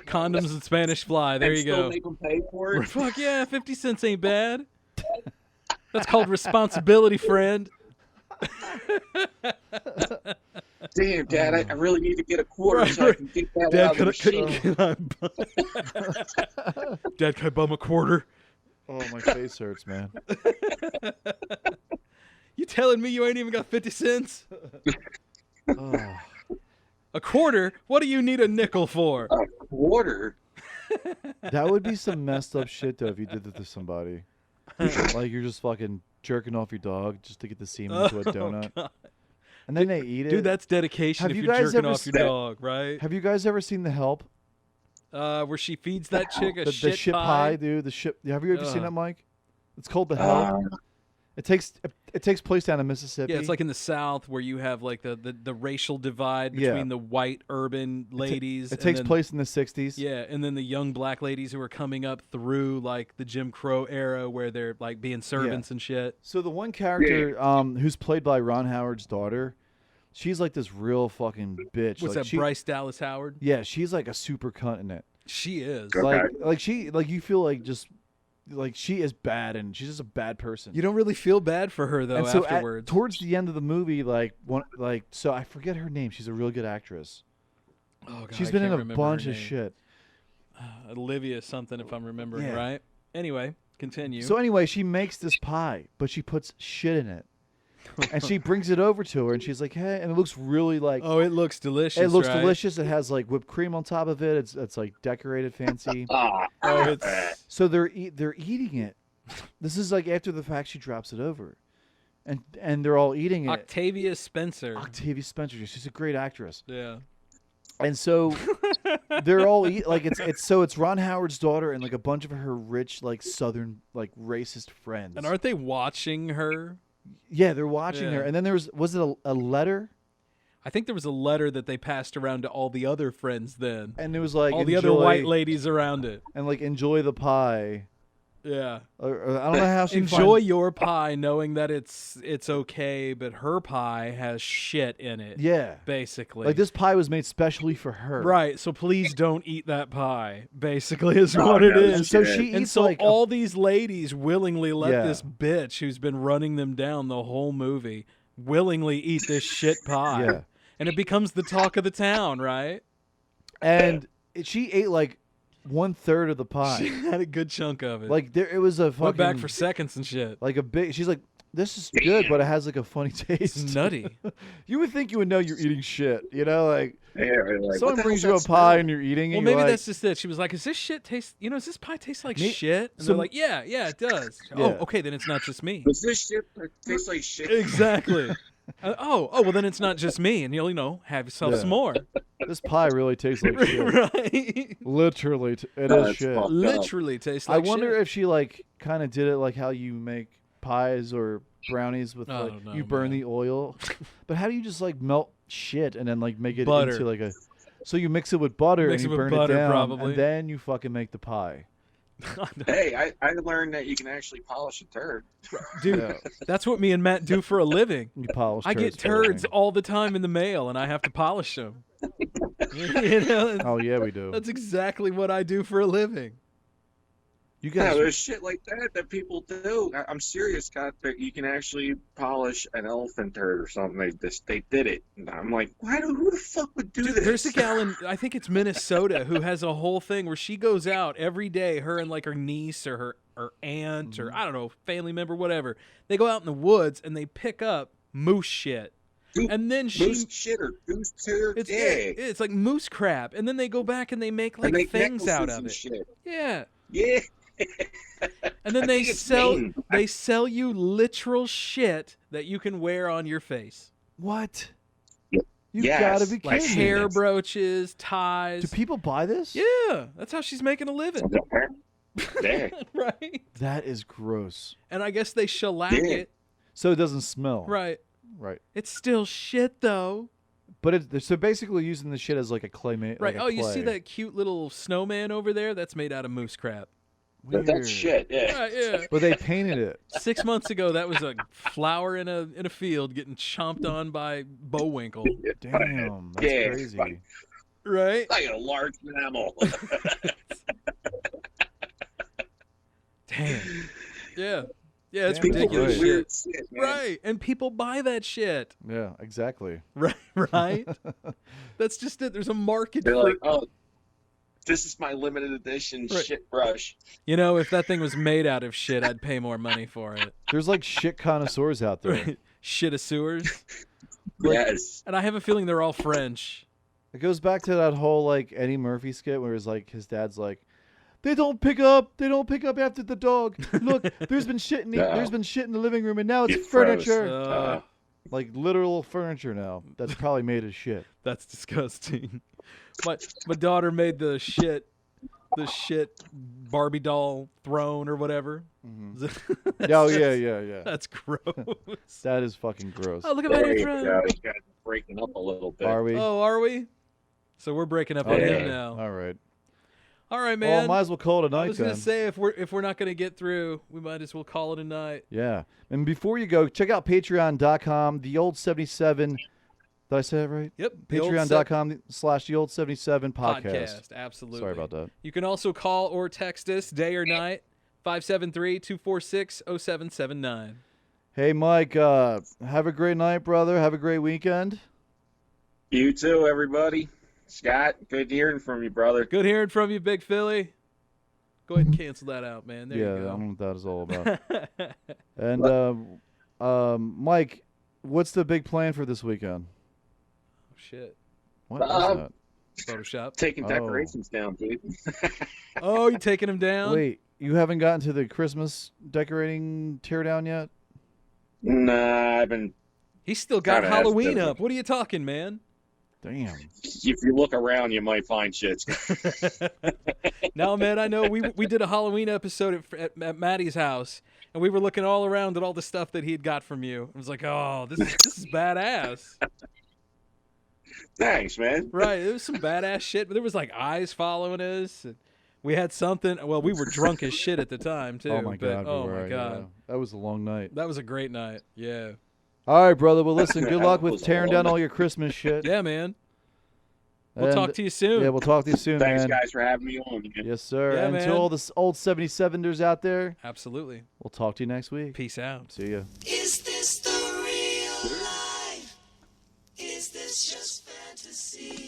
condoms and Spanish fly. There And you still go. make them pay for it. Fuck yeah, 50 cents ain't bad. That's called responsibility, friend. Damn, Dad, I really need to get a quarter Right, so I can get that Dad, out of the machine. Dad, can I bum a quarter? Oh, my face hurts, man. You telling me you ain't even got 50 cents? Oh. A quarter? What do you need a nickel for? A quarter? That would be some messed up shit though if you did that to somebody. Like you're just fucking jerking off your dog just to get the semen into a donut. God. And then they eat it. Dude, that's dedication Have if you you're guys jerking ever off your dog, right? Have you guys ever seen The Help? Where she feeds that chick a The shit shit pie, dude. The shit. Have you ever seen that, Mike? It's called The Help. It takes place down in Mississippi. Yeah, it's like in the South where you have like the racial divide between the white urban ladies. It takes place in the 60s. Yeah, and then the young black ladies who are coming up through like the Jim Crow era where they're like being servants and shit. So the one character who's played by Ron Howard's daughter, she's like this real fucking bitch. What's like that, Bryce Dallas Howard? Yeah, she's like a super cunt in it. She is. Like you feel like just like she is bad and she's just a bad person. You don't really feel bad for her though And so afterwards. towards the end of the movie, so I forget her name. She's a real good actress. Oh, God, She's I been in can't a remember bunch her of name. shit. Olivia something if I'm remembering Yeah. right. Anyway, continue. So anyway, she makes this pie, but she puts shit in it. And she brings it over to her, and she's like, "Hey," and it looks really like. Oh, it looks delicious. It looks right? delicious. It has like whipped cream on top of it. It's like decorated fancy. Oh, it's So they're eating it. This is like after the fact she drops it over, and they're all eating it. Octavia Spencer. Octavia Spencer. She's a great actress. Yeah. And so they're all it's Ron Howard's daughter and like a bunch of her rich like Southern like racist friends. And aren't they watching her? Yeah, they're watching her. And then was it a letter? I think there was a letter that they passed around to all the other friends then. And it was like all the other white ladies around it. And like enjoy the pie. Yeah. Or I don't know how she enjoy your pie, knowing that it's okay, but her pie has shit in it. Yeah. Basically. Like this pie was made specially for her. Right. So please don't eat that pie. Basically, is what it is. And so she eats and so like all these ladies willingly let Yeah. this bitch who's been running them down the whole movie willingly eat this shit pie. Yeah. And it becomes the talk of the town, right? And she ate like 1/3 of the pie. She had a good chunk of it. Like it was a fucking. Went back for seconds and shit. Like a big. She's like, this is good, but it has like a funny taste. It's nutty. You would think you would know you're eating shit. You know, like, like someone brings you a pie and you're eating it. Well, maybe like, that's just it. She was like, "Is this shit taste? Does this pie taste like shit?" And they're like, "Yeah, it does." Yeah. Oh, okay, then it's not just me. Does this shit taste like shit? Exactly. Well, then it's not just me, and you'll have yourself some more. This pie really tastes like shit. Right. Literally, it is shit. Literally tastes like I wonder shit. if she like kind of did it like how you make pies or brownies with like you burn the oil. But how do you just like melt shit and then like make it Butter. into like a? So you mix it with butter Mix and it you with burn butter, it down, probably. and then you fucking make the pie. Hey, I learned that you can actually polish a turd. Dude, Yeah. that's what me and Matt do for a living. You polish. I get turds for a living. turds all the time in the mail, and I have to polish them. You know, Oh yeah, we do. that's exactly what I do for a living. You Yeah, guys. there's shit like that people do. I'm serious, Scott. That you can actually polish an elephant turd or something. They did it. And I'm like, who the fuck would do Dude, this? there's a gal in, I think it's Minnesota, who has a whole thing where she goes out every day, her and like her niece or her aunt or I don't know, family member, whatever. They go out in the woods and they pick up moose shit. And then moose shit or goose turd. It's like moose crap. And then they go back and they make like things out of it. Shit. Yeah. Yeah. And then they sell you literal shit that you can wear on your face. What? You gotta be kidding Like me. hair brooches, ties. Do people buy this? Yeah, that's how she's making a living. Right? That is gross. And I guess they shellac it. So it doesn't smell. Right. Right. It's still shit though. But they're so basically using the shit as like a clay. Right. Like You see that cute little snowman over there? That's made out of moose crap. That's shit. Yeah. Right, yeah. But they painted it. 6 months ago, that was a flower in a field getting chomped on by Bowinkle. Damn, that's crazy. Right? Like a large mammal. Damn. Yeah. Yeah, it's Damn, ridiculous right. Weird shit, man. Right. And people buy that shit. Yeah, exactly. Right? That's just it. There's a market They're for like, oh, this is my limited edition shit brush. You know, if that thing was made out of shit, I'd pay more money for it. There's like shit connoisseurs out there. Right. Shit-a-sewers. Yes. And I have a feeling they're all French. It goes back to that whole like Eddie Murphy skit where it's like his dad's like, they don't pick up after the dog. Look, there's been shit in the living room and now it's furniture. Like literal furniture now. That's probably made of shit. That's disgusting. My daughter made the shit Barbie doll throne or whatever. Mm-hmm. Oh yeah. That's gross. That is fucking gross. Oh, look at my new throne. You guys are breaking up a little bit. Are we? Oh, are we? So we're breaking up on him now. All right. All right, man. Well, might as well call it a night. I was gonna say if we're not gonna get through, we might as well call it a night. Yeah. And before you go, check out patreon.com, the old 77. Did I say it right? Yep. Patreon.com/the old77 podcast. Absolutely. Sorry about that. You can also call or text us day or night, 573-246-0779. Hey, Mike, have a great night, brother. Have a great weekend. You too, everybody. Scott, good hearing from you, brother. Good hearing from you, Big Philly. Go ahead and cancel that out, man. There you I go. don't know what that is all about. And, Mike, what's the big plan for this weekend? Oh, shit. What is that? Photoshop. Taking decorations down, dude. Oh, you taking them down? Wait, you haven't gotten to the Christmas decorating teardown yet? Nah, I've been... He's still got Kinda Halloween hesitant. up. What are you talking, man? Damn. If you look around, you might find shit. No, man, I know. We did a Halloween episode at Maddie's house, and we were looking all around at all the stuff that he had got from you. I was like, oh, this is badass. Thanks, man. Right, there was some badass shit, but there was like eyes following us. And We had something. Well, we were drunk as shit at the time too. Oh my god! Oh my god! Yeah. That was a long night. That was a great night. Yeah. All right, brother. Well, listen. Good luck with tearing down all your Christmas shit. Yeah, man. We'll talk to you soon. Yeah, we'll talk to you soon, Thanks, man. guys, for having me on. Man. Yes, sir. Yeah, and man. to all the old 77ers out there, absolutely. We'll talk to you next week. Peace out. See ya. Is this the real life? Is this just fantasy?